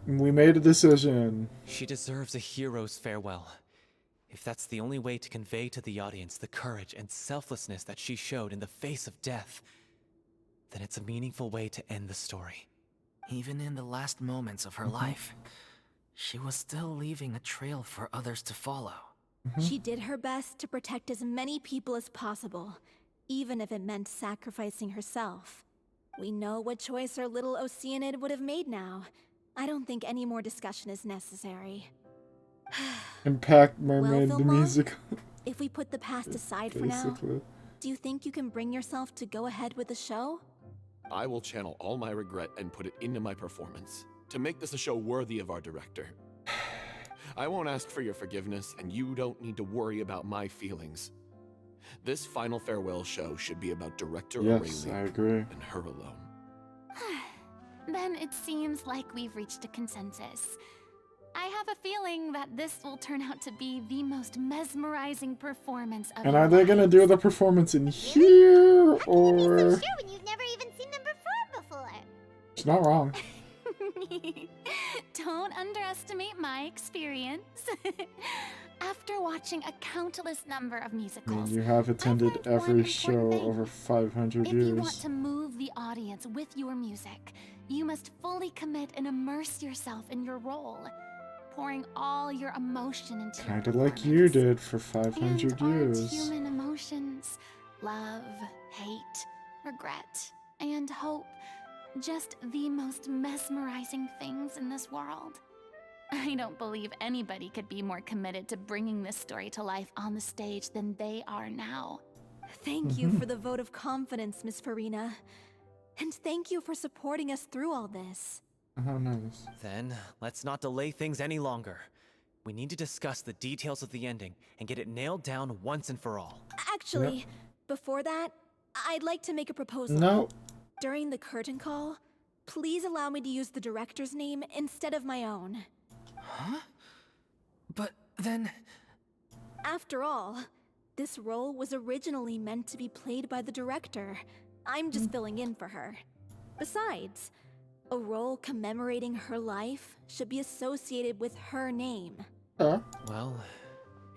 A: We made a decision.
I: She deserves a hero's farewell. If that's the only way to convey to the audience the courage and selflessness that she showed in the face of death, then it's a meaningful way to end the story.
D: Even in the last moments of her life, she was still leaving a trail for others to follow.
F: She did her best to protect as many people as possible, even if it meant sacrificing herself. We know what choice our little Oceanid would have made now. I don't think any more discussion is necessary.
A: Impact Mermaid,
F: well,
A: the
F: Vilma,
A: musical.
F: if we put the past aside for now, do you think you can bring yourself to go ahead with the show?
K: I will channel all my regret and put it into my performance, to make this a show worthy of our director. I won't ask for your forgiveness, and you don't need to worry about my feelings. This final farewell show should be about Director
A: Yes,
K: Aurelie
A: I agree.
K: and her alone.
E: Then it seems like we've reached a consensus. I have a feeling that this will turn out to be the most mesmerizing performance of
A: And
E: your
A: are they gonna
E: lives.
A: do the performance in here,
B: So
A: or...?
B: sure when you've never even seen them perform before.
A: It's not wrong.
E: Don't underestimate my experience. After watching a countless number of
A: I mean,
E: musicals,
A: you have attended
E: I've learned one
A: every
E: important
A: show
E: thing.
A: over 500
E: If
A: years.
E: you want to move the audience with your music, you must fully commit and immerse yourself in your role, pouring all your emotion into your
A: Kinda like you
E: performance.
A: did for 500
E: And aren't
A: years.
E: human emotions, love, hate, regret, and hope, just the most mesmerizing things in this world? I don't believe anybody could be more committed to bringing this story to life on the stage than they are now.
F: Thank you for the vote of confidence, Miss Furina. And thank you for supporting us through all this.
A: Oh, nice.
I: Then, let's not delay things any longer. We need to discuss the details of the ending and get it nailed down once and for all.
F: Actually, before that, I'd like to make a proposal.
A: No.
F: During the curtain call, please allow me to use the director's name instead of my own.
D: Huh? But then...
F: After all, this role was originally meant to be played by the director. I'm just filling in for her. Besides, a role commemorating her life should be associated with her name.
I: Well,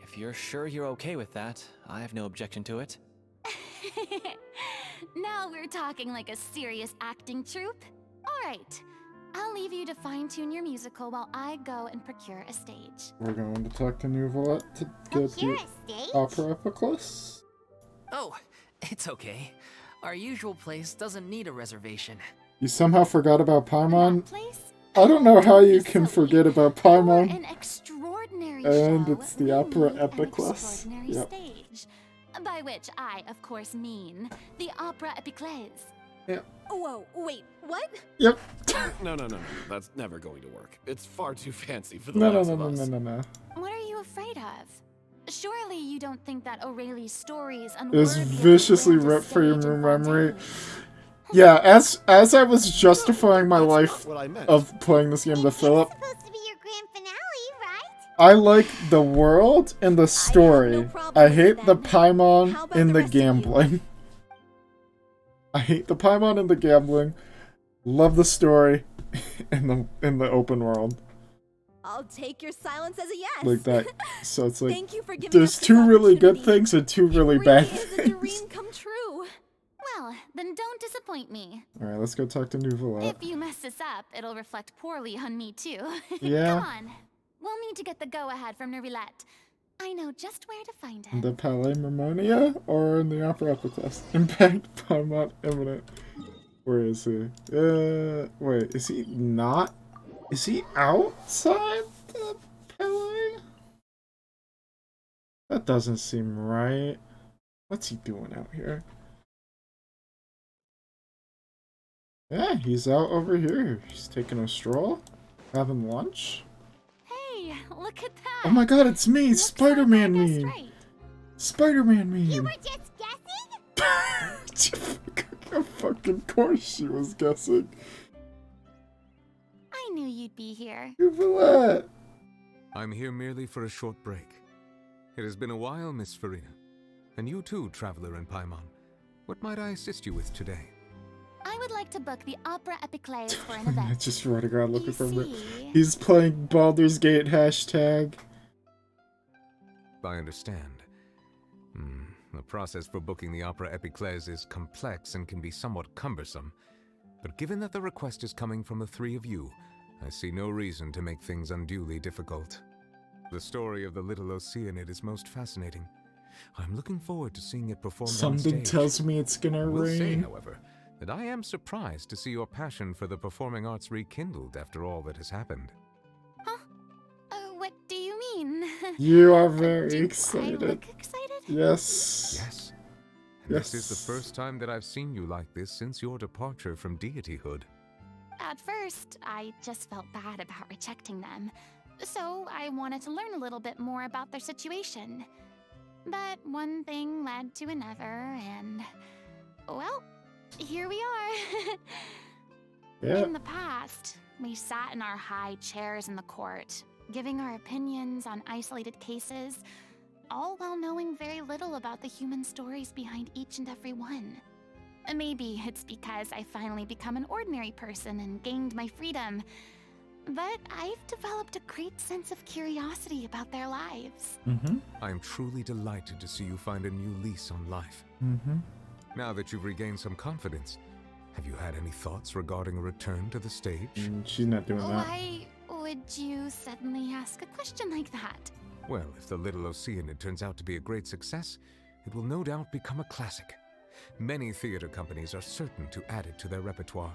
I: if you're sure you're okay with that, I have no objection to it.
E: Now we're talking like a serious acting troupe. All right, I'll leave you to fine-tune your musical while I go and procure a stage.
A: We're going to talk to New Valette to get
B: Procure
A: the
B: a stage?
A: opera epiclus.
D: Oh, it's okay. Our usual place doesn't need a reservation.
A: You somehow forgot about Paimon?
E: Place?
A: I don't know how you
E: Be
A: can
E: silly.
A: forget about
E: For
A: Paimon.
E: an extraordinary
A: And
E: show,
A: it's the
E: we
A: opera
E: need an
A: epiclus.
E: extraordinary
A: Yep.
E: stage. By which I, of course, mean the opera epiclese.
F: Whoa, wait, what?
A: Yep.
K: No. That's never going to work. It's far too fancy for the
A: No.
K: likes of us.
E: What are you afraid of? Surely you don't think that Aurelie's story is
A: It
E: unworthy
A: was
E: of the
A: viciously
E: grandest
A: ripped for your
E: stage in
A: memory.
E: Fontaine?
A: Yeah, as I was justifying my
K: That's
A: life
K: not what I meant.
A: of playing this game to
B: It's
A: Philip,
B: supposed to be your grand finale, right?
A: I like the world and the story.
F: problem
A: I
F: with
A: hate
F: it
A: the
F: then.
A: Paimon
F: How about
A: in
F: the
A: the
F: rest of you?
A: gambling. I hate the Paimon in the gambling. Love the story in the open world.
F: I'll take your silence as a yes.
A: Like that. So it's like
F: Thank you for giving
A: there's
F: us this
A: two really good
F: opportunity.
A: things and two really
F: It
A: bad
F: really is a
A: things.
F: dream come true.
E: Well, then don't disappoint me.
A: Alright, let's go talk to New Valette.
E: If you mess this up, it'll reflect poorly on me too.
A: Yeah.
E: Come on. We'll need to get the go-ahead from Nervilette. I know just where to find him.
A: The Palais Mermonia or in the Opera Epiclus? Impact Paimon imminent. Where is he? Wait, is he not? Is he outside the Palais? That doesn't seem right. What's he doing out here? Yeah, he's out over here. He's taking a stroll, having lunch.
E: Hey, look at that.
A: Oh my god, it's me,
E: Looks
A: Spider-Man
E: like I guessed
A: meme.
E: right.
A: Spider-Man meme.
B: You were just guessing?
A: Of fucking course she was guessing.
E: I knew you'd be here.
A: New Valette.
J: I'm here merely for a short break. It has been a while, Miss Furina. And you too, Traveler in Paimon. What might I assist you with today?
E: I would like to book the Opera Epiclese for an
A: I
E: event.
A: just running around looking
E: You
A: for him.
E: see-
A: He's playing Baldur's Gate hashtag.
J: I understand. The process for booking the Opera Epiclese is complex and can be somewhat cumbersome. But given that the request is coming from the three of you, I see no reason to make things unduly difficult. The story of the little Oceanid is most fascinating. I'm looking forward to seeing it performed on
A: Something
J: stage.
A: tells me it's gonna
J: Will say,
A: rain.
J: however, that I am surprised to see your passion for the performing arts rekindled after all that has happened.
E: Huh? What do you mean?
A: You are very
E: do
A: excited.
E: I look excited?
A: Yes.
J: Yes. And this is the first time that I've seen you like this since your departure from deityhood.
E: At first, I just felt bad about rejecting them. So I wanted to learn a little bit more about their situation. But one thing led to another, and well, here we are.
A: Yeah.
E: In the past, we sat in our high chairs in the court, giving our opinions on isolated cases, all while knowing very little about the human stories behind each and every one. Maybe it's because I finally become an ordinary person and gained my freedom, but I've developed a great sense of curiosity about their lives.
J: I am truly delighted to see you find a new lease on life. Now that you've regained some confidence, have you had any thoughts regarding a return to the stage?
A: She's not doing that.
E: Why would you suddenly ask a question like that?
J: Well, if the little Oceanid turns out to be a great success, it will no doubt become a classic. Many theater companies are certain to add it to their repertoire.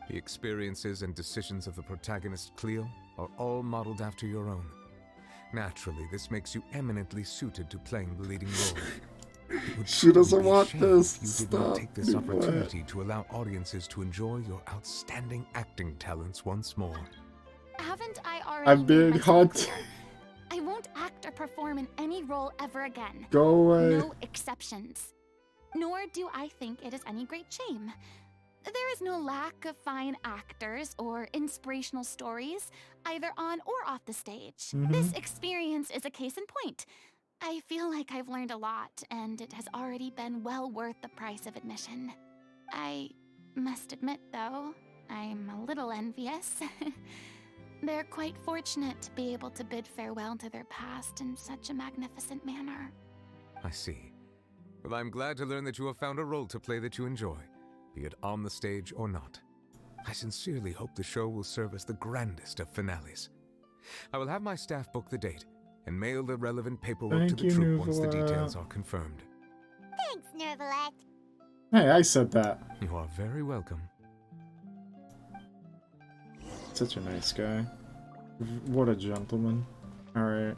J: The experiences and decisions of the protagonist, Cleo, are all modeled after your own. Naturally, this makes you eminently suited to playing the leading role.
A: She doesn't want this.
J: If you did not take this opportunity to allow audiences to enjoy your outstanding acting talents once more.
E: Haven't I already
A: I'm being
E: made myself
A: hot.
E: clear? I won't act or perform in any role ever again.
A: Go away.
E: No exceptions. Nor do I think it is any great shame. There is no lack of fine actors or inspirational stories, either on or off the stage. This experience is a case in point. I feel like I've learned a lot, and it has already been well worth the price of admission. I must admit, though, I'm a little envious. They're quite fortunate to be able to bid farewell to their past in such a magnificent manner.
J: I see. Well, I'm glad to learn that you have found a role to play that you enjoy, be it on the stage or not. I sincerely hope the show will serve as the grandest of finales. I will have my staff book the date and mail the relevant paperwork to the troupe once the details are confirmed.
B: Thanks, Nervalette.
A: Hey, I said that.
J: You are very welcome.
A: Such a nice guy. What a gentleman. Alright.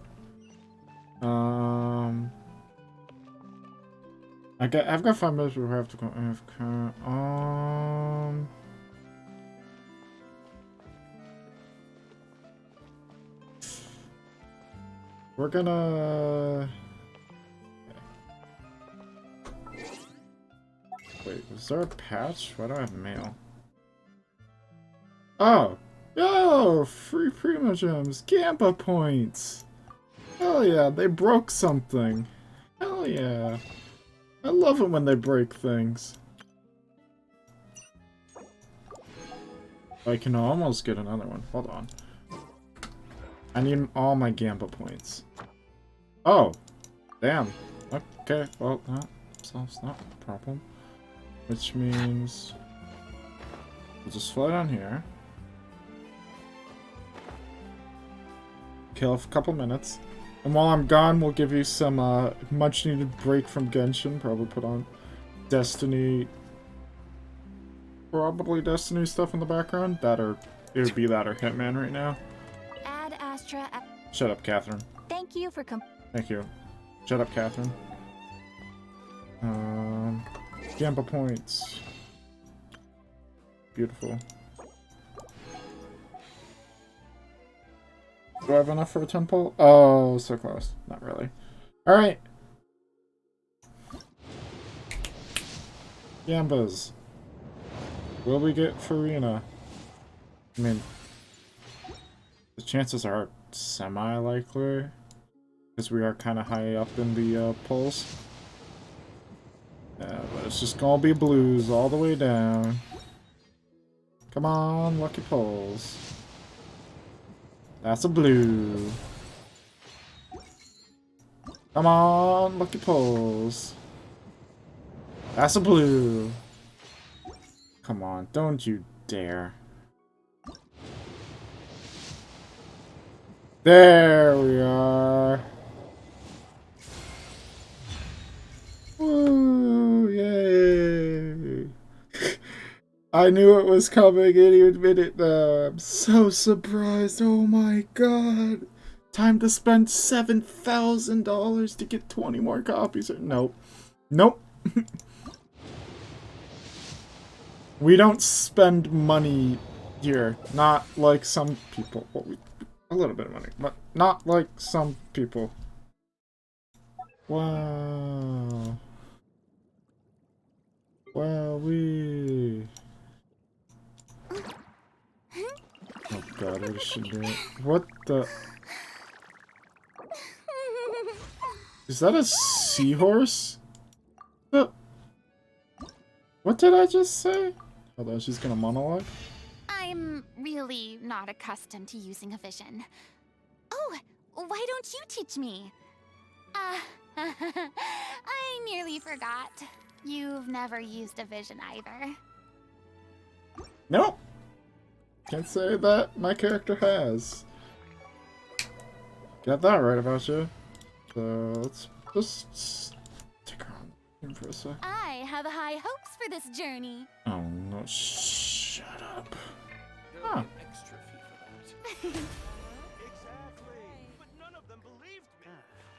A: I've got 5 minutes before I have to go AFK. We're gonna... Wait, was there a patch? Why do I have mail? Oh! Yo! Free Primo Gems! Gamma points! Hell yeah, they broke something. Hell yeah. I love it when they break things. I can almost get another one. Hold on. I need all my Gamba points. Oh! Damn. Okay, well, that solves that problem. Which means... we'll just fly down here. Kill a couple minutes. And while I'm gone, we'll give you some much needed break from Genshin. Probably put on Destiny. Probably Destiny stuff in the background. That or it would be that or Hitman right now.
C: Add Astra.
A: Shut up, Catherine.
C: Thank you for
A: Thank you. Shut up, Catherine. Gamba points. Beautiful. Do I have enough for a 10 pole? Oh, so close. Not really. Alright. Gambas. Will we get Furina? I mean, the chances are semi-likely. Because we are kind of high up in the polls. Yeah, but it's just gonna be blues all the way down. Come on, lucky polls. That's a blue. Come on, lucky polls. That's a blue. Come on, don't you dare. There we are. Woo, yay. I knew it was coming and he admitted that. I'm so surprised. Oh my god. Time to spend $7,000 to get 20 more copies. Nope. Nope. We don't spend money here. Not like some people. Well, a little bit of money, but not like some people. Wow. Wow, we. Oh god, what is she doing? What the? Is that a seahorse? What did I just say? Hold on, she's gonna monologue?
E: I'm really not accustomed to using a vision. Oh, why don't you teach me? I nearly forgot. You've never used a vision either.
A: Nope. Can't say that my character has. Got that right about you. So let's just stick around for a sec.
E: I have high hopes for this journey.
A: Oh no, shut up. Huh.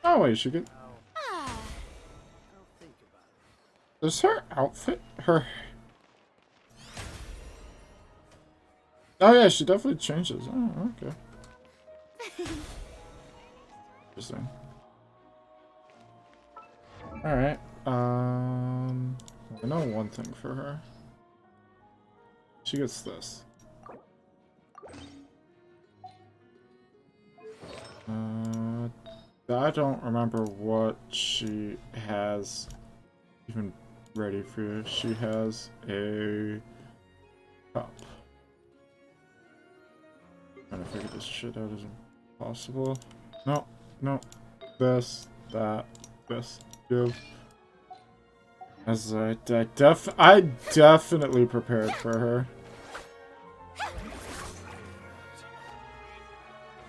A: Oh wait, she could. Does her outfit, Oh yeah, she definitely changes. Oh, okay. Interesting. Alright, I know one thing for her. She gets this. I don't remember what she has even ready for you. She has a cup. Trying to figure this shit out as impossible. No, no. This, that, this, give. As I definitely prepared for her.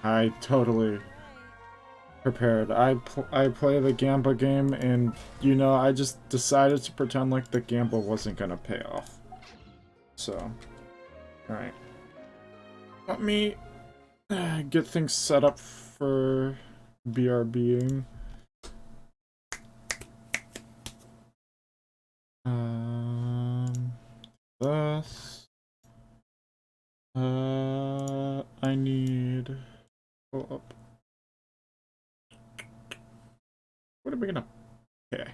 A: I totally prepared. I play the Gamba game, and you know, I just decided to pretend like the gamble wasn't gonna pay off. So, all right. Let me get things set up for BRBing. This. I need. Pull up. What are we gonna pick?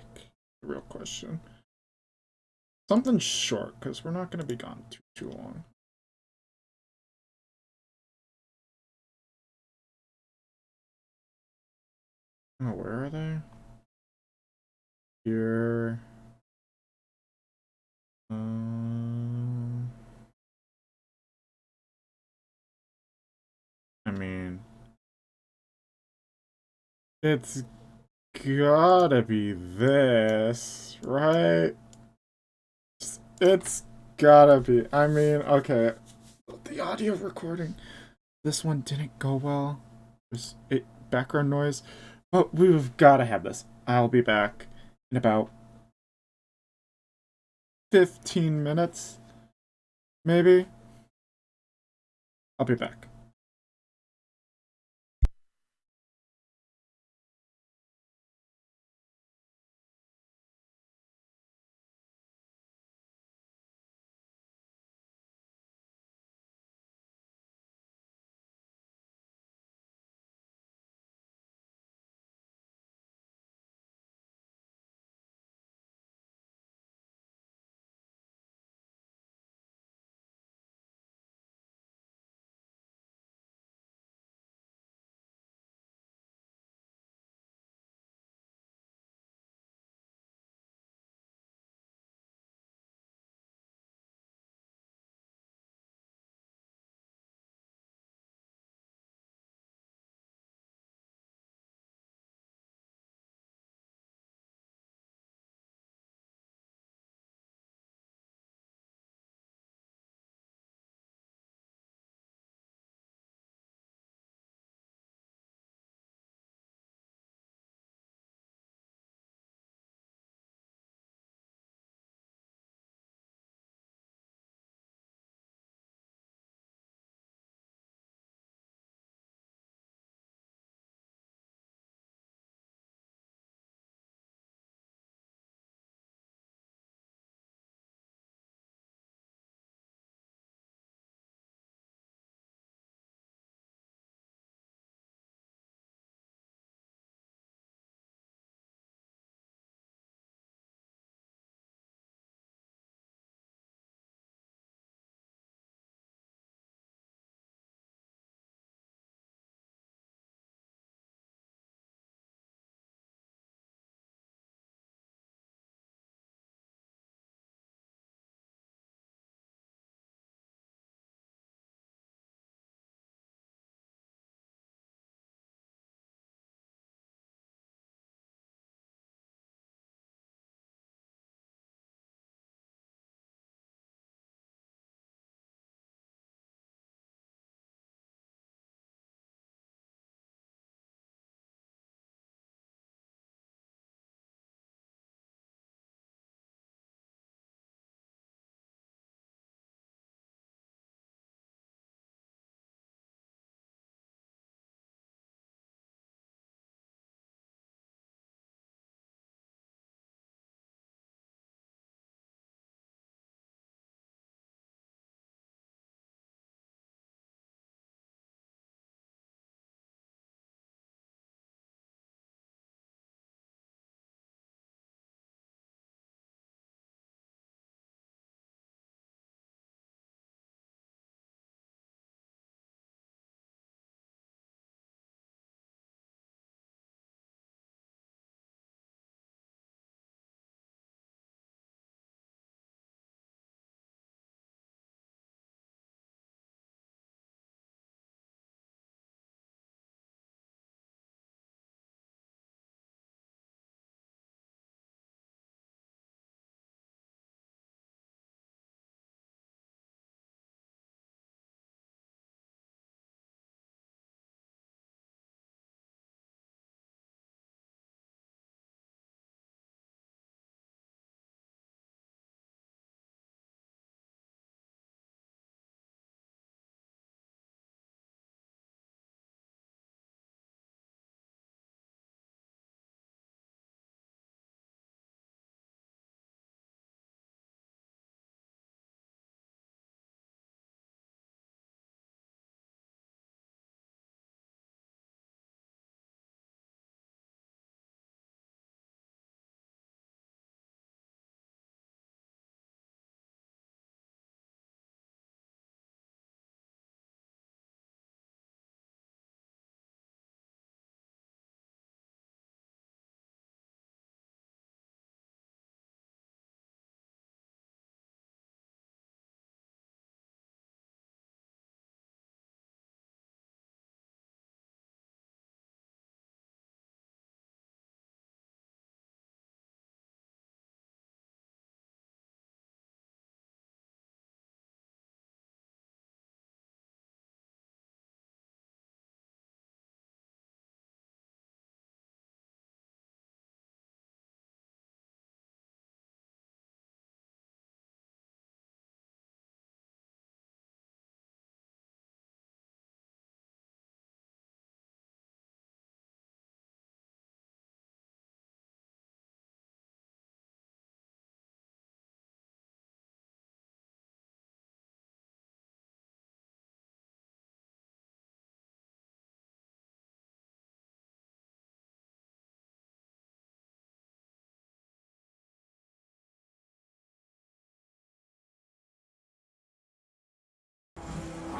A: The real question. Something short, because we're not gonna be gone too long. Oh, where are they? Here. I mean, it's gotta be this, right? It's gotta be. I mean, okay. The audio recording. This one didn't go well. There's background noise. But we've gotta have this. I'll be back in about 15 minutes. Maybe. I'll be back.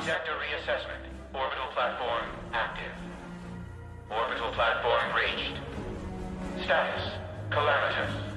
M: Sector reassessment. Orbital platform active. Orbital platform reached. Status calamitous.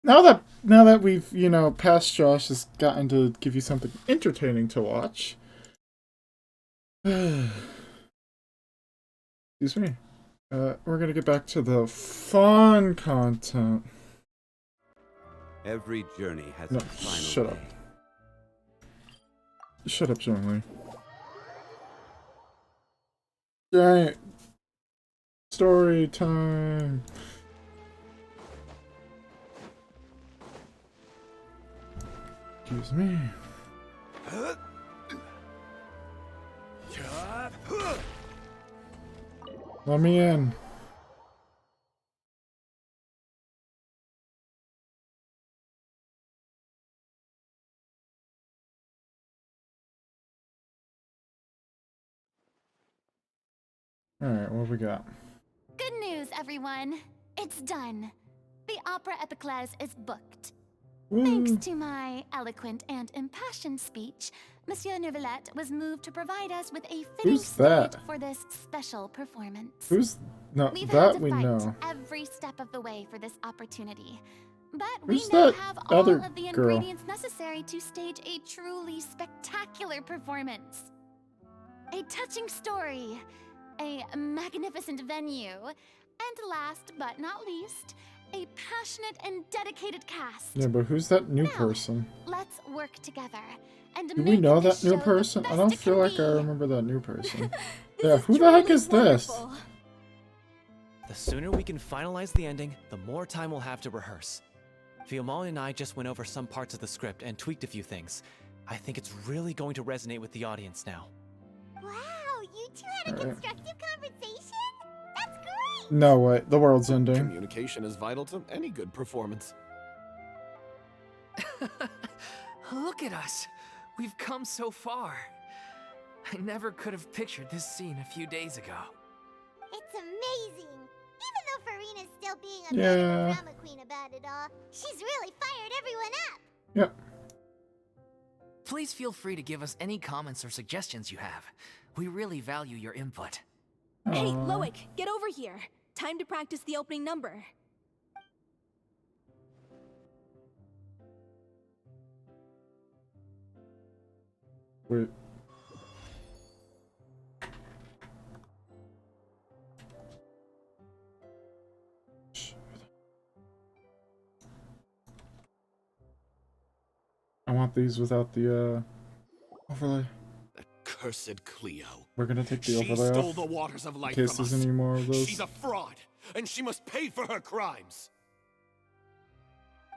A: now that we've, you know, past Josh has gotten to give you something entertaining to watch. Excuse me. We're gonna get back to the fun content.
N: Every journey has
A: No,
N: a final
A: shut up.
N: day.
A: Shut up, Zhongli. Alright. Story time. Excuse me. Let me in. Alright, what we got?
E: Good news, everyone. It's done. The Opera Epiclese is booked.
A: Woo.
E: Thanks to my eloquent and impassioned speech, Monsieur Neuvillette was moved to provide us with a fitting
A: Who's
E: stage
A: that?
E: for this special performance.
A: Who's... No,
E: We've
A: that
E: had to
A: we
E: fight
A: know.
E: every step of the way for this opportunity. But
A: Who's
E: we now
A: that
E: have all
A: other
E: of the
A: girl?
E: ingredients necessary to stage a truly spectacular performance. A touching story, a magnificent venue, and last but not least, a passionate and dedicated cast.
A: Yeah, but who's that new
E: Now,
A: person?
E: let's work together and
A: Do we
E: make
A: know
E: this
A: that new
E: show
A: person?
E: the
A: I
E: best
A: don't
E: it
A: feel
E: can
A: like I
E: be.
A: remember that new person. Yeah, who the heck is this?
I: The sooner we can finalize the ending, the more time we'll have to rehearse. Fiamma and I just went over some parts of the script and tweaked a few things. I think it's really going to resonate with the audience now.
B: Wow, you two had a constructive conversation? That's great!
A: No way, the world's ending.
K: Communication is vital to any good performance.
D: Look at us. We've come so far. I never could have pictured this scene a few days ago.
B: It's amazing! Even though Furina's still being a
A: Yeah.
B: bit of a drama queen about it all, she's really fired everyone up!
A: Yep.
D: Please feel free to give us any comments or suggestions you have. We really value your input.
F: Hey, Loic, get over here. Time to practice the opening number.
A: Wait. I want these without the overlay.
K: Cursed Cleo.
A: We're gonna take the
K: She
A: overlay
K: stole
A: off
K: the waters of
A: in
K: life
A: case
K: from
A: there's
K: us.
A: any more of those.
K: She's a fraud, and she must pay for her crimes.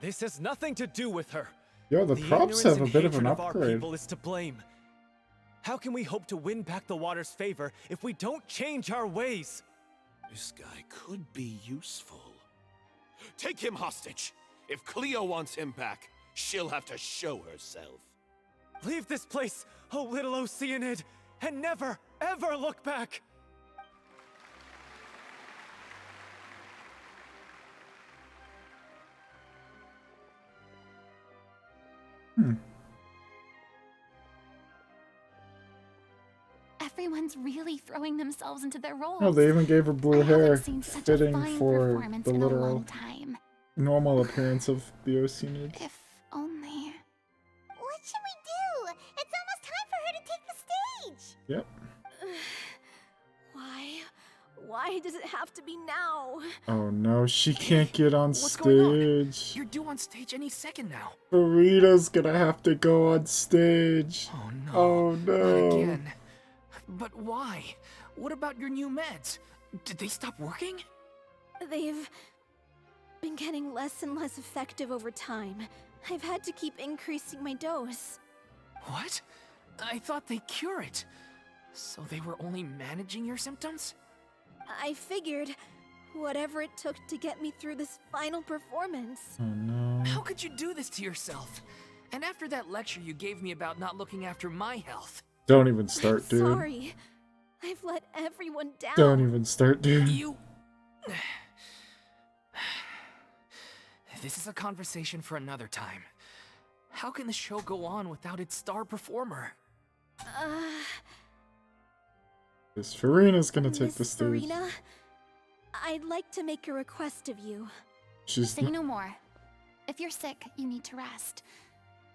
I: This has nothing to do with her.
A: Yo, the props
I: ignorance
A: have a
I: and
A: bit of an
I: hatred our
A: upgrade.
I: people is to blame. How can we hope to win back the water's favor if we don't change our ways?
K: This guy could be useful. Take him hostage. If Cleo wants him back, she'll have to show herself.
I: Leave this place, oh little Oceanid, and never, ever look back!
E: Everyone's really throwing themselves into their roles.
A: No, they even gave her blue
E: I
A: hair,
E: haven't seen such a
A: fitting
E: fine
A: for
E: performance
A: the
E: in a
A: literal
E: long time.
A: normal appearance of the Oceanids.
E: If only.
B: What should we do? It's almost time for her to take the stage!
A: Yep.
F: Why? Why does it have to be now?
A: Oh no, she can't get on
D: What's going on?
A: stage.
D: You're due on stage any second now.
A: Furina's gonna have to go on stage.
D: Oh no.
A: Oh no.
D: Not again. But why? What about your new meds? Did they stop working?
F: They've been getting less and less effective over time. I've had to keep increasing my dose.
D: What? I thought they cure it. So they were only managing your symptoms?
F: I figured whatever it took to get me through this final performance.
A: Oh no.
D: How could you do this to yourself? And after that lecture you gave me about not looking after my health.
A: Don't even start,
F: I'm
A: dude.
F: sorry. I've let everyone down.
A: Don't even start, dude.
D: You... This is a conversation for another time. How can the show go on without its star performer?
A: This Furina's gonna take
F: Miss
A: the stage.
F: Furina, I'd like to make a request of you.
A: She's
E: Say no more. If you're sick, you need to rest.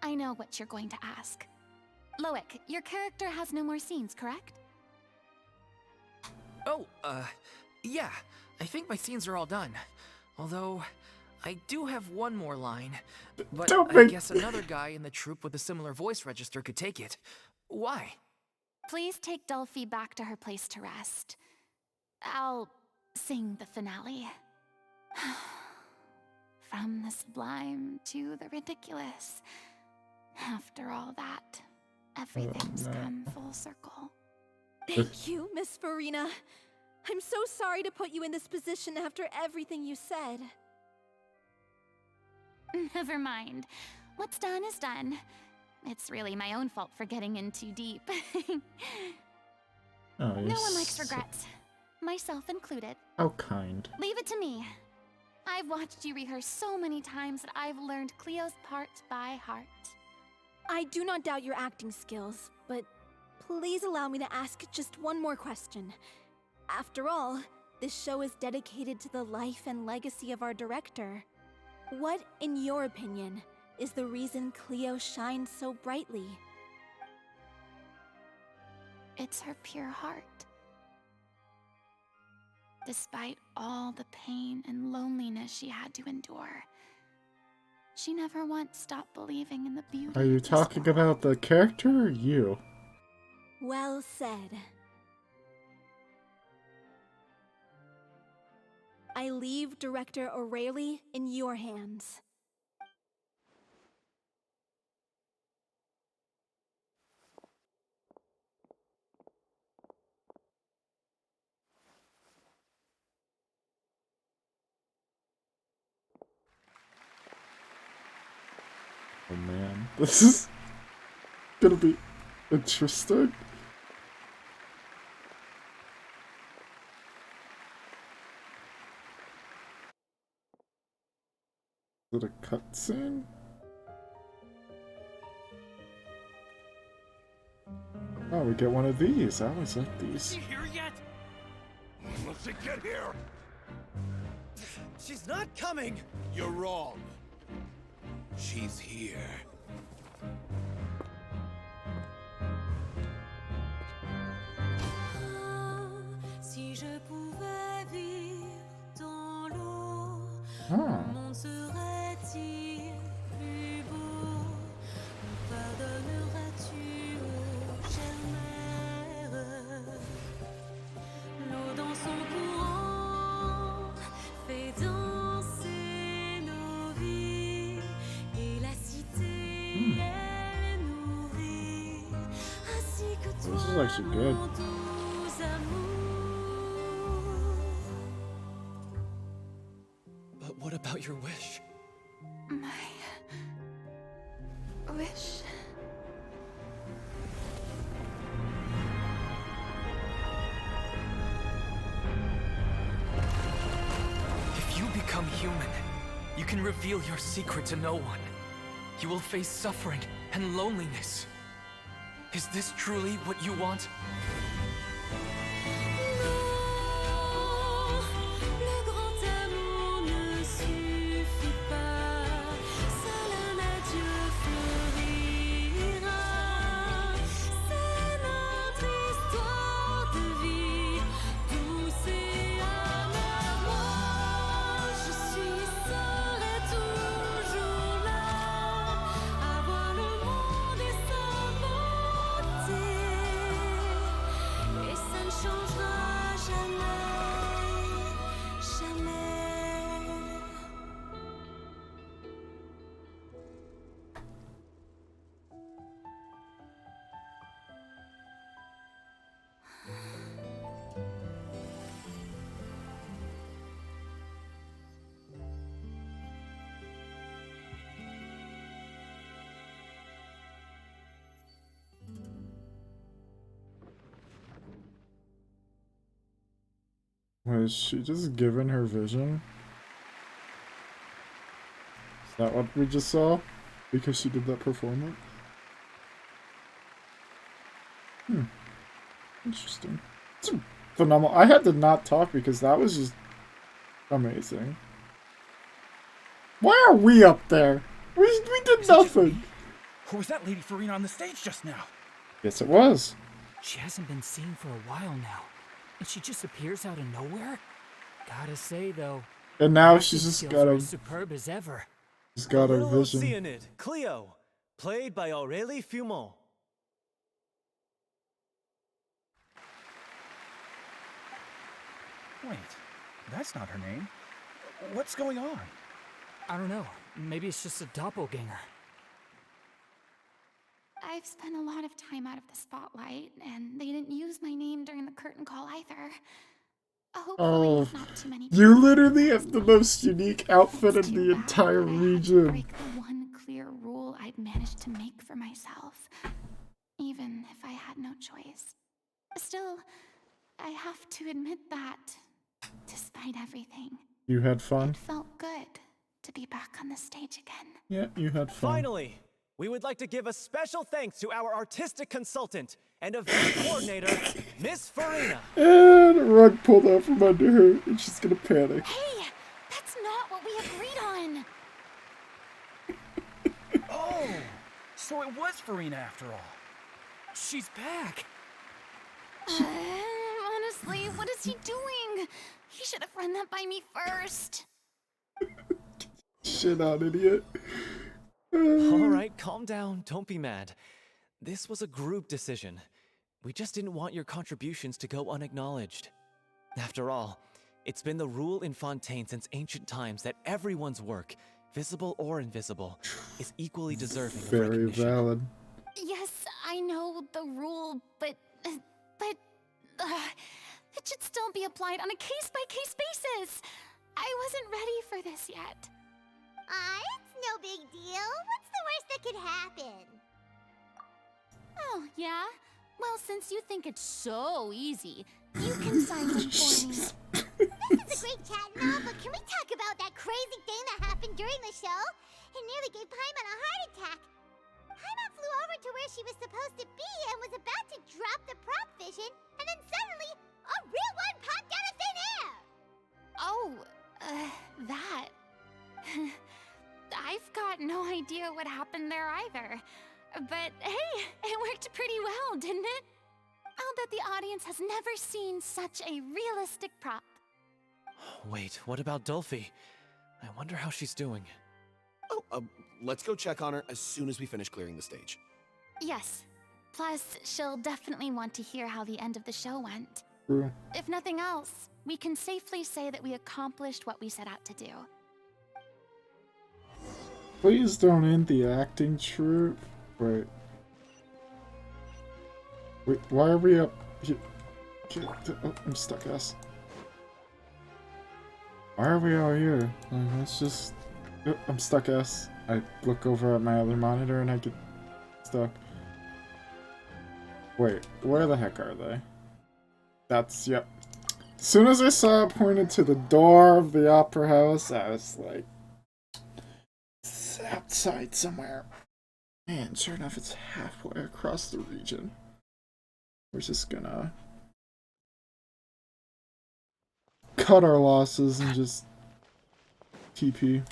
E: I know what you're going to ask. Loic, your character has no more scenes, correct?
D: Oh, yeah. I think my scenes are all done. Although, I do have one more line. But I guess another guy in the troupe with a similar voice register could take it. Why?
E: Please take Delphi back to her place to rest. I'll sing the finale. From the sublime to the ridiculous. After all that, everything's come full circle.
F: Thank you, Miss Furina. I'm so sorry to put you in this position after everything you said.
E: Never mind. What's done is done. It's really my own fault for getting in too deep. No one likes regrets. Myself included.
A: How kind.
E: Leave it to me. I've watched you rehearse so many times that I've learned Cleo's parts by heart.
F: I do not doubt your acting skills, but please allow me to ask just one more question. After all, this show is dedicated to the life and legacy of our director. What, in your opinion, is the reason Cleo shines so brightly?
E: It's her pure heart. Despite all the pain and loneliness she had to endure, she never once stopped believing in the beauty.
A: Are you talking about the character or you?
F: Well said. I leave Director O'Reilly in your hands.
A: Oh man, this is gonna be interesting. Is it a cutscene? Oh, we get one of these. I always like these.
I: Is she here yet?
N: Let's get here!
I: She's not coming!
N: You're wrong. She's here.
O: Si je pouvais vivre dans l'eau,
A: Ah.
O: le monde serait-il plus beau? Pardonneras-tu aux chères mères? L'eau dans son courant fait danser nos vies et la cité est nourrie ainsi que toi.
A: This is actually good.
O: Mon doux amour.
I: But what about your wish?
E: My wish.
D: If you become human, you can reveal your secret to no one. You will face suffering and loneliness. Is this truly what you want?
O: Le grand amour ne suffit pas, seul un adieu fleurira. C'est notre histoire de vie, douce et amère. Moi, je serai toujours là, à voir le monde et sa beauté. Et ça ne changera jamais, jamais.
A: Was she just given her vision? Is that what we just saw? Because she did that performance? Interesting. It's phenomenal. I had to not talk because that was just amazing. Why are we up there? We did nothing.
P: Or was that Lady Furina on the stage just now?
A: Yes, it was.
D: She hasn't been seen for a while now, and she just appears out of nowhere. Gotta say though,
A: And now she's just got a
D: as superb as ever.
A: She's got
I: the
A: a
I: little
A: vision.
I: Oceanid, Cleo, played by Aurélie Fumont.
P: Wait, that's not her name. What's going on?
D: I don't know. Maybe it's just a doppelganger.
E: I've spent a lot of time out of the spotlight, and they didn't use my name during the curtain call either. Hopefully, not too many
A: You literally have the most unique outfit in the entire region.
E: break the one clear rule I'd managed to make for myself, even if I had no choice. Still, I have to admit that, despite everything,
A: You had fun?
E: it felt good to be back on the stage again.
A: Yeah, you had fun.
I: Finally, we would like to give a special thanks to our artistic consultant and event coordinator, Miss Furina.
A: And a rug pulled out from under her, and she's gonna panic.
E: Hey, that's not what we agreed on.
P: Oh, so it was Furina after all.
D: She's back.
E: Honestly, what is he doing? He should have run that by me first.
A: Shit on, idiot.
I: All right, calm down. Don't be mad. This was a group decision. We just didn't want your contributions to go unacknowledged. After all, it's been the rule in Fontaine since ancient times that everyone's work, visible or invisible, is equally deserving of
A: Very
I: recognition.
A: valid.
E: Yes, I know the rule, but it should still be applied on a case-by-case basis. I wasn't ready for this yet.
B: It's no big deal. What's the worst that could happen?
E: Oh, yeah? Well, since you think it's so easy, you can sign up for me.
B: This is a great chat and all, but can we talk about that crazy thing that happened during the show? It nearly gave Paimon a heart attack. Paimon flew over to where she was supposed to be and was about to drop the prop vision, and then suddenly, a real one popped out of thin air!
E: Oh, that. I've got no idea what happened there either. But hey, it worked pretty well, didn't it? I'll bet the audience has never seen such a realistic prop.
I: Wait, what about Dolphy? I wonder how she's doing.
K: Oh, let's go check on her as soon as we finish clearing the stage.
E: Yes. Plus, she'll definitely want to hear how the end of the show went.
A: True.
E: If nothing else, we can safely say that we accomplished what we set out to do.
A: Please don't end the acting troupe. Wait. Wait, why are we up here? Oh, I'm stuck, ass. Why are we all here? Let's just... Oh, I'm stuck, ass. I look over at my other monitor and I get stuck. Wait, where the heck are they? That's, yep. As soon as I saw it pointed to the door of the opera house, I was like... It's outside somewhere. Man, sure enough, it's halfway across the region. We're just gonna... cut our losses and just... TP.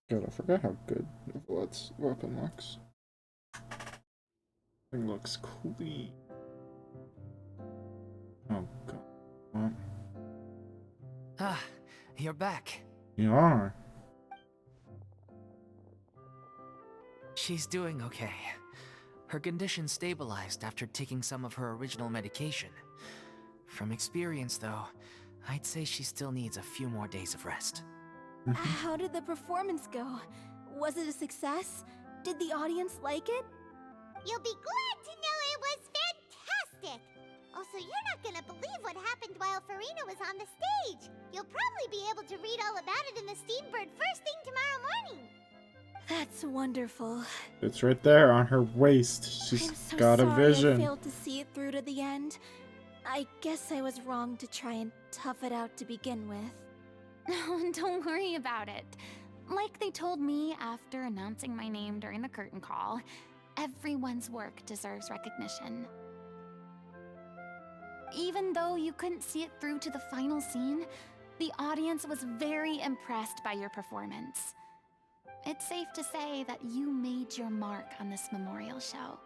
A: God, I forgot how good Vlad's weapon looks. Thing looks clean. Oh god. What?
D: Ah, you're back.
A: You are.
D: She's doing okay. Her condition stabilized after taking some of her original medication. From experience, though, I'd say she still needs a few more days of rest.
F: How did the performance go? Was it a success? Did the audience like it?
B: You'll be glad to know it was fantastic! Also, you're not gonna believe what happened while Furina was on the stage. You'll probably be able to read all about it in the Steambird first thing tomorrow morning.
F: That's wonderful.
A: It's right there on her waist. She's
F: I'm so
A: got a
F: sorry
A: vision.
F: I failed to see it through to the end. I guess I was wrong to try and tough it out to begin with.
E: No, don't worry about it. Like they told me after announcing my name during the curtain call, everyone's work deserves recognition. Even though you couldn't see it through to the final scene, the audience was very impressed by your performance. It's safe to say that you made your mark on this memorial show.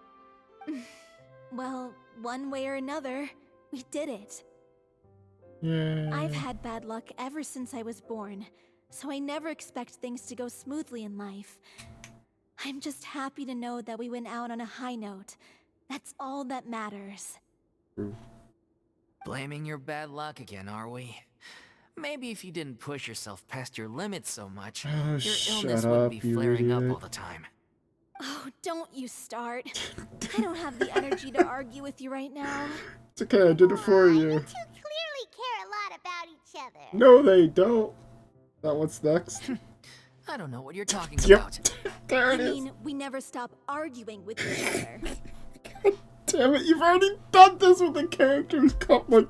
F: Well, one way or another, we did it.
A: Yay.
F: I've had bad luck ever since I was born, so I never expect things to go smoothly in life. I'm just happy to know that we went out on a high note. That's all that matters.
D: Blaming your bad luck again, are we? Maybe if you didn't push yourself past your limits so much, your illness wouldn't be flaring up all the time.
F: Oh, don't you start. I don't have the energy to argue with you right now.
A: It's okay, I did it for you.
B: You two clearly care a lot about each other.
A: No, they don't. Is that what's next?
D: I don't know what you're talking about.
A: There it is.
F: I mean, we never stop arguing with each other.
A: Damn it, you've already done this with the characters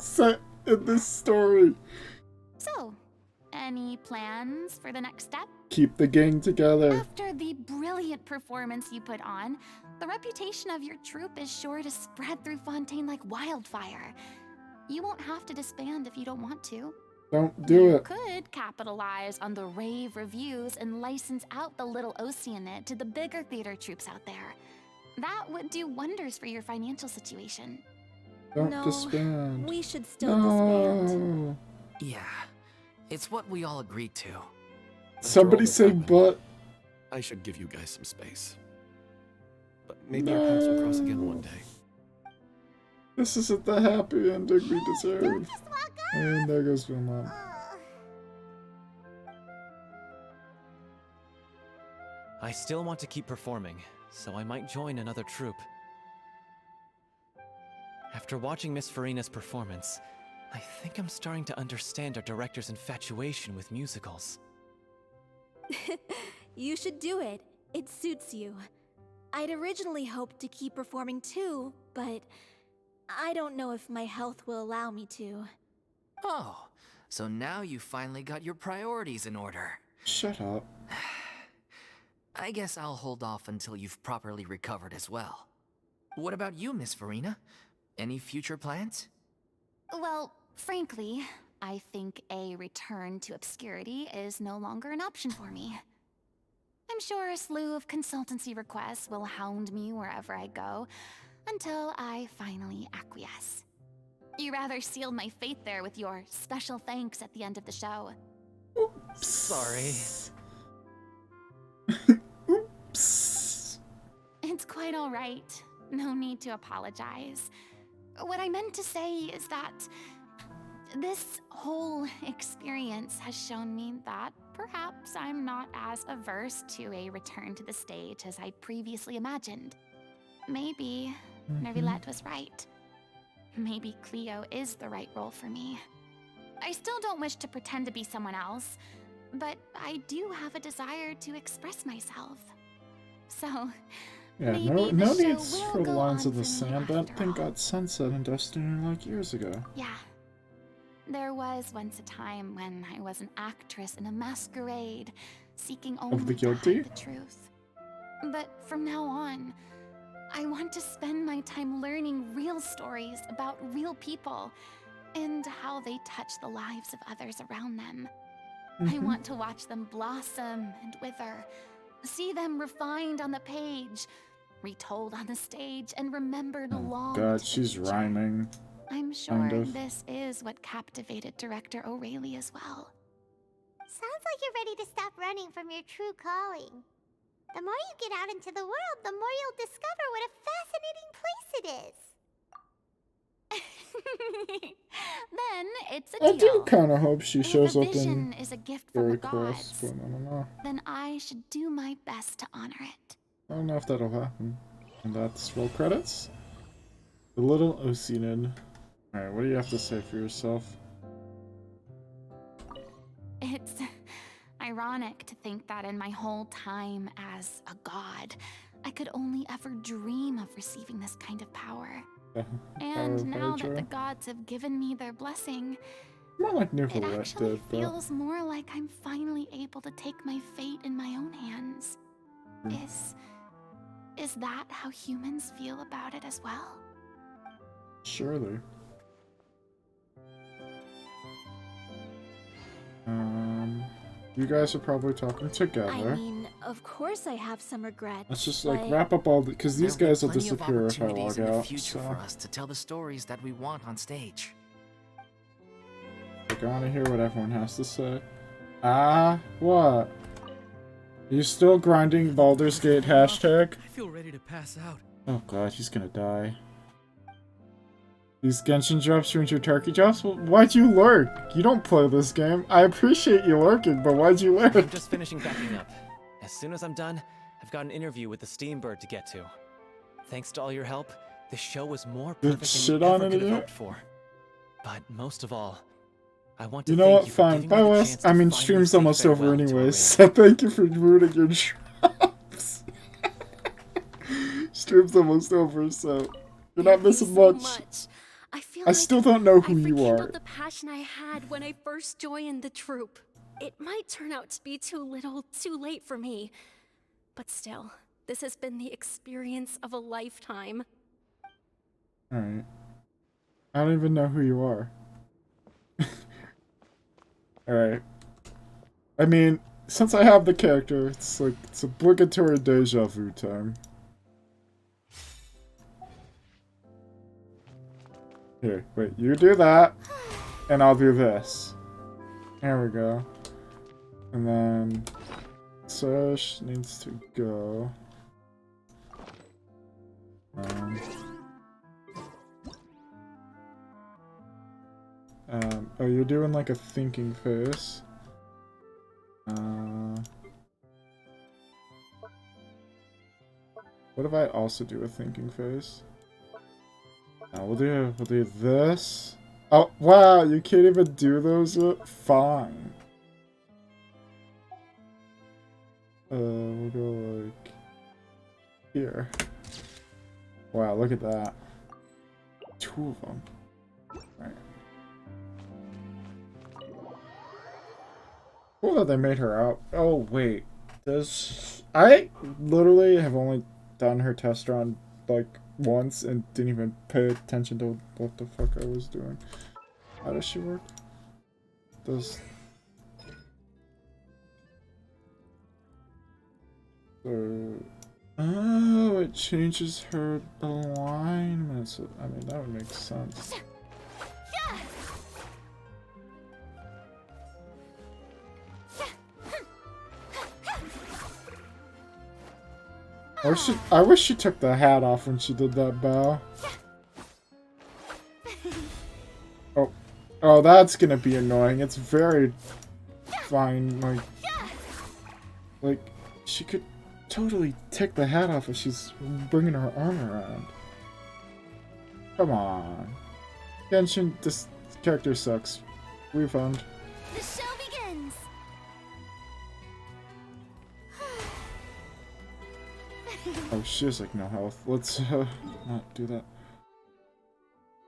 A: set in this story.
E: So, any plans for the next step?
A: Keep the gang together.
E: After the brilliant performance you put on, the reputation of your troupe is sure to spread through Fontaine like wildfire. You won't have to disband if you don't want to.
A: Don't do it.
E: You could capitalize on the rave reviews and license out the little Oceanid to the bigger theater troupes out there. That would do wonders for your financial situation.
A: Don't disband.
F: We should still disband.
D: Yeah, it's what we all agreed to.
A: Somebody say but.
K: I should give you guys some space. But maybe our paths will cross again one day.
A: This isn't the happy ending we deserve. And there goes my mom.
I: I still want to keep performing, so I might join another troupe. After watching Miss Furina's performance, I think I'm starting to understand our director's infatuation with musicals.
F: You should do it. It suits you. I'd originally hoped to keep performing too, but I don't know if my health will allow me to.
D: Oh, so now you finally got your priorities in order.
A: Shut up.
D: I guess I'll hold off until you've properly recovered as well. What about you, Miss Furina? Any future plans?
E: Well, frankly, I think a return to obscurity is no longer an option for me. I'm sure a slew of consultancy requests will hound me wherever I go, until I finally acquiesce. You rather sealed my fate there with your special thanks at the end of the show.
A: Oops.
D: Sorry.
A: Oops.
E: It's quite all right. No need to apologize. What I meant to say is that this whole experience has shown me that perhaps I'm not as averse to a return to the stage as I previously imagined. Maybe Nervilette was right. Maybe Cleo is the right role for me. I still don't wish to pretend to be someone else, but I do have a desire to express myself. So,
A: yeah,
E: maybe
A: no
E: the show
A: needs
E: will
A: for
E: go
A: lines
E: on
A: of the
E: for me
A: sand. That
E: after
A: thing
E: all.
A: got sunset in Destiny like years ago.
E: Yeah. There was once a time when I was an actress in a masquerade, seeking only
A: the
E: to
A: guilty?
E: hide the truth. But from now on, I want to spend my time learning real stories about real people and how they touch the lives of others around them. I want to watch them blossom and wither, see them refined on the page, retold on the stage, and remembered long
A: God,
E: into the
A: she's
E: future.
A: rhyming.
E: I'm sure
A: Kind of.
E: this is what captivated director O'Reilly as well.
B: Sounds like you're ready to stop running from your true calling. The more you get out into the world, the more you'll discover what a fascinating place it is.
E: Then it's a
A: I
E: deal.
A: do kind of hope she
E: If
A: shows
E: a
A: up
E: vision
A: in
E: is a gift from the
A: Fairy
E: gods,
A: Quest, but I don't know.
E: then I should do my best to honor it.
A: I don't know if that'll happen. And that's roll credits. The little Oceanid. Alright, what do you have to say for yourself?
E: It's ironic to think that in my whole time as a god, I could only ever dream of receiving this kind of power. And now that the gods have given me their blessing,
A: More like New
E: It
A: Colette
E: actually
A: did, but...
E: feels more like I'm finally able to take my fate in my own hands. Is that how humans feel about it as well?
A: Surely. You guys are probably talking together.
F: I mean, of course I have some regrets.
A: Let's just like wrap up all the, because these guys will disappear if I log
D: in the
A: out.
D: future
A: So
D: for us to tell the stories that we want on stage.
A: I gotta hear what everyone has to say. Ah, what? Are you still grinding Baldur's Gate hashtag?
Q: I feel ready to pass out.
A: Oh god, he's gonna die. These Genshin drops ruined your turkey drops? Well, why'd you lurk? You don't play this game. I appreciate you lurking, but why'd you lurk?
I: I'm just finishing packing up. As soon as I'm done, I've got an interview with the Steambird to get to. Thanks to all your help, the show was more perfect than you ever could have hoped for. But most of all, I want to
A: thank you fine. Bye, Wes. I mean, stream's almost over anyways, so thank you for ruining your drops. Stream's almost over, so you're not missing much. I still don't know who you are.
R: The passion I had when I first joined the troupe. It might turn out to be too little, too late for me. But still, this has been the experience of a lifetime.
A: Alright. I don't even know who you are. Alright. I mean, since I have the character, it's like, it's obligatory deja vu time. Here, wait, you do that, and I'll do this. There we go. And then Search needs to go. Oh, you're doing like a thinking face. What if I also do a thinking face? We'll do this. Oh, wow, you can't even do those yet? Fine. We'll go like here. Wow, look at that. 2 of them. Right. Cool that they made her out. Oh, wait. I literally have only done her test run, like, once and didn't even pay attention to what the fuck I was doing. How does she work? Oh, it changes her alignment. I mean, that would make sense. I wish she took the hat off when she did that bow. Oh, that's gonna be annoying. It's very fine. Like she could totally take the hat off if she's bringing her arm around. Come on, Genshin. This character sucks. Refund.
R: The show begins.
A: Oh, she has like no health. Let's not do that.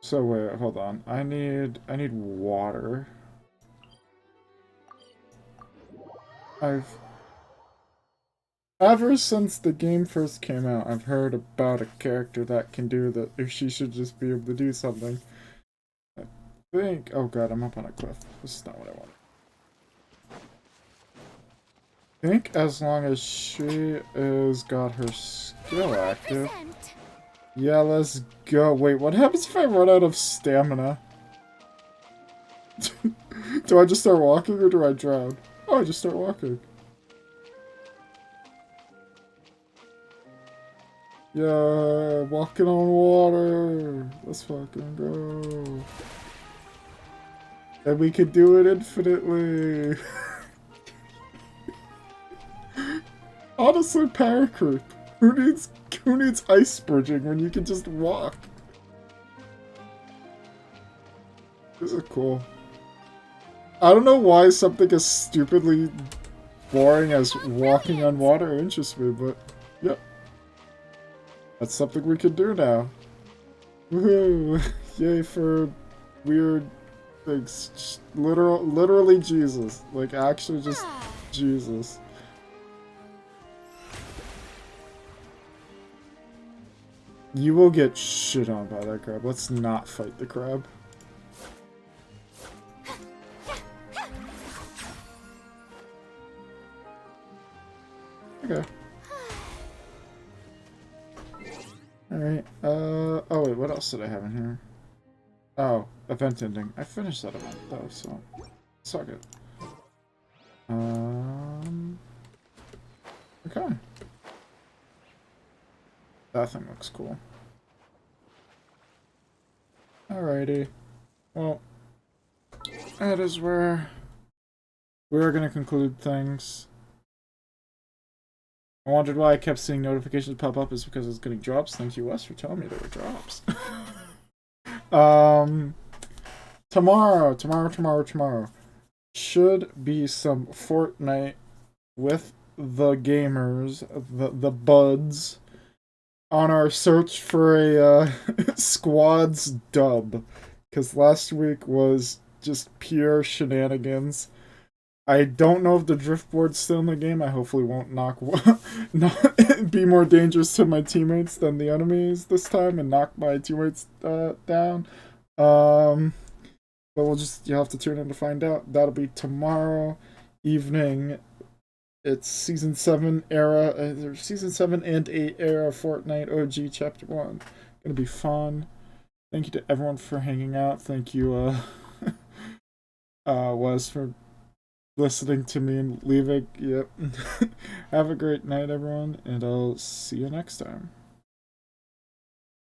A: So wait, hold on. I need water. Ever since the game first came out, I've heard about a character that can do that. If she should just be able to do something. I think. Oh god, I'm up on a cliff. This is not what I want. I think as long as she is got her skill active. Yeah, let's go. Wait, what happens if I run out of stamina? Do I just start walking or do I drown? Oh, I just start walking. Yeah, walking on water. Let's fucking go. And we could do it infinitely. Honestly, power creep. Who needs ice bridging when you can just walk? This is cool. I don't know why something as stupidly boring as walking on water interests me, but yep. That's something we can do now. Woohoo! Yay for weird Thanks. Literally Jesus. Like, actually just Jesus. You will get shit on by that crab. Let's not fight the crab. Okay. Alright, oh wait, what else did I have in here? Oh, event ending. I finished that event though, so it's all good. Okay. That thing looks cool. Alrighty. Well, that is where we're gonna conclude things. I wondered why I kept seeing notifications pop up is because I was getting drops. Thank you, Wes, for telling me there were drops. Tomorrow should be some Fortnite with the gamers, the buds, on our search for a squads dub. Because last week was just pure shenanigans. I don't know if the driftboard's still in the game. I hopefully won't be more dangerous to my teammates than the enemies this time and knock my teammates down. But you'll have to tune in to find out. That'll be tomorrow evening. It's Season 7 era, Season 7 and 8 era Fortnite OG Chapter 1. Gonna be fun. Thank you to everyone for hanging out. Thank you, Wes, for listening to me and leaving. Yep. Have a great night, everyone, and I'll see you next time.